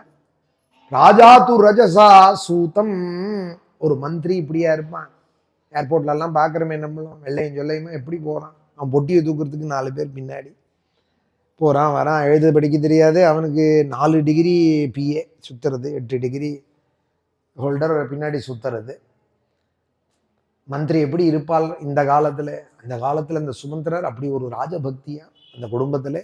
ராஜா து ரஜசா சூதம், ஒரு மந்திரி இப்படியா இருப்பான். ஏர்போர்ட்ல எல்லாம் பாக்குறமே நம்மளும், வெள்ளையும் சொல்லையுமா எப்படி போறான், அவன் பொட்டியை தூக்குறதுக்கு 4 பேர் பின்னாடி போறான் வரான். எழுத படிக்க தெரியாது அவனுக்கு, 4 டிகிரி பிஏ சுத்துறது, 8 டிகிரி ஹோல்டர் பின்னாடி சுத்துறது. மந்திரி எப்படி இருப்பாள் இந்த காலத்துல? அந்த காலத்துல இந்த சுமந்திரர் அப்படி ஒரு ராஜபக்தியா. அந்த குடும்பத்துல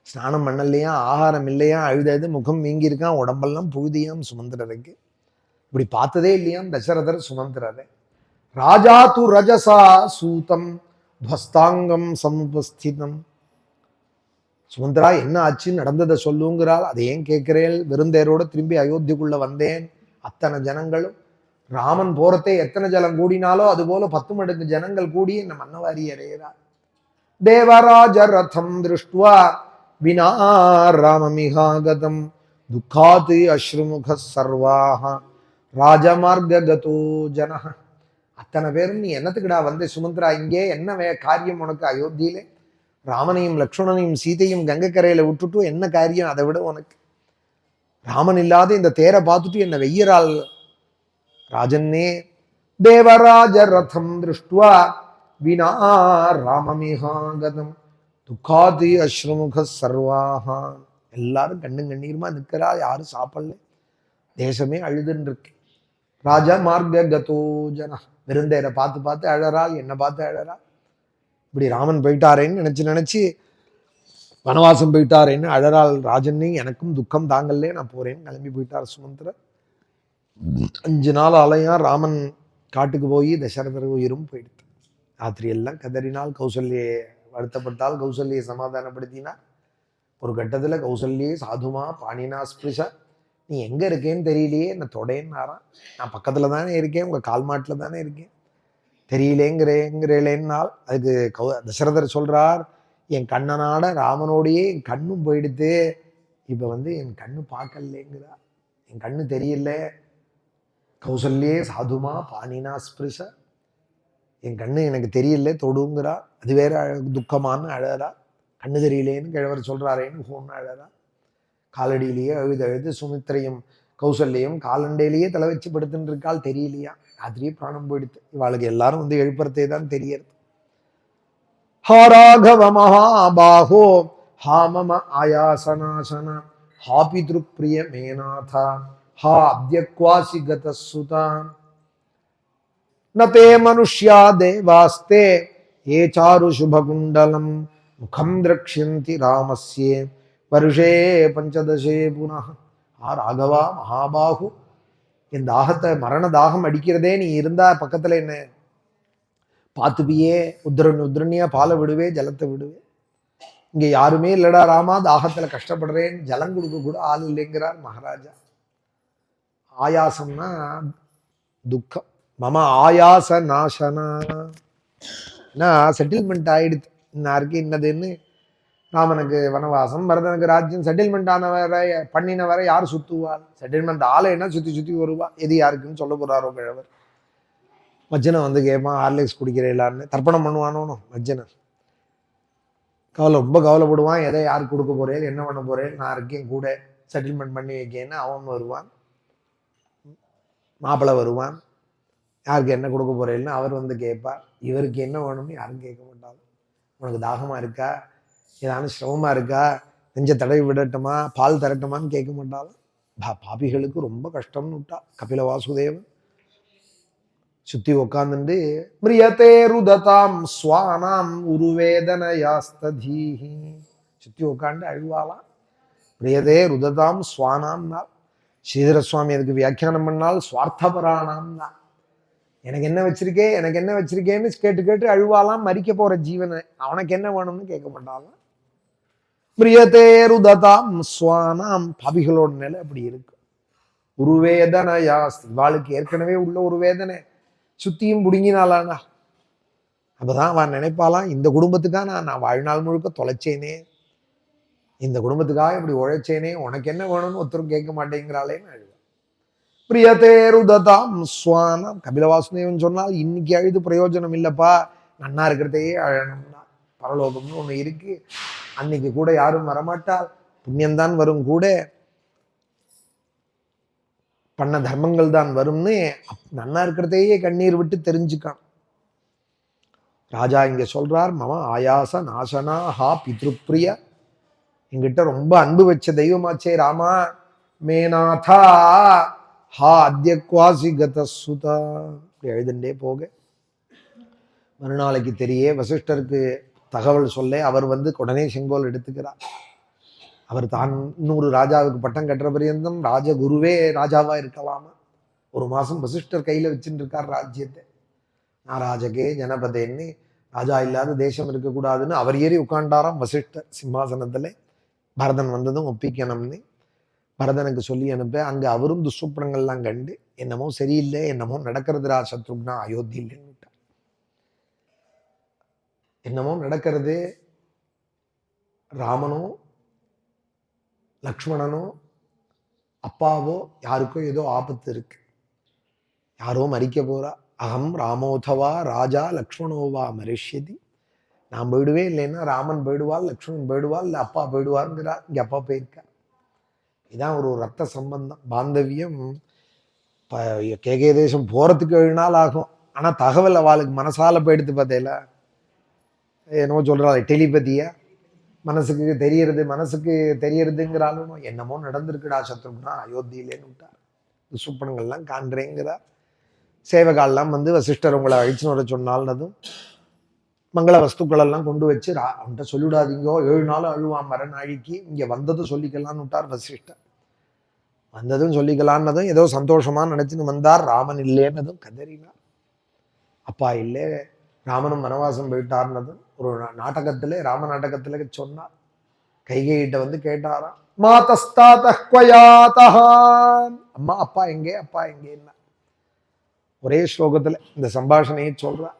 ஸ்நானம் பண்ணலையா, ஆகாரம் இல்லையா, அழுதது, முகம் வீங்கி இருக்கான், உடம்பெல்லாம் புழுதியாம் சுமந்திரருக்கு. இப்படி பார்த்ததே இல்லையாம் தசரதர் சுமந்திரரை. ராஜா து ரஜசா சூதம் துவஸ்தாங்கம் சமுபஸ்திதம். சுமந்திரா என்ன ஆச்சு, நடந்ததை சொல்லுங்கிறாள். அதை ஏன் கேட்கிறேன், வெறுந்தேரோட திரும்பி அயோத்திக்குள்ள வந்தேன். அத்தனை ஜனங்களும் ராமன் போறதே எத்தனை ஜலம் கூடினாலோ அதுபோல 10 மடங்கு ஜனங்கள் கூடி என்ன மன்னவாரி அறையிறார். தேவராஜ ரதம் திருஷ்டுவா வினா ராமமிகாகதம் துக்காது அஸ்ருமுக சர்வாக ராஜமார்ககதோ ஜன. அத்தனை பேரும் நீ என்னத்துக்குடா வந்து சுமந்திரா, இங்கே என்ன காரியம் உனக்கு அயோத்தியிலே? ராமனையும் லக்ஷ்மணனையும் சீதையும் கங்கைக்கரையில விட்டுட்டு என்ன காரியம்? அதை விட உனக்கு ராமன் இல்லாத இந்த தேரை பார்த்துட்டு என்ன வெய்யறாள் ராஜன்னே. தேவராஜ ரதம் திருஷ்டுவா வினா ராமமிகாகதம் துக்காதி அஸ்ருமுக சர்வாக. எல்லாரும் கண்ணும் கண்ணீருமா நிற்கிறா, யாரும் சாப்பிடல, தேசமே அழுதுன்னு இருக்கு. ராஜா மார்க கதோ ஜன, விருந்தேரை பார்த்து அழறாள், என்ன பார்த்து அழறாள். இப்படி ராமன் போயிட்டாரேன்னு நினைச்சு வனவாசம் போயிட்டாரேன்னு அழறாள். ராஜன்னே எனக்கும் துக்கம் தாங்கல்லே, நான் போறேன்னு கிளம்பி போயிட்டார் சுமந்திரர். 5 நாள் அலையா ராமன் காட்டுக்கு போய் தசரதர் உயிரும் போயிடுது. ராத்திரி எல்லாம் கதறினால், கௌசல்யை வருத்தப்பட்டால், கௌசல்யை சமாதானப்படுத்தினார். ஒரு கட்டத்துல கௌசல்யே சாதுமா பாணினா ஸ்பிருஷ, நீ எங்க இருக்கேன்னு தெரியலையே, என்ன தொடேன்னாரான். நான் பக்கத்துல தானே இருக்கேன், உங்க கால் மாட்டுல தானே இருக்கேன், தெரியலேங்கிறேனால். அதுக்கு தசரதர் சொல்றார், என் கண்ணனாட ராமனோடையே என் கண்ணும் போயிடுத்து, இப்ப என் கண்ணு பார்க்கலேங்கிறா, என் கண்ணு தெரியல. கௌசல்யே சாதுமா பாணினா ஸ்பிருஷ, என் கண்ணு எனக்கு தெரியல தொடுங்கிறா. அது வேற துக்கமானு அழறா. கண்ணு தெரியலேன்னு கிழவர் சொல்றாரேன்னு ஃபோன் அழறா. காலடியிலேயே அழுது அழுது சுமித்திரையும் கௌசல்யம் காலண்டையிலேயே தலை வச்சு படுத்துட்டு இருக்காள். தெரியலையா, ராத்திரியே பிராணம் போயிடுத்து. இவாளுக்கு எல்லாரும் எழுப்புறதே தான் தெரியறது. ஹா ராகவ மகாபாஹோ ஹா மம ஆயாசனாசன ஹா பித்ருப்ரிய மேநாதா ஹா அத்யக்வாசி கதசுதா நதே மனுஷ்யா தேவாஸ்தே ஏ சாரு சுபகுண்டலம் முகம் திரக்ஷந்தி ராமஸ்யே வருஷே பஞ்சதசே புனः. ஆ ராகவா மகாபாகு, என் தாகத்தை மரண தாகம் அடிக்கிறதே நீ இருந்தா பக்கத்துல என்ன பார்த்துப்பியே, உத்ரண்யா பாலை விடுவே ஜலத்தை விடுவே. இங்க யாருமே இல்லடா ராமா, தாகத்துல கஷ்டப்படுறேன், ஜலம் கொடுக்க கூட ஆள் இல்லைங்கிறார் மகாராஜா. ஆயாசம்னா துக்கம். மம ஆயாச நாசனா, செட்டில்மெண்ட் ஆயிடுது. இன்னாருக்கு இன்னதுன்னு. ராமனுக்கு வனவாசம், பரதனுக்கு ராஜ்யம், செட்டில்மெண்ட் ஆனவரை பண்ணினவரை யார் சுத்துவாள்? செட்டில்மெண்ட் ஆலைன்னா சுத்தி சுத்தி வருவா. எது யாருக்குன்னு சொல்ல போறாரோ கிழவர். மஜ்ஜனை கேட்பான், ஹார்லிக்ஸ் குடிக்கிறேலான்னு தர்ப்பணம் பண்ணுவானோ மஜ்ஜனை. ரொம்ப கவலைப்படுவான், எதை யாருக்கு கொடுக்க போறேன், என்ன பண்ண போறேன், நான் இருக்கேன் கூட, செட்டில்மெண்ட் பண்ணி வைக்கேன்னு அவன் வருவான். மாப்பிள்ளை வருவான், யாருக்கு என்ன கொடுக்க போறேன்னு அவர் கேட்பார். இவருக்கு என்ன வேணும்னு யாரும் கேட்க மாட்டாங்க. உனக்கு தாகமா இருக்கா, ஏதான சிரமமா இருக்கா, நெஞ்ச தடவி விடட்டுமா, பால் தரட்டுமான்னு கேட்க மாட்டாலும். பாபிகளுக்கு ரொம்ப கஷ்டம்னு விட்டா கபில வாசுதேவன். சுத்தி உக்காந்துட்டு மிரியதே ருததாம் ஸ்வானாம் உருவேதனயாஸ்ததீஹி, சுத்தி உட்காந்து அழுவாலாம். பிரியதே ருததாம் ஸ்வானாம்னால் ஸ்ரீதர சுவாமி அதுக்கு வியாக்கியானம் பண்ணால் சுவார்த்தபராணாம்னா, எனக்கு என்ன வச்சிருக்கே எனக்கு என்ன வச்சிருக்கேன்னு கேட்டு கேட்டு அழுவாலாம். மறிக்க போற ஜீவனை அவனுக்கு என்ன வேணும்னு கேட்க மாட்டாலாம். பிரியதே ருததாம் ஸ்வானாம், பாபிகளோட நிலை அப்படி இருக்கு. உருவேதனயாஸ்தி, வாளுக்கு ஏற்கனவே உள்ள ஒரு வேதனை சுத்தியும் புடுங்கினாலானா. அப்பதான் அவன் நினைப்பாலாம், இந்த குடும்பத்துக்காக நான் வாழ்நாள் முழுக்க தொலைச்சேனே, இந்த குடும்பத்துக்காக இப்படி உழைச்சேனே, உனக்கு என்ன வேணும்னு ஒருத்தரும் கேட்க மாட்டேங்கிறாளேன்னு அழுவா. பிரியதே ருததாம் ஸ்வானம், கபிலவாசுதேவன் சொன்னால் இன்னைக்கு அழுது பிரயோஜனம் இல்லப்பா, நன்னா இருக்கிறதையே அழணும்னா. பரலோகம்னு ஒண்ணு இருக்கு, அன்னைக்கு கூட யாரும் வரமாட்டால், புண்ணியம்தான் வரும், கூட பண்ண தர்மங்கள் தான் வரும்னு நன்னா இருக்கிறதையே கண்ணீர் விட்டு தெரிஞ்சுக்கான். ராஜா இங்க சொல்றார், மம ஆயாச நாசனா ஹா பித்ருப்ரிய, என்கிட்ட ரொம்ப அன்பு வச்ச தெய்வமாச்சே ராமா, மேநாதா ஹா அத்யக்வாசி கதசுதா. எழுதுண்டே போக மறுநாளைக்கு தெரிய வசிஷ்டருக்கு தகவல் சொல்ல அவர் உடனே செங்கோல் எடுத்துக்கிறார். அவர் தான் இன்னொரு ராஜாவுக்கு பட்டம் கட்டுற பரியந்தம் ராஜகுருவே ராஜாவா இருக்கலாமா. ஒரு மாசம் வசிஷ்டர் கையில வச்சுட்டு இருக்கார் ராஜ்யத்தை. நான் ராஜகே ஜனபதேன்னு, ராஜா இல்லாத தேசம் இருக்கக்கூடாதுன்னு அவர் ஏறி உட்காண்டாராம் வசிஷ்டர் சிம்மாசனத்துல. பரதன் வந்ததும் ஒப்பிக்கணும்னு பரதனுக்கு சொல்லி அனுப்ப, அங்க அவரும் துஷ்சுப்னங்கள்லாம் கண்டு என்னமோ சரியில்லை, என்னமோ நடக்கிறதுரா சத்ருக்னா அயோத்தியில்லைன்னு விட்டார். என்னமோ நடக்கிறது, ராமனோ லக்ஷ்மணனோ அப்பாவோ யாருக்கோ ஏதோ ஆபத்து இருக்கு, யாரோ மறிக்க போறா. அகம் ராமோதவா ராஜா லக்ஷ்மணோவா மரிஷ்யதி, நான் போயிடுவே, இல்லைன்னா ராமன் போயிடுவாள், லக்ஷ்மணன் போயிடுவாள், இல்லை அப்பா போயிடுவாருங்கிறா. இங்க அப்பா போயிருக்கார். இதான் ஒரு ரத்த சம்பந்தம், பாந்தவியம். கேகே தேசம் போறதுக்கு 7 நாள் ஆகும். ஆனா தகவல் அவளுக்கு மனசால போயிடுத்து. பார்த்தேல என்னமோ சொல்றாள் டெலிபதியா, மனசுக்கு தெரியறதுங்கிறாலும் என்னமோ நடந்திருக்குடா சத்ருக்னா அயோத்தியிலேன்னு விட்டார். சுப்பனங்கள்லாம் காண்றேங்கிறார். சேவகால்லாம் வசிஷ்டர் உங்களை அழிச்சுன்னு வர சொன்னால்னதும் மங்கள வஸ்துக்கள் எல்லாம் கொண்டு வச்சு அவன்கிட்ட சொல்லிவிடாதீங்கோ, 7 நாள் அழுவான் மரநாழிக்கு, இங்க வந்ததும் சொல்லிக்கலான்னு விட்டார் வசிஷ்டர். வந்ததும் சொல்லிக்கலான்னதும் ஏதோ சந்தோஷமா நினைச்சுன்னு வந்தார். ராமன் இல்லைன்னதும் கதறினார். அப்பா இல்லை, ராமனும் வனவாசம் போயிட்டார்னதும் ஒரு நாடகத்துல, ராம நாடகத்துல சொன்னார். கைகையிட்ட கேட்டாராம், மாதஸ்தாதஹ்வயாதஹ, அம்மா அப்பா எங்கே, அப்பா எங்கேன்னா ஒரே ஸ்லோகத்துல இந்த சம்பாஷணையை சொல்றா.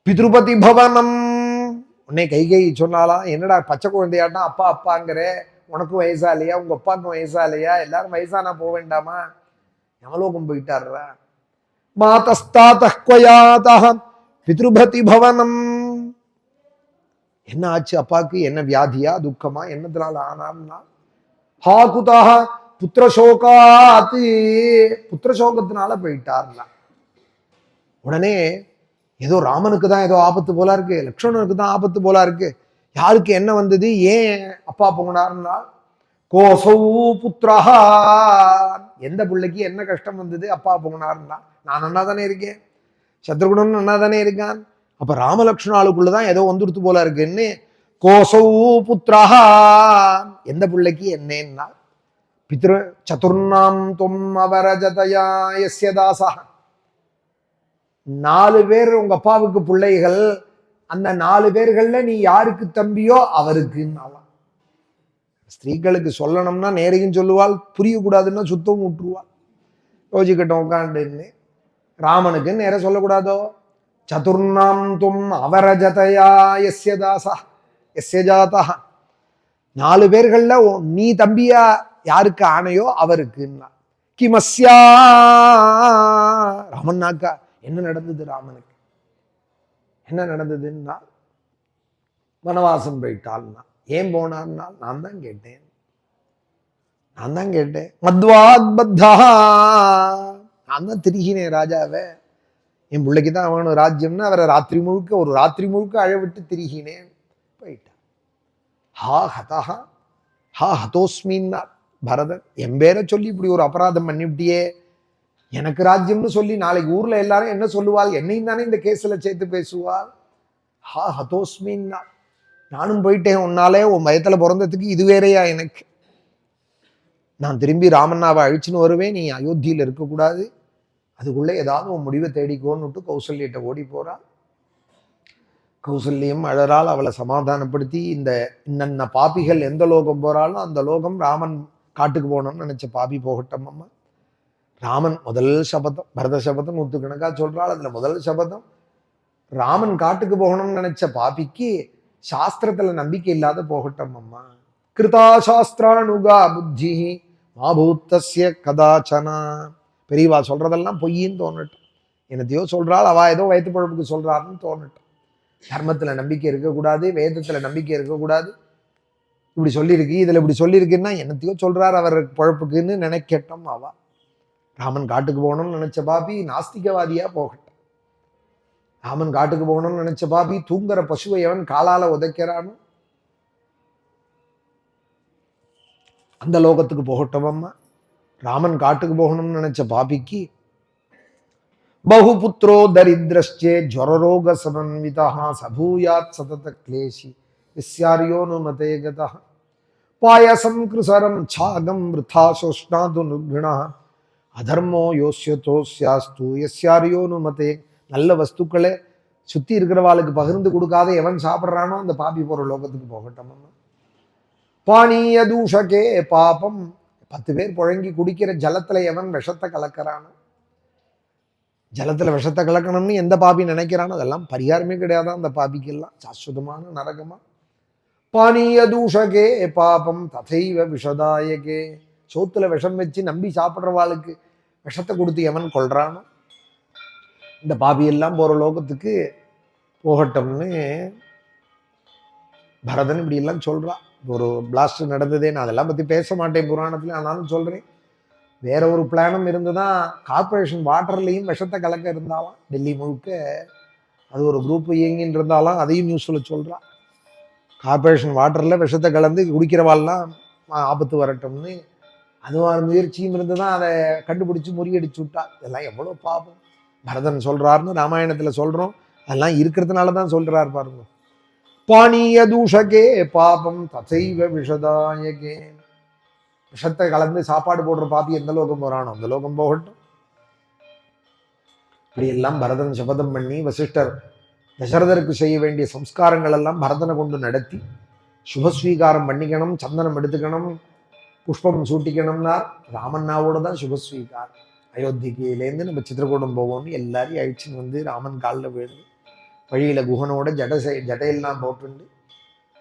பித்ருபதி பவனம், உடனே கைகை சொன்னாலாம், என்னடா பச்சை குழந்தையாட்டம் அப்பா அப்பாங்கிற, உனக்கும் வயசா இல்லையா, உங்க அப்பாவுக்கும் வயசா இல்லையா, எல்லாரும் வயசானா போக வேண்டாமா, யமலோகம் போயிட்டாருடா. மாதஸ்தாத்வயாதா பித்ருபதி பவனம். என்ன ஆச்சு அப்பாவுக்கு, என்ன வியாதியா துக்கமா, என்னத்தினால ஆனார்னா, ஹாகுதா புத்திரசோகாத்து, புத்திரசோகத்தினால போயிட்டார்னா. உடனே ஏதோ ராமனுக்கு தான் ஏதோ ஆபத்து போலா இருக்கு, லக்ஷ்மணனுக்கு தான் ஆபத்து போலா இருக்கு, யாருக்கு என்ன வந்தது, ஏன் அப்பா போனார்னா, கோசௌ புத்திரஹா, எந்த பிள்ளைக்கு என்ன கஷ்டம் வந்தது அப்பா போனார்னா, நான் நன்னா தானே இருக்கேன், சத்ருகுணன் நன்னா தானே இருக்கான், அப்ப ராமலக்ஷ்மணாளுக்குள்ளதான் ஏதோ வந்துடுத்து போல இருக்குன்னு, கோசௌ புத்திரஹா, எந்த பிள்ளைக்கு என்னன்னா, பித்ரு சதுர்ணாம் தொம் அவரஜதயா யஸ்ய தாசா, 4 பேர் உங்க அப்பாவுக்கு பிள்ளைகள், அந்த 4 பேர்கள்ல நீ யாருக்கு தம்பியோ அவருக்கு. ஸ்திரீகளுக்கு சொல்லணும்னா நேரையும் சொல்லுவாள், புரியக்கூடாதுன்னா சுத்தம் விட்டுருவாள், யோசிக்கட்டும் உட்காண்டுன்னு. ராமனுக்கு நேர சொல்லக்கூடாதோ, சதுர்ணாம் தும் அவரஜதயா யஸ்ய தாசா யஸ்ய ஜாதா, 4 பேர்கள்ல நீ தம்பியா யாருக்கு ஆணையோ அவருக்குன்னா. கிமஸ்யா, ராமன்னாக்கா என்ன நடந்தது, ராமனுக்கு என்ன நடந்ததுன்னா, வனவாசம் போயிட்டாள்னா. ஏன் போனார்னா, நான் தான் கேட்டேன் மத்வாத் பத்தா, நான் தான் திருகினேன் ராஜாவை, என் பிள்ளைக்கு தான் அவனும் ராஜ்யம்னு அவரை ஒரு ராத்திரி முழுக்க அழவிட்டு திருகினேன், போயிட்டான். ஹா ஹதா ஹா ஹதோஸ்மின்னா பரதன், என் பேரை சொல்லி இப்படி ஒரு அபராதம் பண்ணிவிட்டியே, எனக்கு ராஜ்யம்னு சொல்லி நாளைக்கு ஊர்ல எல்லாரும் என்ன சொல்லுவாள், என்னையும் தானே இந்த கேஸ்ல சேர்த்து பேசுவாள். ஹா ஹதோஸ்மின்னா, நானும் போயிட்டேன் உன்னாலே, உன் பயத்துல பிறந்ததுக்கு இது வேறையா எனக்கு, நான் திரும்பி ராமண்ணாவை அழிச்சுன்னு வருவேன், நீ அயோத்தியில் இருக்கக்கூடாது, அதுக்குள்ளே ஏதாவது உன் முடிவை தேடிக்கோன்னுட்டு கௌசல்யிட்ட ஓடி போறாள். கௌசல்யம் அழறால், அவளை சமாதானப்படுத்தி, இன்ன பாப்பிகள் எந்த லோகம் போறாலும் அந்த லோகம் ராமன் காட்டுக்கு போகணும்னு நினைச்ச பாப்பி போகட்டும் அம்மா. ராமன் முதல் சபதம், பரத சபதம் 100 கணக்கா சொல்றாள், அதுல முதல் சபதம், ராமன் காட்டுக்கு போகணும்னு நினைச்ச பாப்பிக்கு சாஸ்திரத்துல நம்பிக்கை இல்லாத போகட்டும் அம்மா. கிருதா சாஸ்திரானுகா புத்தி மாபூத்தஸ்ய கதாச்சனா, பெரியவா சொல்றதெல்லாம் பொய்ன்னு தோணட்டும், என்னத்தையோ சொல்றாள், அவ ஏதோ வயிற்று பழப்புக்கு சொல்றாருன்னு தோணட்டும், தர்மத்துல நம்பிக்கை இருக்கக்கூடாது, வேதத்துல நம்பிக்கை இருக்கக்கூடாது, இப்படி சொல்லியிருக்கு இதுல இப்படி சொல்லியிருக்குன்னா என்னத்தையோ சொல்றாரு அவர் பழப்புக்குன்னு நினைக்கட்டும். அவா ராமன் காட்டுக்கு போகணும்னு நினைச்ச பாபி நாஸ்திகவாதியா போகட்டும், ராமன் காட்டுக்கு போகணும்னு நினைச்ச பாபி தூங்குற பசுவை எவன் காலால உதைக்கிறானோ அந்த லோகத்துக்கு போகட்டும் அம்மா. ராமன் காட்டுக்கு போகணும்னு நினைச்ச பாபிக்கு பகுபுத்ரோ தரித்ரஸ்சே ஜ்வரரோக சமன்விதா சபூயாத் சதத கிளேஷி விஸ்யாரியோனு மதே கதா பாயசம் கிருசரம் சாகம் விருத்தா சோஷ்ணாது நிர்குணா அதர்மோ யோசியதோஸ்யாஸ்து யஸ்யாரியோனு மதே. நல்ல வஸ்துக்களை சுத்தி இருக்கிறவாளுக்கு பகிர்ந்து கொடுக்காத எவன் சாப்பிட்றானோ அந்த பாப்பி போற லோகத்துக்கு போகட்டும். பானீய தூஷகே பாபம், 10 பேர் புழங்கி குடிக்கிற ஜலத்துல எவன் விஷத்தை கலக்கிறானோ, ஜலத்துல விஷத்தை கலக்கணும்னு எந்த பாபி நினைக்கிறானோ அதெல்லாம் பரிகாரமே கிடையாதான் அந்த பாபிக்கெல்லாம், சாஸ்வதமான நரகமா. பானீய தூஷகே பாபம் ததைவ விஷதாயகே, சோத்துல விஷம் வச்சு நம்பி சாப்பிட்றவாளுக்கு விஷத்தை கொடுத்து எவன் கொள்றானோ இந்த பாபி எல்லாம் போற லோகத்துக்கு போகட்டும்னு பரதன் இப்படி எல்லாம் சொல்றா. ஒரு பிளாஸ்ட் நடந்ததே, நான் அதெல்லாம் பத்தி பேச மாட்டேன் புராணத்துல, ஆனாலும் சொல்றேன். வேற ஒரு பிளானும் இருந்துதான், கார்பரேஷன் வாட்டர்லையும் விஷத்தை கலக்க இருந்தாலும் டெல்லி முழுக்க அது ஒரு குரூப் இயங்கின்னு இருந்தாலும் அதையும் நியூஸ்ல சொல்றா. கார்பரேஷன் வாட்டர்ல விஷத்தை கலந்து குடிக்கிறவாள்லாம் ஆபத்து வரட்டும்னு அதுவான முயற்சியும் இருந்துதான் அதை கண்டுபிடிச்சு முறியடிச்சு விட்டா. இதெல்லாம் எவ்வளவு பாவம் பரதன் சொல்றாருன்னு ராமாயணத்துல சொல்றோம், அதெல்லாம் இருக்கிறதுனாலதான் சொல்றாரு பாருங்க. பானீய தூஷகே பாபம் தசைவ விஷதாயகே, விஷத்தை கலந்து சாப்பாடு போடுற பாப்பி எந்த லோகம் போறானோ அந்த லோகம் போகட்டும். இப்படி எல்லாம் பரதன் சபதம் பண்ணி வசிஷ்டர் தசரதருக்கு செய்ய வேண்டிய சம்ஸ்காரங்கள் எல்லாம் பரதனை கொண்டு நடத்தி சுபஸ்வீகாரம் பண்ணிக்கணும், சந்தனம் எடுத்துக்கணும், புஷ்பம் சூட்டிக்கணும்னா ராமண்ணாவோட தான் சுபஸ்வீகாரம். அயோத்தியிலேருந்து நம்ம சித்திரக்கூடம் போவோம்னு எல்லாரையும் அழிச்சுன்னு வந்து ராமன் காலில் விழுந்து வழியில குகனோட ஜடையெல்லாம் போட்டுண்டு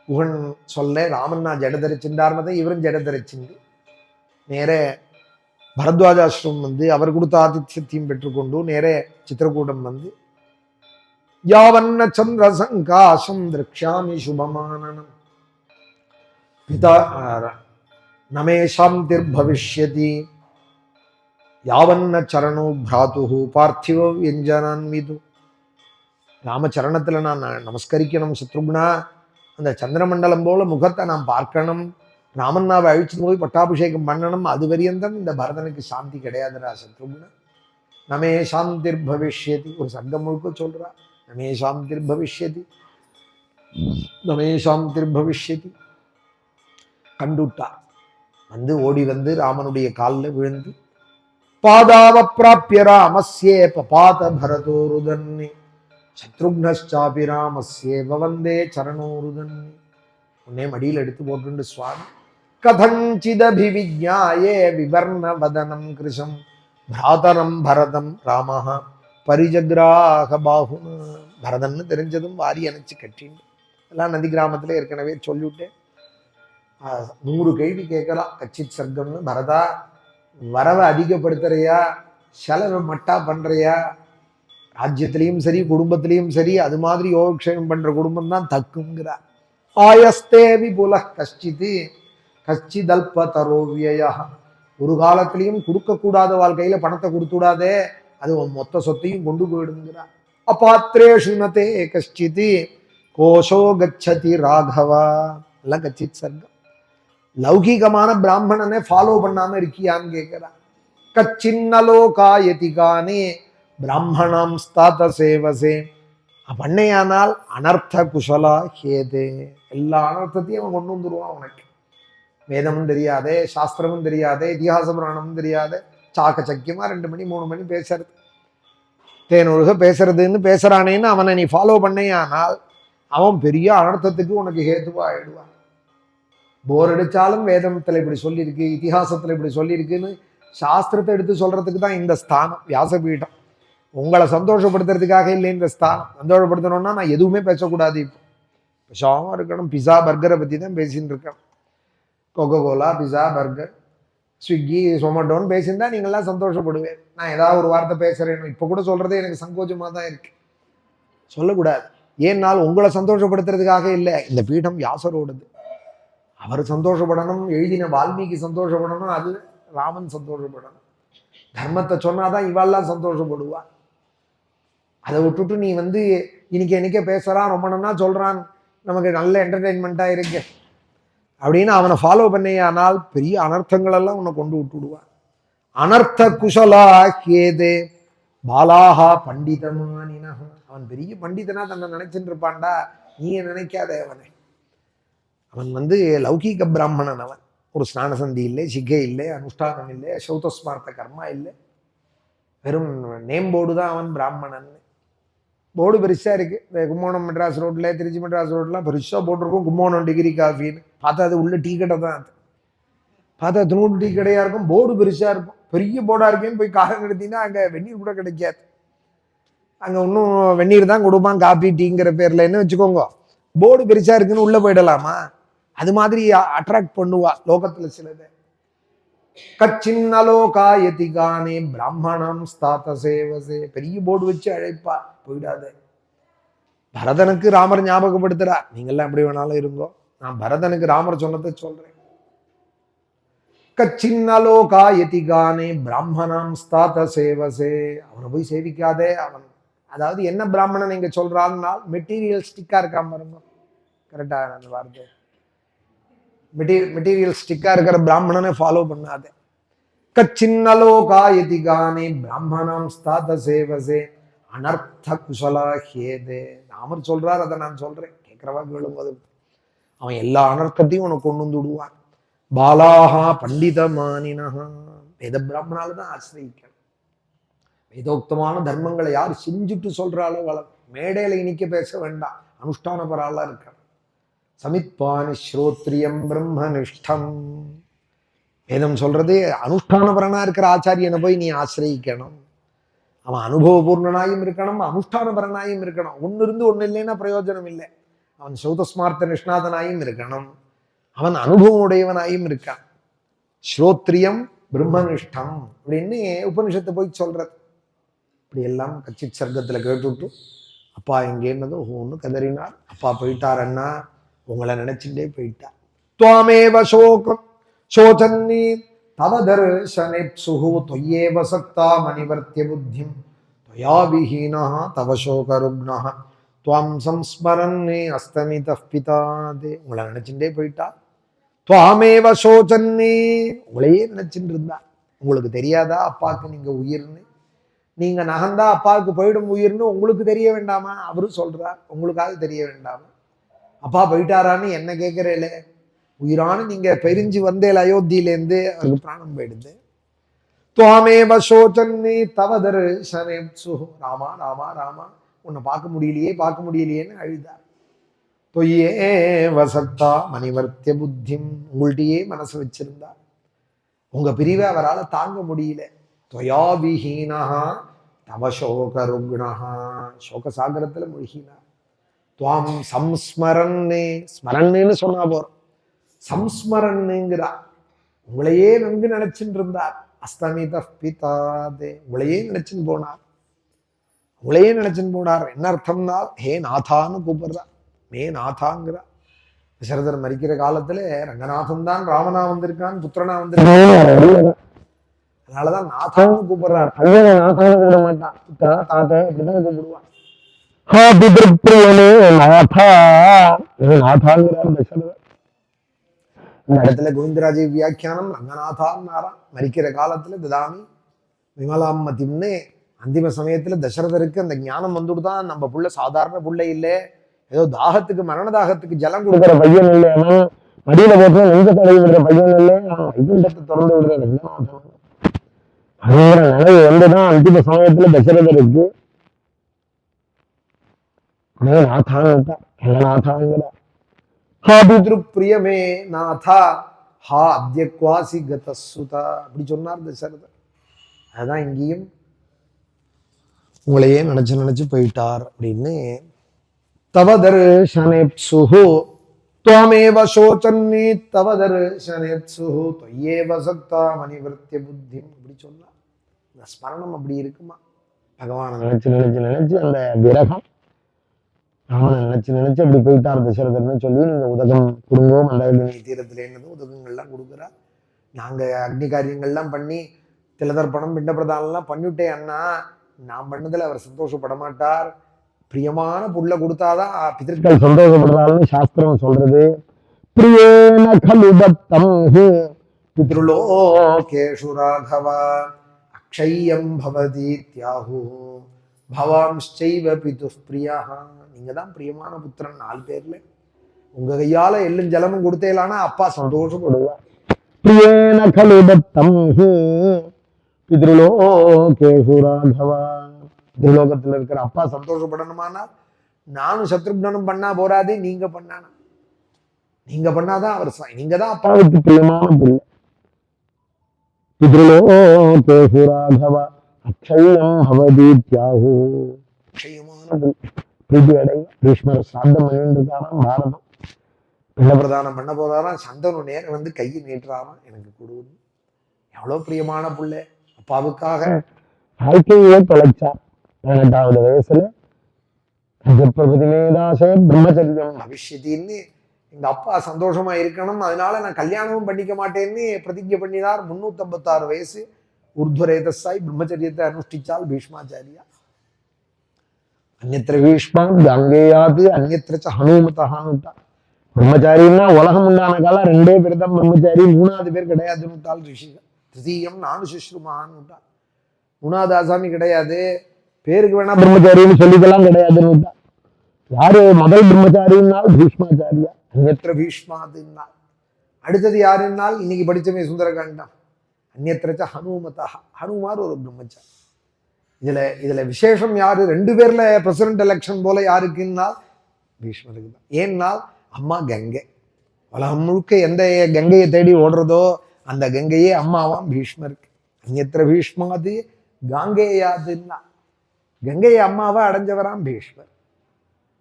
குகன் சொல்ல ராமன் நான் ஜட தரிச்சுட்டார்னதை இவரும் ஜட தரிச்சுண்டு நேர பரத்வாஜாசிரமம் வந்து அவர் கொடுத்த ஆதித்யத்தையும் பெற்றுக்கொண்டு நேர சித்திரக்கூடம் வந்து யாவன்ன சந்திர சங்காசம் திரக்ஷாமி சுபமானனம் பிதா நமேஷாம் திர்பவிஷ்யதி யாவன்ன சரணோ பிராத்து பார்த்திவ வியஞ்சனான்விது ராமச்சரணத்துல நான் நமஸ்கரிக்கணும் சத்ருக்னா அந்த சந்திரமண்டலம் போல முகத்தை நான் பார்க்கணும் ராமன்னாவை அழிச்சுட்டு போய் பட்டாபிஷேகம் பண்ணணும் அது வரியந்தம் இந்த பரதனுக்கு சாந்தி கிடையாதுரா சத்ருக்னா நமே சாந்திர் பவிஷ்யதி ஒரு சங்கம் முழுக்க சொல்றா நமே சாந்திர் பவிஷ்யதி நமே சாந்திர் பவிஷ்யதி கண்டுட்டா வந்து ஓடி வந்து ராமனுடைய காலில் விழுந்து பாதாவ பிராப்பிய ராமஸ்யே பபாத பரதோருதன்னி சத்ருக்னச்சாபி ராமஸ்யே வந்தே சரணோருதன்னி உன்னே மடியில் எடுத்து போட்டு சுவாமி கதஞ்சிதபிவிஜ்ஞாயே விவர்ண வதனம் கிருஷம் பிராதரம் பரதம் ராமஹ பரிஜக்ராக பாகுன பரதன்னு தெரிஞ்சதும் வாரி அணைச்சு கட்டிண்டு எல்லாம் நதி கிராமத்துல ஏற்கனவே சொல்லிவிட்டேன் 100 கேள்வி கேட்கலாம் கச்சித் சர்க்கம்னு பரதா வரவை அதிகப்படுத்துறியா செலவை மட்டா பண்றியா ராஜ்யத்திலையும் சரி குடும்பத்திலையும் சரி அது மாதிரி யோகக்ஷேமம் பண்ற குடும்பம் தான் தக்குங்கிறார் ஆயஸ்தே விபுல கச்சிதல்ப தரோவியா ஒரு காலத்திலையும் கொடுக்கக்கூடாத வாழ்க்கையில பணத்தை கொடுத்துடாதே அது மொத்த சொத்தையும் கொண்டு போயிடுங்கிறார் அபாத்திரேஷு நதே கஷ்டித் கோஷோ கச்சதி ராகவா எல்லாம் கச்சித் சர்க்கம் லௌகிகமான பிராமணனை ஃபாலோ பண்ணாம இருக்கியான்னு கேட்கிறான் கச்சின்னலோகாயதிகானே பிராமணாம் ஸ்தாத சேவசே பண்ணையானால் அனர்த்த குஷலா ஹேதே எல்லா அனர்த்தத்தையும் அவன் கொண்டு வந்துருவான் உனக்கு வேதமும் தெரியாதே சாஸ்திரமும் தெரியாதே இதிகாச புராணமும் தெரியாதே சாக்கச்சக்கியமா 2 மணி 3 மணி பேசுறது தேனொழுக பேசுறதுன்னு பேசுறானேன்னு அவனை நீ ஃபாலோ பண்ணையானால் அவன் பெரிய அனர்த்தத்துக்கு உனக்கு ஹேத்துவா ஆயிடுவான் போர் அடிச்சாலும் வேதத்துல இப்படி சொல்லியிருக்கு இதிகாசத்துல இப்படி சொல்லியிருக்குன்னு சாஸ்திரத்தை எடுத்து சொல்றதுக்கு தான் இந்த ஸ்தானம் வியாசபீடம் உங்களை சந்தோஷப்படுத்துறதுக்காக இல்லை இந்த ஸ்தானம் சந்தோஷப்படுத்தணும்னா நான் எதுவுமே பேசக்கூடாது இப்போ பேசாம இருக்கணும் பிஸா பர்கரை பத்தி தான் பேசின்னு இருக்கேன் Coca Cola pizza burger Swiggy சொமேட்டோன்னு பேசியிருந்தா நீங்கள்லாம் சந்தோஷப்படுவேன் நான் ஏதாவது ஒரு வார்த்தை பேசுறேன்னு இப்போ கூட சொல்றதே எனக்கு சங்கோச்சமாக தான் இருக்கு சொல்லக்கூடாது ஏன்னால் உங்களை சந்தோஷப்படுத்துறதுக்காக இல்லை இந்த பீடம் வியாசரோடது அவர் சந்தோஷப்படணும் எழுதின வால்மீகி சந்தோஷப்படணும் அது ராமன் சந்தோஷப்படணும் தர்மத்தை சொன்னாதான் இவாள்லாம் சந்தோஷப்படுவா அதை விட்டுட்டு நீ வந்து இன்னைக்கு பேசுறான் ரொம்ப நன்னா சொல்றான் நமக்கு நல்ல என்டர்டெயின்மெண்ட்டா இருக்கு அப்படின்னு அவனை ஃபாலோ பண்ணியானால் பெரிய அனர்த்தங்கள் எல்லாம் உன்னை கொண்டு விட்டுடுவான் அனர்த்த குஷலா கேதே பாலாஹா பண்டிதமானினா அவன் பெரிய பண்டிதனா தன்னை நினைச்சுட்டு இருப்பான்டா நீ நினைக்காத அவனை அவன் வந்து லௌகீக பிராமணன் அவன் ஒரு ஸ்நான சந்தி இல்லை சிகை இல்லை அனுஷ்டானம் இல்லை சௌதஸ்மார்த்த கர்மா இல்லை வெறும் நேம் போர்டு தான் அவன் பிராமணன் போர்டு பெருசா இருக்கு இந்த கும்போணம் மெட்ராஸ் ரோட்ல திருச்சி மெட்ராஸ் ரோட்லாம் பெருசா போட்டிருக்கும் கும்போணம் டிகிரி காஃபின்னு பார்த்தா அது உள்ள டீ கடை தான் அது பார்த்தா 3 டீ கடையா இருக்கும் போர்டு பெருசா இருக்கும் பெரிய போர்டா இருக்கேன்னு போய் காரம் எடுத்தீங்கன்னா அங்க வெந்நீர் கூட கிடைக்காது அங்க இன்னும் வெந்நீர் தான் கொடுப்பான் காபி டீங்கிற பேர்ல என்ன வச்சுக்கோங்க போர்டு பெருசா இருக்குன்னு உள்ள போயிடலாமா அது மாதிரி அட்ராக்ட் பண்ணுவா லோகத்துல சிலது கச்சின்னலோகாயதிகானே பிராமணம் ஸ்தாத சேவசே பெரிய போர்டு வச்சு அழைப்பா போயிடாது பரதனுக்கு ராமர் ஞாபகப்படுத்துறா நீங்கெல்லாம் எப்படி வேணாலும் இருங்கோ நான் பரதனுக்கு ராமர் சொன்னதை சொல்றேன் கச்சின்னலோகாயதிகானே பிராமணம் ஸ்தாத சேவசே அவனை போய் சேவிக்காதே அவன் அதாவது என்ன பிராமணன் இங்க சொல்றான்னா மெட்டீரியல்ஸ்டிக்கா இருக்காம பாருங்க கரெக்டா அந்த வார்த்தை மெட்டீரியல்ஸ்டிக்கா இருக்கிற பிராமணனை ஃபாலோ பண்ணாதே கச்சின்னலோகாயதிகானே பிராமணம் ஸ்தாத சேவசே அனர்த்த குஷலா ஹேதே ராமர் சொல்றார் அதை நான் சொல்றேன் கேட்கிறவா கேளும்போது அவன் எல்லா அனர்த்தத்தையும் உனக்கு கொண்டு வந்து விடுவான் பாலாஹா பண்டிதமானினஹா வேத பிராமணால தான் ஆசிரியக்கணும் வேதோக்தமான தர்மங்களை யார் செஞ்சுட்டு சொல்றாளோ மேடையில இனிக்க பேச வேண்டாம் அனுஷ்டான பராளா இருக்க சமித்பானி ஸ்ரோத்ரியம் பிரம்மனிஷ்டம் வேதம் சொல்றது அனுஷ்டானபரனா இருக்கிற ஆச்சாரியனை போய் நீ ஆசிரியிக்கணும் அவன் அனுபவபூர்ணனாயும் இருக்கணும், அனுஷ்டானபரனாயும் இருக்கணும். ஒன்னு இருந்து ஒண்ணு இல்லைன்னா பிரயோஜனம் இல்லை. அவன் சௌதஸ்மார்த்த நிஷ்ணாதனாயும் இருக்கணும், அவன் அனுபவம் உடையவனாயும் இருக்கான். ஸ்ரோத்ரியம் பிரம்மனிஷ்டம் அப்படின்னு உபனிஷத்தை போய் சொல்றது. இப்படி எல்லாம் கட்சி சர்க்கத்துல கேட்டுவிட்டு அப்பா எங்கேன்னதோ ஒன்று கதறினார். அப்பா போயிட்டார் அண்ணா, உங்களை நினைச்சுட்டே போயிட்டார். துவாமேவ சோகம் சோச்சன்னி தவ தர்சனேப்சுஹு தொய்யேவ சக்தா மணிவர்த்திய புத்திம் त्वया विहीनः तव शोकरुग्णः त्वां संस्मरन्ने अस्तमितः पितादे. உங்களை நினைச்சுட்டே போயிட்டா. துவாமேவ சோச்சன்னே, உங்களையே நினைச்சுட்டு இருந்தா. உங்களுக்கு தெரியாதா அப்பாவுக்கு நீங்க உயிர்னு? நீங்க நகர்ந்தா அப்பாவுக்கு போயிடும் உயிர்னு உங்களுக்கு தெரிய வேண்டாமா? அவரும் சொல்றார், உங்களுக்காக தெரிய வேண்டாமா? அப்பா போயிட்டாரான்னு என்ன கேட்கிறேலே? உயிரானு நீங்க பெரிஞ்சு வந்தேல் அயோத்தியிலேருந்து, அவருக்கு பிராணம் போயிடுது. துவாமேவ சோச்சன்னே தவ தர்சனேப்சுஹு. ராமா ராமா ராமா, உன்னை பார்க்க முடியலையேன்னு அழுதார். தொய்யேவ சக்தா மணிவர்த்திய புத்திம், உங்கள்கிட்டயே மனசு வச்சிருந்தார். உங்க பிரிவை அவரால் தாங்க முடியல. त्वया विहीनः तव शोकरुग्णः, சோக சாகரத்துல மூழ்கினார். துவாம் சம்ஸ்மரன்னே, ஸ்மரன்னு சொன்னா போறோம், சம்ஸ்மரன்னுங்கிறா. உங்களையே நன்கு நினைச்சுட்டு இருந்தார். அஸ்தமித பிதாதே, உங்களையே நினைச்சுன்னு போனார். என்ன அர்த்தம்னா ஹே நாதான்னு கூப்பிடுறா, மே நாதாங்கிறா. தசரதர் மரிக்கிற காலத்துல ரங்கநாதன் தான் ராமனா வந்திருக்கான், புத்திரனா வந்திருக்கான். அதனாலதான் நாதான்னு கூப்பிடுறார். அங்கே நாதான்னு கூப்பிட மாட்டான், தாத்தா இப்படிதான் கூப்பிடுவான். நாதாங்கிறார் தசரதர். இந்த இடத்துல கோவிந்தராஜ வியாக்கியானம் ரங்கநாதான்னாராம். மரிக்கிற காலத்துல ததாமி விமலாம்மதிம்னு அந்திம சமயத்துல தசரதருக்கு அந்த ஞானம் வந்துடுதான். நம்ம புள்ள சாதாரண புள்ள இல்லை, ஏதோ தாகத்துக்கு மரண தாகத்துக்கு ஜலம் கொடுக்குற பையன் இல்லை, அவன் மடியில போட்டு நெஞ்ச தடவி விடுற பையன் இல்லை, அவன் வைகுண்டத்தை திறந்து விடுற ரங்கநாதன் அப்படிங்கிற நினைவு வந்துதான் அந்திம சமயத்துல தசரதருக்கு நாதாங்கிற. பிரியமே நாதா ஹா அத்யக்வாசி கதசுதா அப்படி சொன்னார் தசரதர். அதுதான் இங்கேயும் உங்களையே நினைச்சு போயிட்டார் அப்படின்னு. தவ தர்சனேப்சுஹு त्वामेव சோச்சன்னி தவ தர்சனேப்சுஹு त्वय्येव சக்தா மணிவர்த்திய புத்திம் அப்படி சொன்னா. இந்த ஸ்மரணம் அப்படி இருக்குமா? பகவான் நினைச்சு அந்த விரகம் அவனை நினைச்சு அப்படி போயிட்டார் தசரதர்னு சொல்லி நீங்க உதகம் கொடுங்கோ மண்டபி தீரத்திலேன்னு உதகங்கள்லாம் கொடுக்குறா. நாங்க அக்னி காரியங்கள்லாம் பண்ணி திலதர்ப்பணம் பிண்ட பிரதானம்லாம் பண்ணிவிட்டேன் அண்ணா, நான் பண்ணதுல அவர் சந்தோஷப்பட மாட்டார். பிரியமான புள்ள கொடுத்தாதான் பிதர்கள் சந்தோஷப்படுறாருன்னு சாஸ்திரம் சொல்றது. பிரியேன கலு தத்தம் பித்ருலோகேஷு ராகவா அக்ஷயம் பவதீத்யாஹு பவாம்ச்சைவ பிதுः பிரியாஹ. நீங்க தான் பிரியமான புத்திரன் 4 பேர்ல. உங்க கையால எள்ளும் ஜலமும் கொடுத்தேலானா அப்பா சந்தோஷப்படுவார். பிரியேன கலு தத்தம் பித்ருலோகேஷு ராகவா. பூலோகத்துல இருக்கிற அப்பா சந்தோஷப்படணுமானால் நானும் சத்ருக்னனும் பண்ணா போராதே, நீங்க பண்ணானா? நீங்க பண்ணாதான் அவர் நீங்க தான் அப்பாவுக்கு பிரியமான பிள்ளை. பித்ருலோகேஷு ராகவா அக்ஷயம் பவதீத்யாஹு. அக்ஷயமான பிரீதி அடை பீஷ்மர் சாந்தம் பண்ணிருக்காராம். பாரதம் பிள்ள பிரதானம் பண்ண போதாராம். சந்தனு நேரம் வந்து கையை நீட்டுறாராம், எனக்கு கொடுன்னு. எவ்வளவு பிரியமான பிள்ளை அப்பாவுக்காக வாழ்க்கையே தொலைச்சார். 18வது வயசுல பிரம்மச்சரியம் பவிஷ்யத்தின்னு எங்க அப்பா சந்தோஷமா இருக்கணும், அதனால நான் கல்யாணமும் பண்ணிக்க மாட்டேன்னு பிரதிஜை பண்ணினார். 356 வயசு ஊர்துவரேதஸாய் பிரம்மச்சரியத்தை அனுஷ்டிச்சால் பீஷ்மாச்சாரியா. அந்நியத்திர பீஷ்மான் கங்கேயாது அந்நியத்திர ஹனுமதான்னுட்டா. பிரம்மச்சாரின்னா உலகம் உண்டான காலம் 2 பேர் தான் பிரம்மச்சாரி, 3வது பேர் கிடையாதுன்னுட்டால் ரிஷிகள். திருத்தீயம் நானு சுஷ்ருமான்னுட்டா. 3வது ஆசாமி கிடையாது, பேருக்கு வேணா பிரம்மச்சாரின்னு சொல்லிக்கலாம் கிடையாதுன்னு. யாரு முதல் பிரம்மச்சாரினால் பீஷ்மாச்சாரியா. அந்நியத்திர பீஷ்மாதுன்னா. அடுத்தது யாருன்னால் இன்னைக்கு படிச்சமே சுந்தரகாண்டம். அந்நியத்திரச்ச ஹனுமதா, ஹனுமார் ஒரு பிரம்மச்சாரி. இதுல விசேஷம் யாரு? 2 பேர்ல பிரசிடென்ட் எலெக்ஷன் போல யாருக்குன்னால் பீஷ்மருக்கு தான். ஏன்னால் அம்மா கங்கை. உலகம் முழுக்க எந்த கங்கையை தேடி ஓடுறதோ அந்த கங்கையே அம்மாவாம் பீஷ்மருக்கு. அந்நியத்திர பீஷ்மாது காங்கேயாதுன்னா கங்கையை அம்மாவா அடைஞ்சவராம் பீஷ்மர்.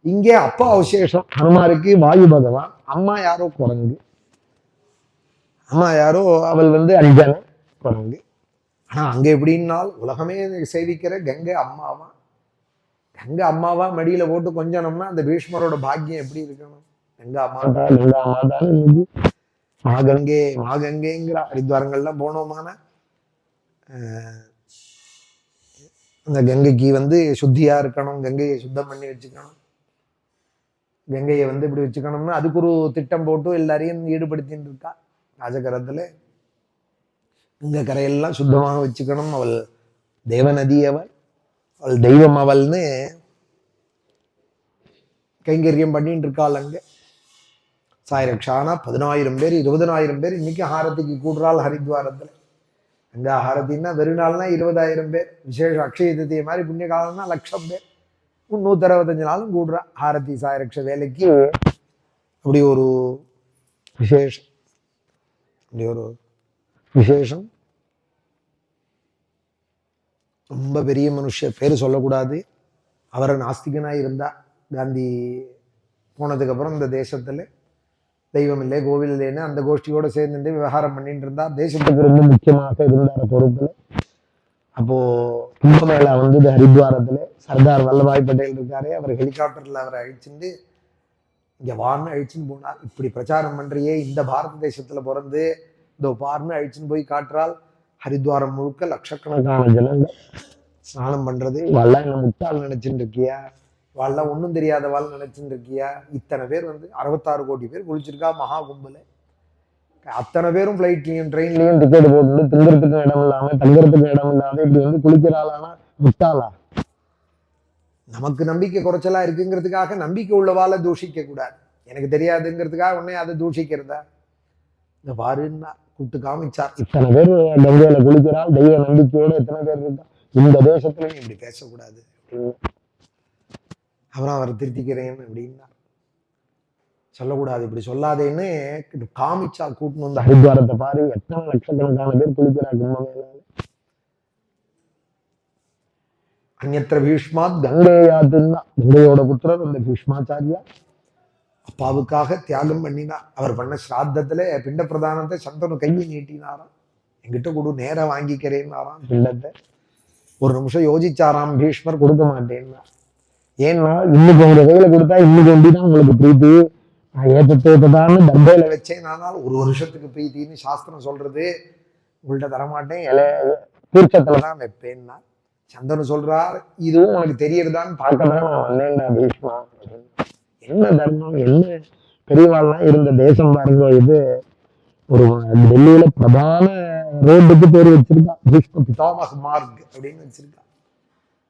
இங்கே அப்பா விசேஷம். ஹனுமாருக்கு வாயு பகவான், அம்மா யாரோ குரங்கு, அம்மா யாரோ அவள் அஞ்சன குரங்கு. ஆனா அங்க எப்படின்னால் உலகமே சேவிக்கிற கங்கை அம்மாவா, கங்கை அம்மாவா மடியில போட்டு கொஞ்சனம்னா அந்த பீஷ்மரோட பாக்கியம் எப்படி இருக்கணும்? கங்கா அம்மா கங்கா மாதான் மாகங்கே மாகங்கேங்கிற ஹரித்வாரங்கள்லாம் போனோமான அந்த கங்கைக்கு சுத்தியா இருக்கணும், கங்கையை சுத்தம் பண்ணி வச்சுக்கணும், கங்கையை இப்படி வச்சுக்கணும்னு அதுக்கு ஒரு திட்டம் போட்டு எல்லாரையும் ஈடுபடுத்தின்னு இருக்கா ராஜகரத்துல. இந்த கரையெல்லாம் சுத்தமாக வச்சுக்கணும், அவள் தேவநதி, அவள் தெய்வம் அவள்னு கைங்கரியம் பண்ணிட்டு இருக்காள் அங்க. சாயரக்ஷானா 10,000 பேர் 20,000 பேர் இன்னைக்கு ஹாரதிக்கு கூடுறாள் ஹரித்வாரத்துல. அங்க ஹாரதின்னா வெறுநாள்னா 20,000 பேர், விசேஷ அக்ஷய திருதியை மாதிரி புண்ணிய காலம்னா 1,00,000 பேர், 365 நாளும் கூடுறா ஹாரதி சாயரக்ஷ வேலைக்கு. அப்படி ஒரு விசேஷம், அப்படி ஒரு விசேஷம். ரொம்ப பெரிய மனுஷர், பேரு சொல்லக்கூடாது. அவரை நாஸ்திகனாக இருந்தா காந்தி போனதுக்கு அப்புறம் இந்த தேசத்துல தெய்வம் இல்லை கோவில் இல்லைன்னு அந்த கோஷ்டியோட சேர்ந்து விவகாரம் பண்ணிட்டு இருந்தா. தேசத்துக்கு ரொம்ப முக்கியமாக இருந்தார் பொறுப்புல. அப்போ கும்பமேளா ஹரித்வாரத்துல சர்தார் வல்லபாய் பட்டேல் இருக்காரு, அவர் ஹெலிகாப்டர்ல அவரை அழிச்சுட்டு இங்க வார்னு அழிச்சுன்னு போனார். இப்படி பிரச்சாரம் பண்றியே, இந்த பாரத தேசத்துல பிறந்து இதோ பார்னு அழிச்சுன்னு போய் காட்டுறால். ஹரித்வாரம் முழுக்க லட்சக்கணக்கான ஜனங்கள் ஸ்நானம் பண்றது. இவெல்லாம் என்ன முட்டாள் நினைச்சுட்டு இருக்கியா, இவெல்லாம் ஒன்றும் தெரியாத வாழ் நினைச்சுட்டு இருக்கியா? இத்தனை பேர் 66 கோடி பேர் குளிச்சிருக்கா மகா கும்பல. அத்தனை பேரும் ஃப்ளைட்லையும் ட்ரெயின்லையும் டிக்கெட் போட்டு திங்கிறதுக்கும் இடம் இல்லாம தங்குறதுக்கும் இடம் இல்லாம இப்படி குளிக்கிறாளானா முட்டாளா? நமக்கு நம்பிக்கை குறைச்சலா இருக்குங்கிறதுக்காக நம்பிக்கை உள்ளவால தூஷிக்க கூடாது. எனக்கு தெரியாதுங்கிறதுக்காக உடனே அதை தூஷிக்கிறதா? இந்த பாருன்னா கூப்பிட்டு காமிச்சார். இத்தனை பேர் கங்கையில குளிக்கிறாள், தெய்வ நம்பிக்கையோட எத்தனை பேர் இருக்கா, இந்த தேசத்துலயும் இப்படி பேசக்கூடாது அப்படின்னு அப்புறம் அவர் திருத்திக்கிறேன் அப்படின்னா சொல்லக்கூடாது, இப்படி சொல்லாதேன்னு காமிச்சா கூட்டணும். ஹரித்வாரத்தை பாரு, எத்தனை லட்சக்கணக்கான பேர் குளிக்கிறா கும்பமேளால. அந்நத்திர பீஷ்மாத் கங்கேயாத்துன்னா கங்கையோட புத்திரர் அந்த பீஷ்மாச்சாரியா அப்பாவுக்காக தியாகம் பண்ணினார். அவர் பண்ண ஸ்ராத்தத்துல பிண்ட பிரதானத்தை சந்தனு கையை நீட்டினாராம். என்கிட்ட கொடு நேரம் வாங்கிக்கிறேன்னாராம் பிண்டத்தை. ஒரு நிமிஷம் யோசிச்சாராம் பீஷ்மர், கொடுக்க மாட்டேன்னா. ஏன்னா இன்னைக்கு உங்க கையில கொடுத்தா இன்னைக்கு ஒண்டிதான் உங்களுக்கு பிரீத்தி, நான் ஏற்றத்தான்னு தர்பையில வச்சேன், ஆனால் ஒரு வருஷத்துக்கு பிரீத்தின்னு சாஸ்திரம் சொல்றது, உங்கள்கிட்ட தரமாட்டேன், தீர்ச்சத்துலதான் வைப்பேன்னா. சந்தனு சொல்றார், இதுவும் உனக்கு தெரியறதான்னு பார்க்கதான் நான் வந்தேன்டா பீஷ்மா. என்ன தர்மம், என்ன பெரியவாள்லாம் இருந்த தேசம் பாருங்க. இது ஒரு டெல்லியில பிரதான ரோடுக்கு பேர் வச்சிருக்கா, பீஷ்ம பிதாமக மார்க் அப்படின்னு வச்சிருக்கா.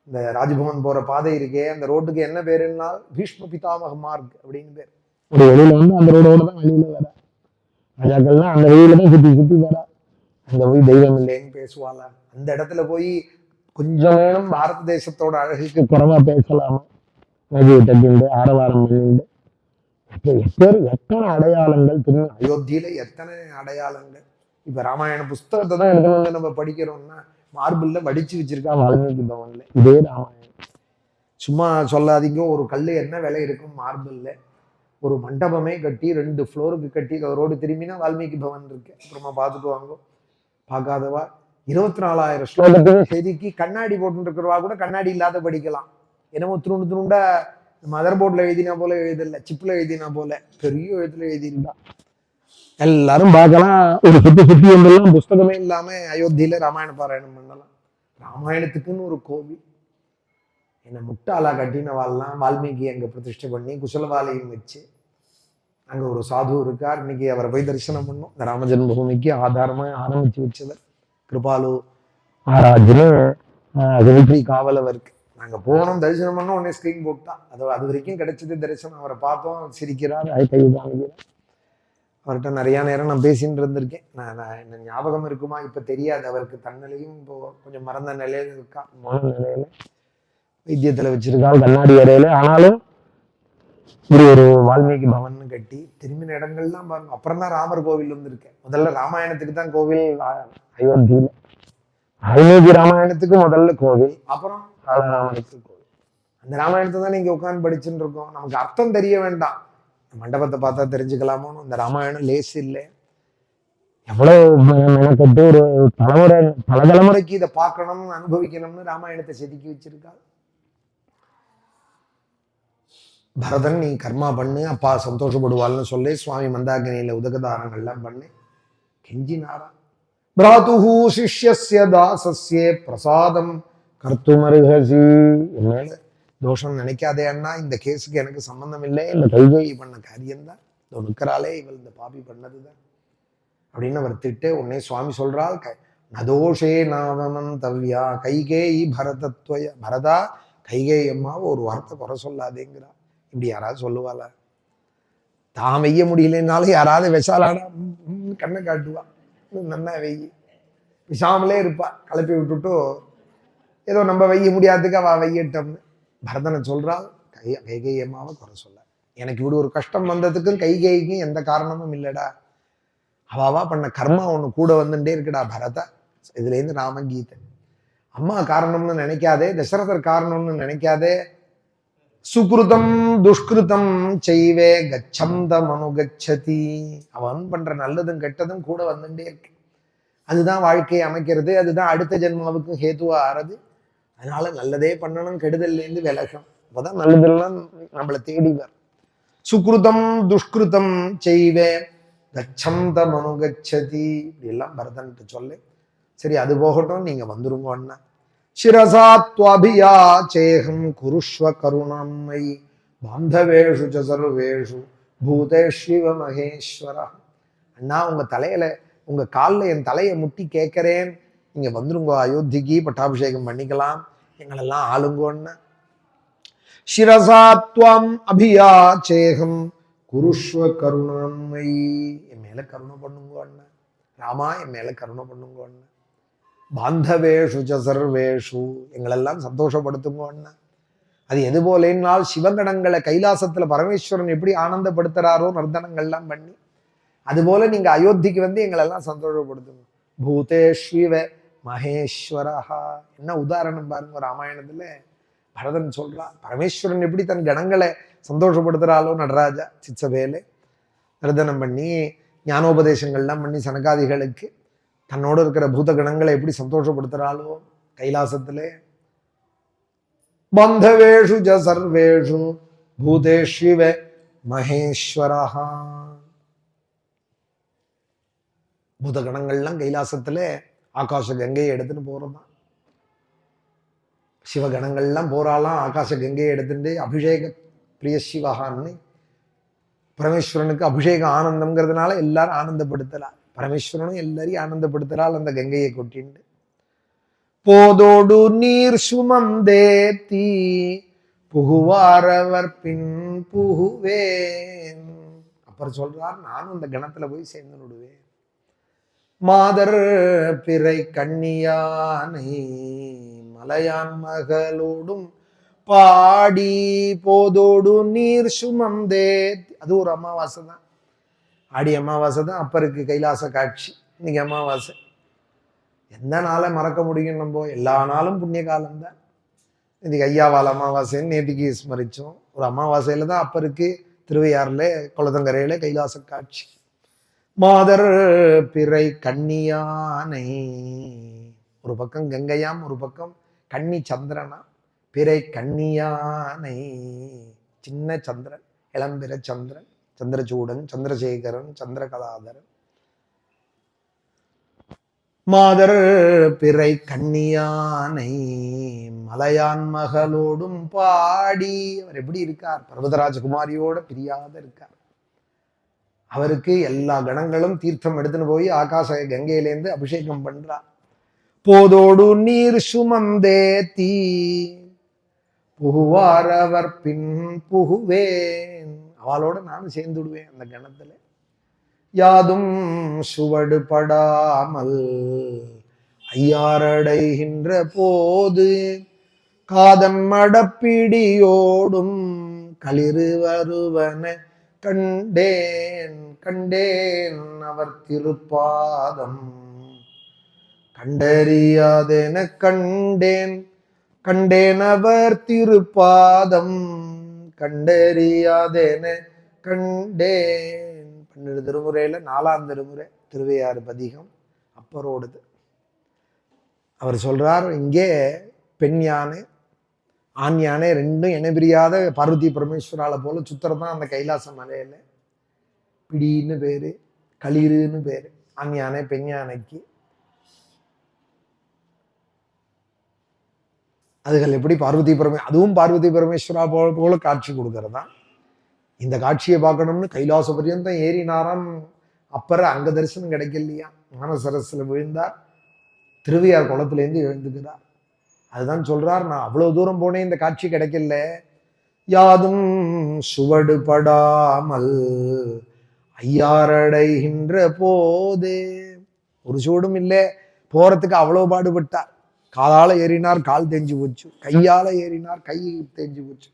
இந்த ராஜ்பவன் போற பாதை இருக்கே, அந்த ரோட்டுக்கு என்ன பேருன்னா பீஷ்ம பிதாமக மார்க் அப்படின்னு பேர். ஒரு வெளியில அந்த ரோடோட தான் வெளியில வர ராஜாக்கள்லாம் அந்த வெளியில தான் சுத்தி சுத்தி வர. அங்க போய் தெய்வம் இல்லைன்னு பேசுவாள, அந்த இடத்துல போய் கொஞ்சம் வேணும் பாரத தேசத்தோட அழகுக்கு குறைவா பேசலாமா? தட்டிண்டு ஆரவாரம் பண்ணிண்டு எத்தனை அடையாளங்கள், அயோத்தியில எத்தனை அடையாளங்கள். இப்ப ராமாயண புஸ்தகத்தை தான் எடுக்கணும் நம்ம படிக்கிறோம்னா மார்பிள்ல வடிச்சு வச்சிருக்கா வால்மீகி பவன்ல. இதே ராமாயணம் சும்மா சொல்லாதீங்க. ஒரு கல் என்ன விலை இருக்கும் மார்பிள்ல, ஒரு மண்டபமே கட்டி 2 ஃப்ளோருக்கு கட்டி ரோடு திரும்பினா வால்மீகி பவன் இருக்கு. அப்புறமா பார்த்துட்டு வாங்க, பார்க்காதவா 24,000 ஸ்லோகத்தையும் செதுக்கி கண்ணாடி போட்டு இருக்கிறவா கூட கண்ணாடி இல்லாத படிக்கலாம். என்னமோ துருண்டு துருண்டா மதர் போர்ட்ல எழுதினா போல எழுதல, சிப்ல எழுதினா போல பெரிய எழுத்துல எழுதிருந்தா எல்லாரும் பார்க்கலாம். ஒரு சுத்தி என்றெல்லாம் புஸ்தகமே இல்லாம அயோத்தியில ராமாயண பாராயணம் பண்ணலாம். ராமாயணத்துக்குன்னு ஒரு கோவில். என்ன முட்டாளா கட்டினவாள்லாம் வால்மீகி அங்க பிரதிஷ்டை பண்ணி குசலவாலையும் வச்சு அங்க ஒரு சாது இருக்கார். இன்னைக்கு அவரை போய் தரிசனம் பண்ணோம். இந்த ராம ஜென்மபூமிக்கு ஆதாரமா ஆரம்பிச்சு வச்சவர் கிருபாலு மகாராஜ்னு காவலவருக்கு. நாங்க போனோம், தரிசனம் பண்ணோம், உடனே ஸ்கிரீன் போட்டா. அது வரைக்கும் கிடைச்சது தரிசனம். அவரை பார்த்தோம், சிரிக்கிறார், கை காமிக்கிறார். அவர்கிட்ட நிறைய நேரம் நான் பேசிட்டு இருந்திருக்கேன். என்ன ஞாபகம் இருக்குமா இப்ப தெரியாது. அவருக்கு தன்னிலையும் இப்போ கொஞ்சம் மறந்த நிலையில இருக்கா, மன நிலையில வைத்தியத்துல வச்சிருக்காள் கண்ணாடி அறையில. ஆனாலும் இப்படி ஒரு வால்மீகி பவன் கட்டி திரும்பின இடங்கள்லாம் பாருங்க. அப்புறம் தான் ராமர் கோவில் வந்திருக்கேன். முதல்ல ராமாயணத்துக்கு தான் கோவில் அயோத்தியில, வால்மீகி ராமாயணத்துக்கு முதல்ல கோவில், அப்புறம் காலராமருக்கு கோவில். அந்த ராமாயணத்தை தான் நீங்க உட்காந்து படிச்சுட்டு இருக்கோம். நமக்கு அர்த்தம் தெரிய வேண்டாம், மண்டபத்தை பார்த்தா தெரிஞ்சுக்கலாமோன்னு. அந்த ராமாயணம் லேசு இல்லை. எவ்வளவு மெனக்கட்டு ஒரு தலைமுறை பல தலைமுறைக்கு இதை பார்க்கணும்னு அனுபவிக்கணும்னு ராமாயணத்தை செதுக்கி வச்சிருக்காள். பரதன் நீ கர்மா பண்ணு, அப்பா சந்தோஷப்படுவாள்னு சொல்லி சுவாமி மந்தாகினியில உதகதாரங்கள்லாம் பண்ணி கெஞ்சினாரா. பிராதுஹு சிஷ்யஸ்ய தாசஸ்யே பிரசாதம் கர்த்துமருகசி. என் மேல தோஷம் நினைக்காதே அண்ணா, இந்த கேஸுக்கு எனக்கு சம்பந்தம் இல்லை, இந்த கைகேயி பண்ண காரியம்தான், இந்த நிற்கிறாளே இவள் இந்த பாபி பண்ணதுதான் அப்படின்னு அவர் திட்டு. உடனே சுவாமி சொல்றாள், நதோஷே நாவமன் தவ்யா கைகேயி பரதத்வய. பரதா கைகேயி அம்மாவை ஒரு வார்த்தை குறை சொல்லாதேங்கிறா. இப்படி யாராவது சொல்லுவாளா? தான் வெய்ய முடியலனாலும் யாராவது விஷாலாடா கண்ணை காட்டுவா, நன்னா வெய்ய விஷாமலே இருப்பா, கலப்பி விட்டுட்டு ஏதோ நம்ம வெய்ய முடியாதுக்கு அவ வெய்யட்டம்னு. பரதனை சொல்றாள், கைகேயி அம்மாவை குறை சொல்ல. எனக்கு இப்படி ஒரு கஷ்டம் வந்ததுக்கும் கைகேயிக்கும் எந்த காரணமும் இல்லடா, அவாவா பண்ண கர்மா ஒண்ணு கூட வந்துட்டே இருக்குடா பரதா. இதுல இருந்து ராமகீதை. அம்மா காரணம்னு நினைக்காதே, தசரதர் காரணம்னு நினைக்காதே. சுக்ருதம் துஷ்கிருதம் செய்வே கச்சந்தம் அனுகச்சதி. அவன் பண்ற நல்லதும் கெட்டதும் கூட வந்துட்டே இருக்கு. அதுதான் வாழ்க்கையை அமைக்கிறது, அதுதான் அடுத்த ஜென்மாவுக்கு ஹேதுவா ஆறது. அதனால நல்லதே பண்ணணும், கெடுதல்ல இருந்து விலகணும். அப்பதான் நல்லதெல்லாம் நம்மளை தேடி வரும். சுக்ருதம் துஷ்கிருதம் செய்வே கச்சந்தம் அனுகச்சதி. இப்படி எல்லாம் பரதன்ட்டு சொல்லு. சரி, அது போகட்டும், நீங்க வந்துருங்க அண்ணா. சிரசாத்வாபியா சேகம் குருஷ்வ கருணாமை பாந்தவேஷு ச சர்வேஷு பூதேஷ்வ மகேஸ்வர. அண்ணா, உங்க தலையில உங்க காலில் என் தலையை முட்டி கேட்கிறேன், நீங்க வந்துருங்க அயோத்திக்கு, பட்டாபிஷேகம் பண்ணிக்கலாம், எங்களெல்லாம் ஆளுங்கோன்னா. சிரசாத்வம் அபியா சேகம் குருஷ்வ கருணாமை. என் மேல கருணை பண்ணுங்க அண்ணா. ராமா, என் மேல கருணை பண்ணுங்க அண்ணா. பாந்தவேஷு ச சர்வேஷு, எங்களெல்லாம் சந்தோஷப்படுத்துங்க அண்ணா. அது எது போலேனால் சிவகணங்களை கைலாசத்துல பரமேஸ்வரன் எப்படி ஆனந்தப்படுத்துறாரோ நர்த்தனங்கள்லாம் பண்ணி, அதுபோல நீங்க அயோத்திக்கு வந்து எங்களெல்லாம் சந்தோஷப்படுத்துங்க. பூதேஷ்வ மகேஸ்வரஹா. என்ன உதாரணம் பாருங்க ராமாயணத்துல. பரதன் சொல்றா, பரமேஸ்வரன் எப்படி தன் கணங்களை சந்தோஷப்படுத்துறாளோ நடராஜா சிச்சபேலே நர்த்தனம் பண்ணி ஞானோபதேசங்கள்லாம் பண்ணி சனகாதிகளுக்கு தன்னோடு இருக்கிற பூத கணங்களை எப்படி சந்தோஷப்படுத்துறாளோ கைலாசத்திலே. பந்தவேஷு ஜ சர்வேஷு பூதேஷ்வ மகேஸ்வரஹா. பூத கணங்கள்லாம் கைலாசத்துல ஆகாச கங்கையை எடுத்துன்னு போறதுதான். சிவகணங்கள்லாம் போறாலாம் ஆகாச கங்கையை எடுத்துட்டு அபிஷேக பிரிய சிவகான்னு. பரமேஸ்வரனுக்கு அபிஷேகம் ஆனந்தம்ங்கிறதுனால எல்லாரும் ஆனந்தப்படுத்தலாம், பரமேஸ்வரனும் எல்லாரையும் ஆனந்தப்படுத்துறாள் அந்த கங்கையை கொட்டிண்டு. போதோடு நீர் சுமந்தேத்தி புகுவாரவர் பின் புகுவேன். அப்புறம் சொல்றார், நானும் அந்த கணத்துல போய் சேர்ந்து விடுவேன். மாதர் பிறை கண்ணியானை மலையான் மகளோடும் பாடி போதோடு நீர் சுமந்தே. அது ஒரு அமாவாசை தான், ஆடி அமாவாசை தான் அப்பருக்கு கைலாச காட்சி. இன்னைக்கு அமாவாசை, எந்த நாளை மறக்க முடியும்? நம்ம எல்லா நாளும் புண்ணிய காலம்தான். இன்னைக்கு ஐயாவால் அமாவாசைன்னு நேற்றுக்கு ஸ்மரிச்சோம். ஒரு அமாவாசையில தான் அப்பருக்கு திருவையாறுல குளத்தங்கரையில கைலாச காட்சி. மாதர் பிறை கண்ணியானை, ஒரு பக்கம் கங்கையாம், ஒரு பக்கம் கன்னி சந்திரனா. பிறை கண்ணியானை, சின்ன சந்திரன், இளம்பிற சந்திரன், சந்திரசூடன், சந்திரசேகரன், சந்திரகலாதரன். மாதர் பிறை கண்ணியானை மலையான் மகளோடும் பாடி. அவர் எப்படி இருக்கார்? பர்வதராஜகுமாரியோட பிரியாத இருக்கார். அவருக்கு எல்லா கணங்களும் தீர்த்தம் எடுத்துன்னு போய் ஆகாச கங்கையிலேருந்து அபிஷேகம் பண்றார். போதோடு நீர் சுமந்தேத்தி புகுவாரவர் பின் புகுவேன். அவளோட நானும் சேர்ந்து விடுவேன் அந்த கணத்துல. யாதும் சுவடு படாமல் ஐயாரடைகின்ற போது காதன் மடப்பிடியோடும் களிறு வருவன கண்டேன் கண்டேன் அவர் திருப்பாதம் கண்டறியாதென கண்டேன் கண்டேனவர் திருப்பாதம் கண்டறியாதேன கண்டேன். 12 திருமுறையில 4ஆம் திருமுறை திருவையாறு பதிகம் அப்பரோடுது. அவர் சொல்றார், இங்கே பெண் யானை ஆண் யானை ரெண்டும் இணைபிரியாத பார்வதி பரமேஸ்வரால போல சுத்துறதான் அந்த கைலாச மலையில. பிடின்னு பேரு, களிறுன்னு பேரு ஆண் யானை பெண் யானைக்கு. அதுகள் எப்படி அதுவும் பார்வதி பரமேஸ்வரா போல காட்சி கொடுக்கறதா. இந்த காட்சியை பார்க்கணும்னு கைலாச பரியந்தம் ஏறினாராம். அப்புறம் அங்க தரிசனம் கிடைக்கலையா. மானசரஸ்ல விழுந்தார், திருவையார் குளத்திலேருந்து எழுந்துக்கிறார். அதுதான் சொல்றார், நான் அவ்வளவு தூரம் போனேன், இந்த காட்சி கிடைக்கல. யாதும் சுவடுபடாமல் ஐயாரடைகின்ற போதே, ஒரு சூடும் இல்லை, போறதுக்கு அவ்வளவு பாடுபட்டார். காலால ஏறினார், கால் தேஞ்சு போச்சு. கையால ஏறினார், கை தேஞ்சு போச்சு.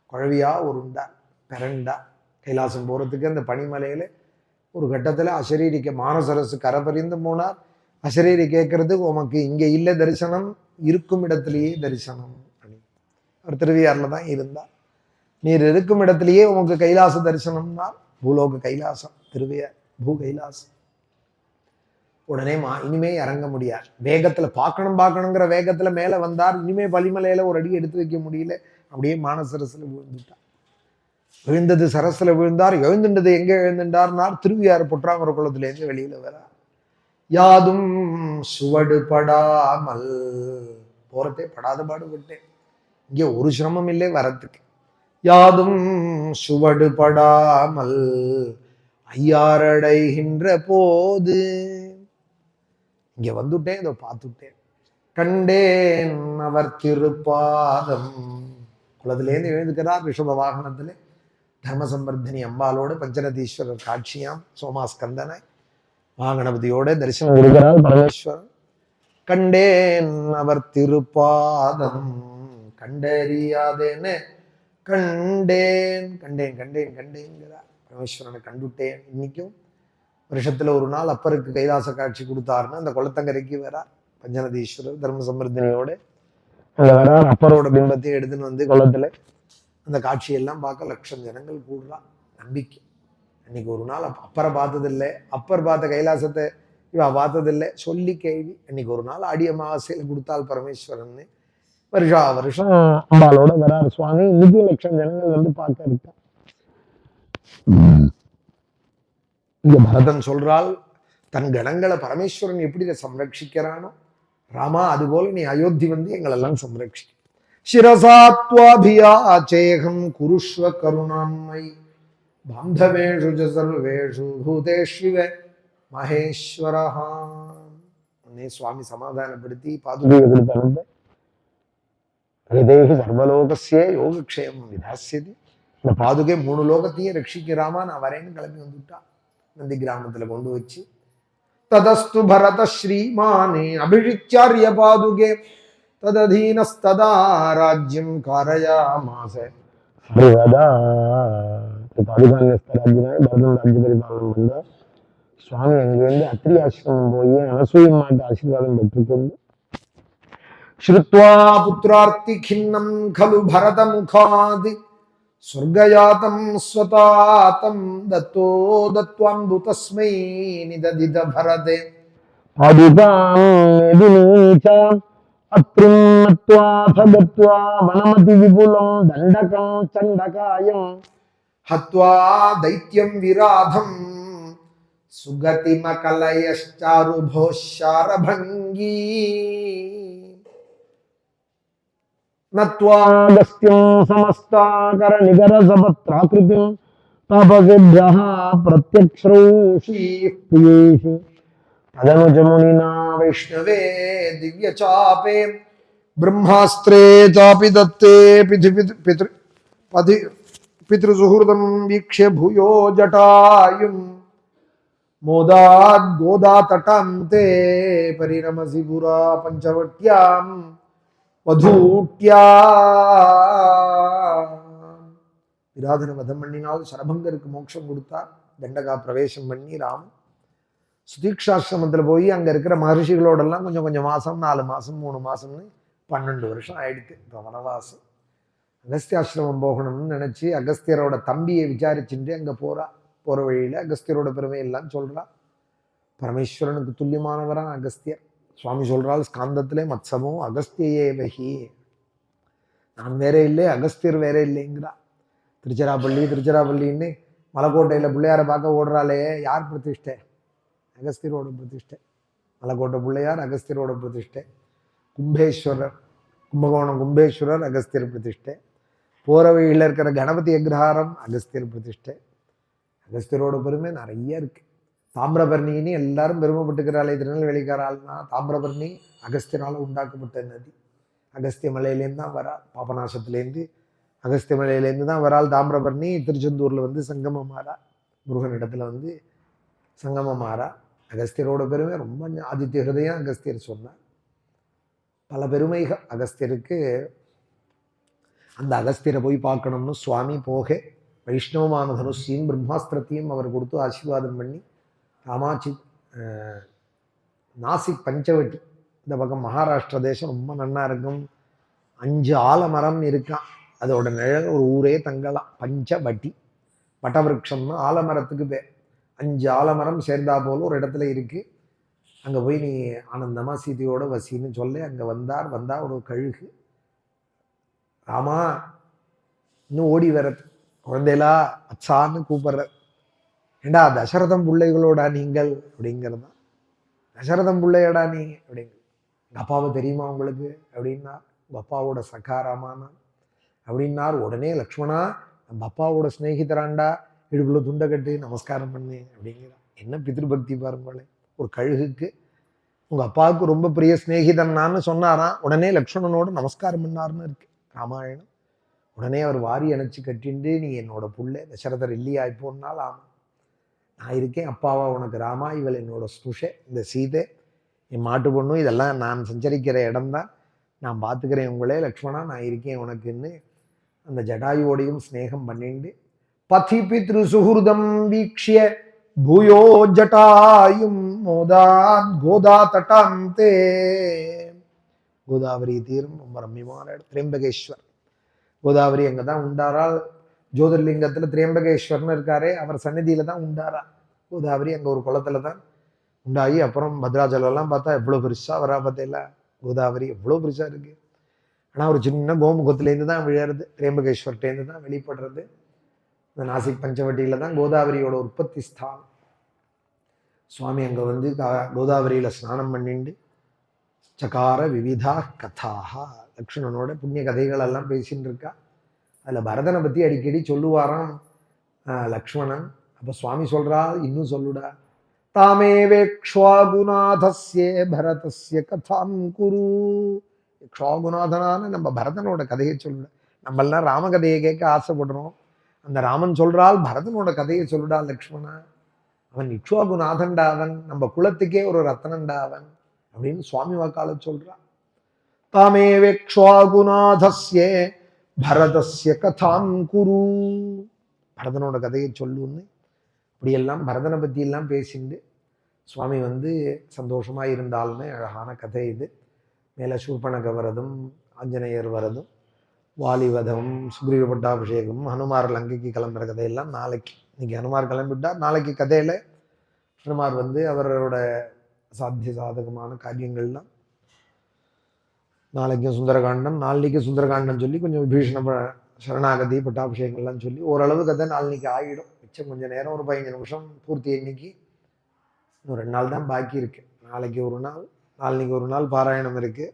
குழவியா உருண்டார், பிறண்டார். கைலாசம் போறதுக்கு அந்த பனிமலையில ஒரு கட்டத்துல அசரீரிக்க மானசரசு கரை பறிந்து போனார். அசரீரி கேட்கறது, உமக்கு இங்க இல்ல தரிசனம், இருக்கும் இடத்திலேயே தரிசனம். அவர் திருவையாறுல தான் இருந்தார். நீர் இருக்கும் இடத்திலேயே உமக்கு கைலாச தரிசனம்னா பூலோக கைலாசம் திருவையார், பூ கைலாசம். உடனே இனிமே இறங்க முடியாது. வேகத்துல பார்க்கணுங்கிற வேகத்துல மேல வந்தார். இனிமே பலிமலையில ஒரு அடி எடுத்து வைக்க முடியல. அப்படியே மானசரசுல விழுந்துட்டார். விழுந்தது சரஸ்ல விழுந்தார். எழுந்துண்டது எங்க எழுந்துட்டார்னார், திருவையாறு பொற்றாமர குளத்திலேருந்து வெளியில வரார். யாதும் சுவடுபடாமல், போறதே படாத பாடுபட்டேன், இங்க ஒரு சிரமம் இல்லை வரத்துக்கு. யாதும் சுவடுபடாமல் ஐயாரடைகின்ற போது, இங்க வந்துட்டேன், இதை பார்த்துட்டேன். கண்டேன் அவர் திருப்பாதம். குளத்திலேருந்து எழுந்துக்கிறார் ரிஷப வாகனத்துல. தர்மசம்பர்தினி அம்பாலோடு பஞ்சநதீஸ்வரர் காட்சியாம் சோமாஸ்கந்தனாய் மகாகணபதியோட தரிசனம் கொடுக்கிறார் பரமேஸ்வரன். கண்டேன் அவர் திருப்பாதம் கண்டறியாதேன்னு கண்டேன் கண்டேன் கண்டேன் கண்டேங்கிறார். பரமேஸ்வரனை கண்டுட்டேன். இன்னைக்கும் வருஷத்துல ஒரு நாள் அப்பருக்கு கைலாச காட்சி கொடுத்தாருன்னு அந்த குளத்தங்கரைக்கு வரார் பஞ்சநதீஸ்வரர் தர்மசம்பர்தினியோட அங்க வரார். அப்பரோட பிம்பத்தையும் எடுத்துன்னு வந்து குளத்துல அந்த காட்சியெல்லாம் பார்க்க லட்சம் ஜனங்கள் கூடுறா. நம்பிக்கை. அன்னைக்கு ஒரு நாள் அப்பரை பார்த்ததில்லை, அப்பர் பார்த்த கைலாசத்தை இவ பார்த்ததில்லை, சொல்லி கேள்வி. அன்னைக்கு ஒரு நாள் ஆடி அமாவாசையில் கொடுத்தால் பரமேஸ்வரன். வருஷா வருஷம் அம்பாலோட வராரு சுவாமி. இன்னைக்கு லட்சம் ஜனங்கள் வந்து பார்க்க இருக்கா. இங்க பரதன் சொல்றால், தன் கணங்களை பரமேஸ்வரன் எப்படி சம்ரட்சிக்கிறானோ ராமா, அதுபோல நீ அயோத்தி வந்து எங்களெல்லாம் சம்ரட்சி. சிரசாத்வாபியாச்சேகம் குருஷ்வ கருணாம்மை பாந்தவேஷு ஜ சர்வேஷு பூதேஷ்விவ மகேஸ்வரஹா. உன்னை சுவாமி சமாதானப்படுத்தி பாதுகையை கொடுத்தாங்க. ஹிருதேஹி சர்வலோகஸ்ய யோகக்ஷேமம் விதாஸ்யதி. இந்த பாதுகை 3 லோகத்தையும் ரட்சிக்கிறாமா, நான் வரேன்னு கிளம்பி வந்துட்டா. நந்தி கிராமத்துல கொண்டு வச்சு ததஸ்து பரத ஸ்ரீமானே அபிஷிச்சாரிய பாதுகே தததீனஸ்ததா ராஜ்யம் காரயாமாஸ. சுவாமி அங்கிருந்து அத்திரி ஆசிரமம் போய் அனசூய மாட்டு ஆசீர்வாதம் பெற்றுக்கொண்டு ஸ்ருத்வா புத்திரார்த்தி கிண்ணம் கலு பரத முகாதி ஸ்வர்கயாதம் ஸ்வதாதம் தத்தோ தத்வாம்பு தஸ்மை நிததித பரதே பாதுகாம் அத்ரும் நத்வா பகத்வா வனமதி விபுலம் தண்டகம் சண்டகாயம் ஹத்வா தைத்யம் விராதம் சுகதிமகலயச்சாருபோஷாரபங்கி நத்வாகஸ்தியம் சமஸ்தாகர நிகரசபத்ராகிருதிம் தாபகேப்யஹ பிரத்யக்ஷ்ரௌஷி பியேஷி ததனுஜமுனினா வைஷ்ணவே திவ்ய சாபே பிரம்மாஸ்திரே சாபி தத்தே பித்ருசுஹൃதம் வீக்ஷ்ய பூயோ ஜட்டாயும் மோதாத் கோதா தட்டாந்தே பரிணமசி புரா பஞ்சவட்யாம் வதூட்யா. விராதன வதம் பண்ணினால் சரபங்கருக்கு மோட்சம் கொடுத்தார். தண்டகா பிரவேசம் பண்ணி ராமன் சுதீக்ஷாசிரமத்தில் போய் அங்கே இருக்கிற மகர்ஷிகளோடெல்லாம் கொஞ்சம் கொஞ்சம் மாதம் 4 மாதம் 3 மாதம்னு 12 வருஷம் ஆயிடுத்து இப்போ வனவாசம். அகஸ்தியாசிரமம் போகணும்னு நினைச்சு அகஸ்தியரோட தம்பியை விசாரிச்சுட்டு அங்க போற வழியில அகஸ்தியரோட பெருமை எல்லாம் சொல்றா. பரமேஸ்வரனுக்கு துல்லியமானவரா அகஸ்தியர். சுவாமி சொல்றால் ஸ்காந்தத்திலே மத்சமோ அகஸ்தியே வகி, நான் வேற இல்லை அகஸ்தியர் வேற இல்லைங்கிறா. திருச்சிராப்பள்ளின்னு மலைக்கோட்டையில பிள்ளையார பார்க்க ஓடுறாளே, யார் பிரதிஷ்டை? அகஸ்தியரோட பிரதிஷ்டை. மலைக்கோட்டை பிள்ளையார் அகஸ்தியரோட பிரதிஷ்டை. கும்பேஸ்வரர், கும்பகோணம் கும்பேஸ்வரர் அகஸ்தியர் பிரதிஷ்டை. போற வழியில் இருக்கிற கணபதி அக்ரஹாரம் அகஸ்தியர் பிரதிஷ்டை. அகஸ்தியரோட பெருமை நிறைய இருக்கு. தாமிரபரணின்னு எல்லாரும் பெருமைப்பட்டுக்கிறாளே திருநெல்வேலிக்காராள்னா, தாமிரபரணி அகஸ்தியரால் உண்டாக்கப்பட்ட நதி. அகஸ்திய மலையிலேருந்து தான் வரா, பாபநாசத்துலேருந்து அகஸ்திய மலையிலேருந்து தான் வரால். தாமிரபரணி திருச்செந்தூர்ல வந்து சங்கமமாறா, முருகன் இடத்துல வந்து சங்கமமாறா. அகஸ்தியரோட பெருமை ரொம்ப ஆதித்ய ஹிருதயம் அகஸ்தியர் சொன்னார். பல பெருமைகள் அகஸ்தியருக்கு. அந்த அகஸ்தியரை போய் பார்க்கணும்னு சுவாமி போக வைஷ்ணவமான தனுஷையும் பிரம்மாஸ்திரத்தையும் அவர் கொடுத்து ஆசீர்வாதம் பண்ணி ராமாச்சி நாசிக் பஞ்சவட்டி இந்த பக்கம் மகாராஷ்டிர தேசம் ரொம்ப நன்னா இருக்கும். 5 ஆலமரம் இருக்கான், அதோட நிழல் ஒரு ஊரே தங்கலாம். பஞ்சவட்டி பட்டவிருட்சம்னு ஆலமரத்துக்கு பேர். 5 ஆலமரம் சேர்ந்தா போல ஒரு இடத்துல இருக்கு. அங்கே போய் நீ ஆனந்தமா சீதையோட வசின்னு சொல்லி அங்கே வந்தா ஒரு கழுகு ராமா இன்னும் ஓடி வரது, குழந்தைகளா அச்சான்னு கூப்பிடுற. ஏண்டா தசரதம் பிள்ளைகளோடா நீங்கள் அப்படிங்கிறதான். தசரதம் பிள்ளையடா நீ அப்படிங்க. எங்கள் அப்பாவை தெரியுமா உங்களுக்கு அப்படின்னா, உங்கள் அப்பாவோட சகாராமானா அப்படின்னார். உடனே லக்ஷ்மணா நம்ம அப்பாவோட ஸ்நேகிதராண்டா, இடுப்புல துண்டை கட்டு நமஸ்காரம் பண்ணு அப்படிங்கிறான். என்ன பித்ருபக்தி பாருங்களே. ஒரு கழுகுக்கு உங்கள் அப்பாவுக்கு ரொம்ப பிரிய ஸ்நேகிதன்னான்னு சொன்னாராம். உடனே லக்ஷ்மணனோட நமஸ்காரம் பண்ணார்னு இருக்கு ராமாயணம். உடனே அவர் வாரி அணைச்சி கட்டிண்டு, நீ என்னோட புள்ள தசரதர் இல்லையா இப்போன்னாலும், ஆமாம் நான் இருக்கேன் அப்பாவா உனக்கு ராமா, இவள் என்னோட ஸ்னுஷை, இந்த சீதை என் மாட்டு பொண்ணும், இதெல்லாம் நான் சஞ்சரிக்கிற இடம்தான், நான் பார்த்துக்கிறேன் உங்களே லக்ஷ்மணா, நான் இருக்கேன் உனக்குன்னு அந்த ஜடாயுவோடையும் ஸ்நேகம் பண்ணிண்டு பதி பித்ரு சுஹுர்தம் வீக்ஷிய பூயோ ஜட்டாயும் மோதாத் கோதா தட்டாந்தே. கோதாவரி தீரம் ரொம்ப ரம்யமான இடம். திரியம்பகேஸ்வர் கோதாவரி அங்கே தான் உண்டாரால். ஜோதிர்லிங்கத்தில் திரியம்பகேஸ்வர்னு இருக்காரே, அவர் சந்நிதியில தான் உண்டாரா கோதாவரி. அங்கே ஒரு குளத்துல தான் உண்டாகி அப்புறம் பத்ராஜலம்லாம் பார்த்தா எவ்வளோ பெருசா வரா பார்த்தீங்களா. கோதாவரி எவ்வளோ பெருசா இருக்கு. ஆனால் ஒரு சின்ன கோமுகத்துலேருந்து தான் விழறது, திரியம்பகேஸ்வர்ட்டேருந்து தான் வெளிப்படுறது. இந்த நாசிக் பஞ்சவட்டியில தான் கோதாவரியோட உற்பத்தி ஸ்தானம். சுவாமி அங்கே வந்து கோதாவரியில் ஸ்நானம் பண்ணிண்டு சகார விவிதா கதாக, லக்ஷ்மணனோட புண்ணிய கதைகள் எல்லாம் பேசின்னு இருக்கா. அதில் பரதனை பற்றி அடிக்கடி சொல்லுவாராம் லக்ஷ்மணன். அப்போ சுவாமி சொல்றா, இன்னும் சொல்லுடா, தாமே வேக்ஷ்வாகுநாதஸ்ய பரதஸ்ய கதாம் குரு. க்ஷாகுநாதனான நம்ம பரதனோட கதையை சொல்லுட. நம்மளாம் ராமகதையை கேட்க ஆசைப்படுறோம். அந்த ராமன் சொல்றால் பரதனோட கதையை சொல்லுடா லக்ஷ்மணா, அவன் இக்ஷ்வாகுநாதன்டா, அவன் நம்ம குலத்துக்கே ஒரு ரத்தனண்டா அவன் அப்படின்னு சுவாமி வாக்கால சொல்றா. தாமே வேக்ஷ்வாகுநாதஸ்ய பரதஸ்ய கதாம் குரு, பரதனோட கதையை சொல்லுன்னு இப்படியெல்லாம் பரதனை பற்றி எல்லாம் பேசிண்டு சுவாமி வந்து சந்தோஷமா இருந்தாலுமே அழகான கதை இது. மேலே சூர்பனக வரதும், ஆஞ்சநேயர் வரதும், வாலிவதம், சுக்ரீவ பட்டாபிஷேகம், ஹனுமார் லங்கைக்கு கிளம்புற கதையெல்லாம் நாளைக்கு. இன்னைக்கு ஹனுமார் கிளம்பிவிட்டார், நாளைக்கு கதையில ஹனுமார் வந்து அவரோட சாத்திய சாதகமான காரியங்கள்லாம் நாளைக்கும் சுந்தரகாண்டம், நாளைக்கு சுந்தரகாண்டம் சொல்லி கொஞ்சம் விபீஷண சரணாகதி பட்டாபிஷேகங்கள்லாம் சொல்லி ஓரளவு கதை நாளைக்கு ஆகிடும். மிச்சம் கொஞ்சம் நேரம் ஒரு 15 நிமிஷம் பூர்த்தி. இன்னைக்கு இன்னும் 2 நாள் தான் பாக்கி இருக்கு. நாளைக்கு ஒரு நாள், நாளைக்கு ஒரு நாள் பாராயணம் இருக்கு,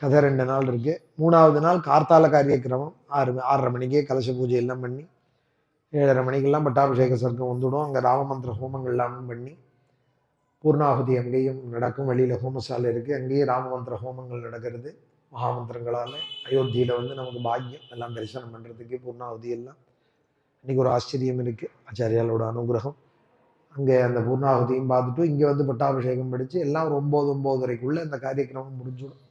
கதை 2 நாள் இருக்கு. 3வது நாள் கார்த்தால காரியக்கிரமம் 6:30 மணிக்கே கலச பூஜை எல்லாம் பண்ணி 7:30 மணிக்கெல்லாம் பட்டாபிஷேக சர்க்கம் வந்துடும். அங்கே ராமமந்திர ஹோமங்கள் எல்லாமும் பண்ணி பூர்ணாகுதி அங்கேயும் நடக்கும். வெளியில் ஹோமசாலை இருக்குது, அங்கேயும் ராமமந்திர ஹோமங்கள் நடக்கிறது மகாமந்திரங்களால். அயோத்தியில் வந்து நமக்கு பாக்கியம் எல்லாம் தரிசனம் பண்ணுறதுக்கு பூர்ணாகுதி எல்லாம். இன்றைக்கி ஒரு ஆச்சரியம் இருக்குது, ஆச்சாரியாலோட அனுகிரகம். அங்கே அந்த பூர்ணாகுதியும் பார்த்துட்டு இங்கே வந்து பட்டாபிஷேகம் படித்து எல்லாம் ஒரு 9-9:30க்குள்ளே அந்த காரியக்கிரமம் முடிஞ்சிடும்.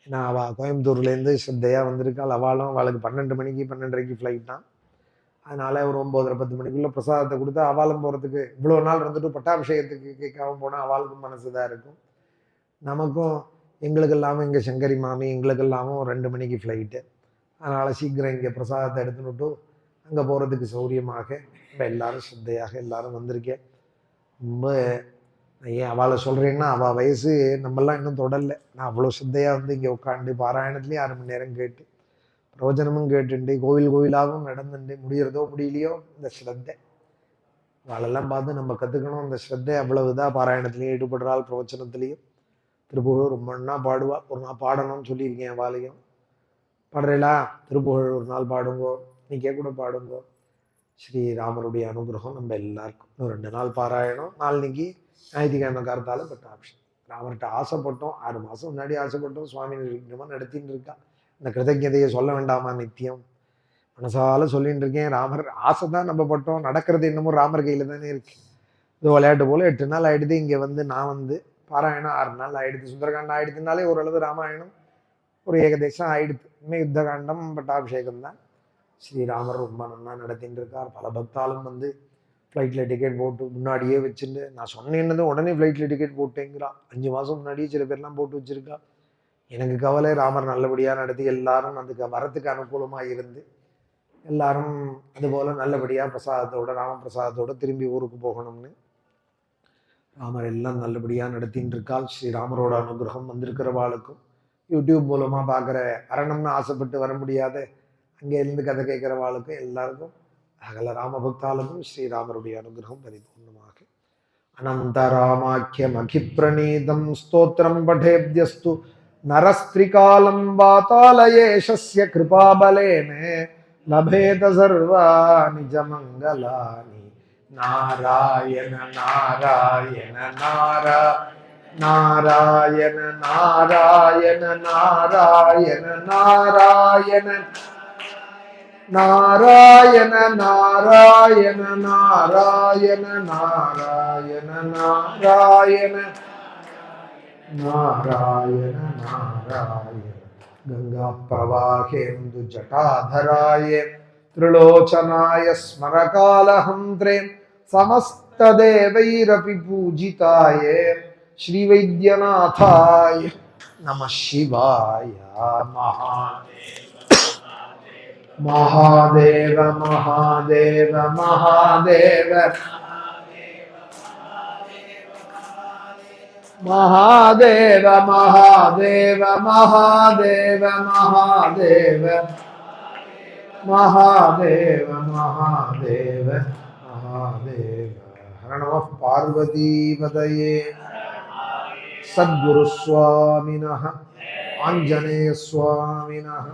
ஏன்னா அவள் கோயம்புத்தூர்லேருந்து ஸ்ரத்தையாக வந்திருக்காள். அவளுக்கு 12 மணிக்கு 12:30க்கு ஃப்ளைட் தான். அதனால் ஒரு 9:30-10 மணிக்குள்ளே பிரசாதத்தை கொடுத்து அவாலும் போகிறதுக்கு, இவ்வளோ நாள் இருந்துட்டு பட்டாபிஷேகத்துக்கு கேட்காம போனால் அவளுக்கும் மனசு தான் இருக்கும், நமக்கும் எங்களுக்கெல்லாமும் இங்கே சங்கரி மாமி எங்களுக்கெல்லாமும் 2 மணிக்கு ஃப்ளைட்டு. அதனால் சீக்கிரம் இங்கே பிரசாதத்தை எடுத்துனுட்டு அங்கே போகிறதுக்கு சௌரியமாக இப்போ எல்லாரும் ஸ்ரத்தையாக எல்லாரும் வந்திருக்கேன். ரொம்ப ஏன் அவளை சொல்கிறேன்னா அவள் வயசு நம்மெல்லாம் இன்னும் தொடரல. நான் அவ்வளோ ஸ்ரத்தையாக வந்து இங்கே உட்காந்து பாராயணத்துலேயும் 6 மணி நேரம் கேட்டு பிரவச்சனமும் கேட்டுண்டு கோவிலாகவும் நடந்துட்டு முடிகிறதோ முடியலையோ இந்த ஸ்ரத்தை அவளெல்லாம் பார்த்து நம்ம கற்றுக்கணும். அந்த ஸ்ரத்தை அவ்வளவுதான். பாராயணத்துலேயும் ஈடுபடுறாள், பிரவச்சனத்துலேயும். திருப்புகழ் ரொம்ப நாள் பாடுவா. ஒரு நாள் பாடணும்னு சொல்லியிருக்கேன் வாழையும். பாடுறீங்களா? திருப்புகழ் ஒரு நாள் பாடுங்கோ, இன்னைக்கே கூட பாடுங்கோ. ஸ்ரீராமருடைய அனுகிரகம் நம்ம எல்லாருக்கும். இன்னும் 2 நாள் பாராயணம். நாளைக்கு ஞாயிற்றுக்கிழமை காலத்தாலும் பட்டாபிஷேகம். ராமர்கிட்ட ஆசைப்பட்டோம், 6 மாதம் முன்னாடி ஆசைப்பட்டோம். சுவாமி நிர்விக்னமாக நடத்தின்னு இருக்கா. இந்த கிருதஜதையை சொல்ல வேண்டாமா? நித்தியம் மனசால சொல்லிட்டு இருக்கேன். ராமர் ஆசை தான் நம்ம பட்டோம். நடக்கிறது இன்னமும் ராமர் கையில் தானே இருக்கு. இது விளையாட்டு போல் 8 நாள் ஆயிடுது. இங்கே வந்து நான் வந்து பாராயணம் 6 நாள் ஆயிடுது. சுந்தரகாண்டம் ஆயிடுதுனாலே ஓரளவு ராமாயணம் ஒரு ஏகதேசம் ஆயிடுது. இன்னும் யுத்தகாண்டம் பட்டாபிஷேகம் தான். ஸ்ரீராமர் ரொம்ப நல்லா நடத்திட்டு இருக்கார். பல பக்தாலும் வந்து ஃப்ளைட்டில் டிக்கெட் போட்டு முன்னாடியே வச்சுட்டு நான் சொன்னேன்னது உடனே ஃப்ளைட்டில் டிக்கெட் போட்டேங்கிறா. 5 மாதம் முன்னாடியே சில பேர்லாம் போட்டு வச்சுருக்கா. எனக்கு கவலை ராமர் நல்லபடியாக நடத்தி எல்லாரும் அதுக்கு வரத்துக்கு அனுகூலமாக இருந்து எல்லாரும் அதுபோல் நல்லபடியாக பிரசாதத்தோட ராமபிரசாதத்தோடு திரும்பி ஊருக்கு போகணும்னு ராமர் எல்லாம் நல்லபடியாக நடத்தின்னு இருக்காள். ஸ்ரீராமரோட அனுகிரகம் வந்திருக்கிறவாளுக்கும் யூடியூப் மூலமாக பார்க்குற வரணும்னு ஆசைப்பட்டு வர முடியாத அங்கே இருந்து கதை கேட்குறவாளுக்கும் எல்லாருக்கும் அகல ராமபக்தாளுக்கும் ஸ்ரீராமருடைய அனுகிரகம் பரிபூர்ணமாக. அனந்தராமாக்கியம் அகிப்ரணீதம் ஸ்தோத்திரம் படேப்யஸ்து நரஸ்திரிகாலம் வாதாலயேஷஸ்ய கிருபாபலேனே லபேத சர்வா நிஜமங்கலானி. நாராயண நாராயண நாராயண நாராயண நாராயண நாராயண நாராயண நாராயண நாராயண நாராயண நாராயண நாராயண நாராயண. கங்கா பிரவாகேந்து ஜட்டாதராய त्रिलोचनाय स्मरकालहन्त्रे समस्तदेवैरपि पूजिताय श्रीवैद्यनाथाय नमः शिवाय. महादेव महादेव महादेव महादेव महादेव महादेव महादेव महादेव महादेव महादेव. हर नमः पार्वतीपतये. सद्गुरुस्वामिनः आञ्जनेयस्वामिनः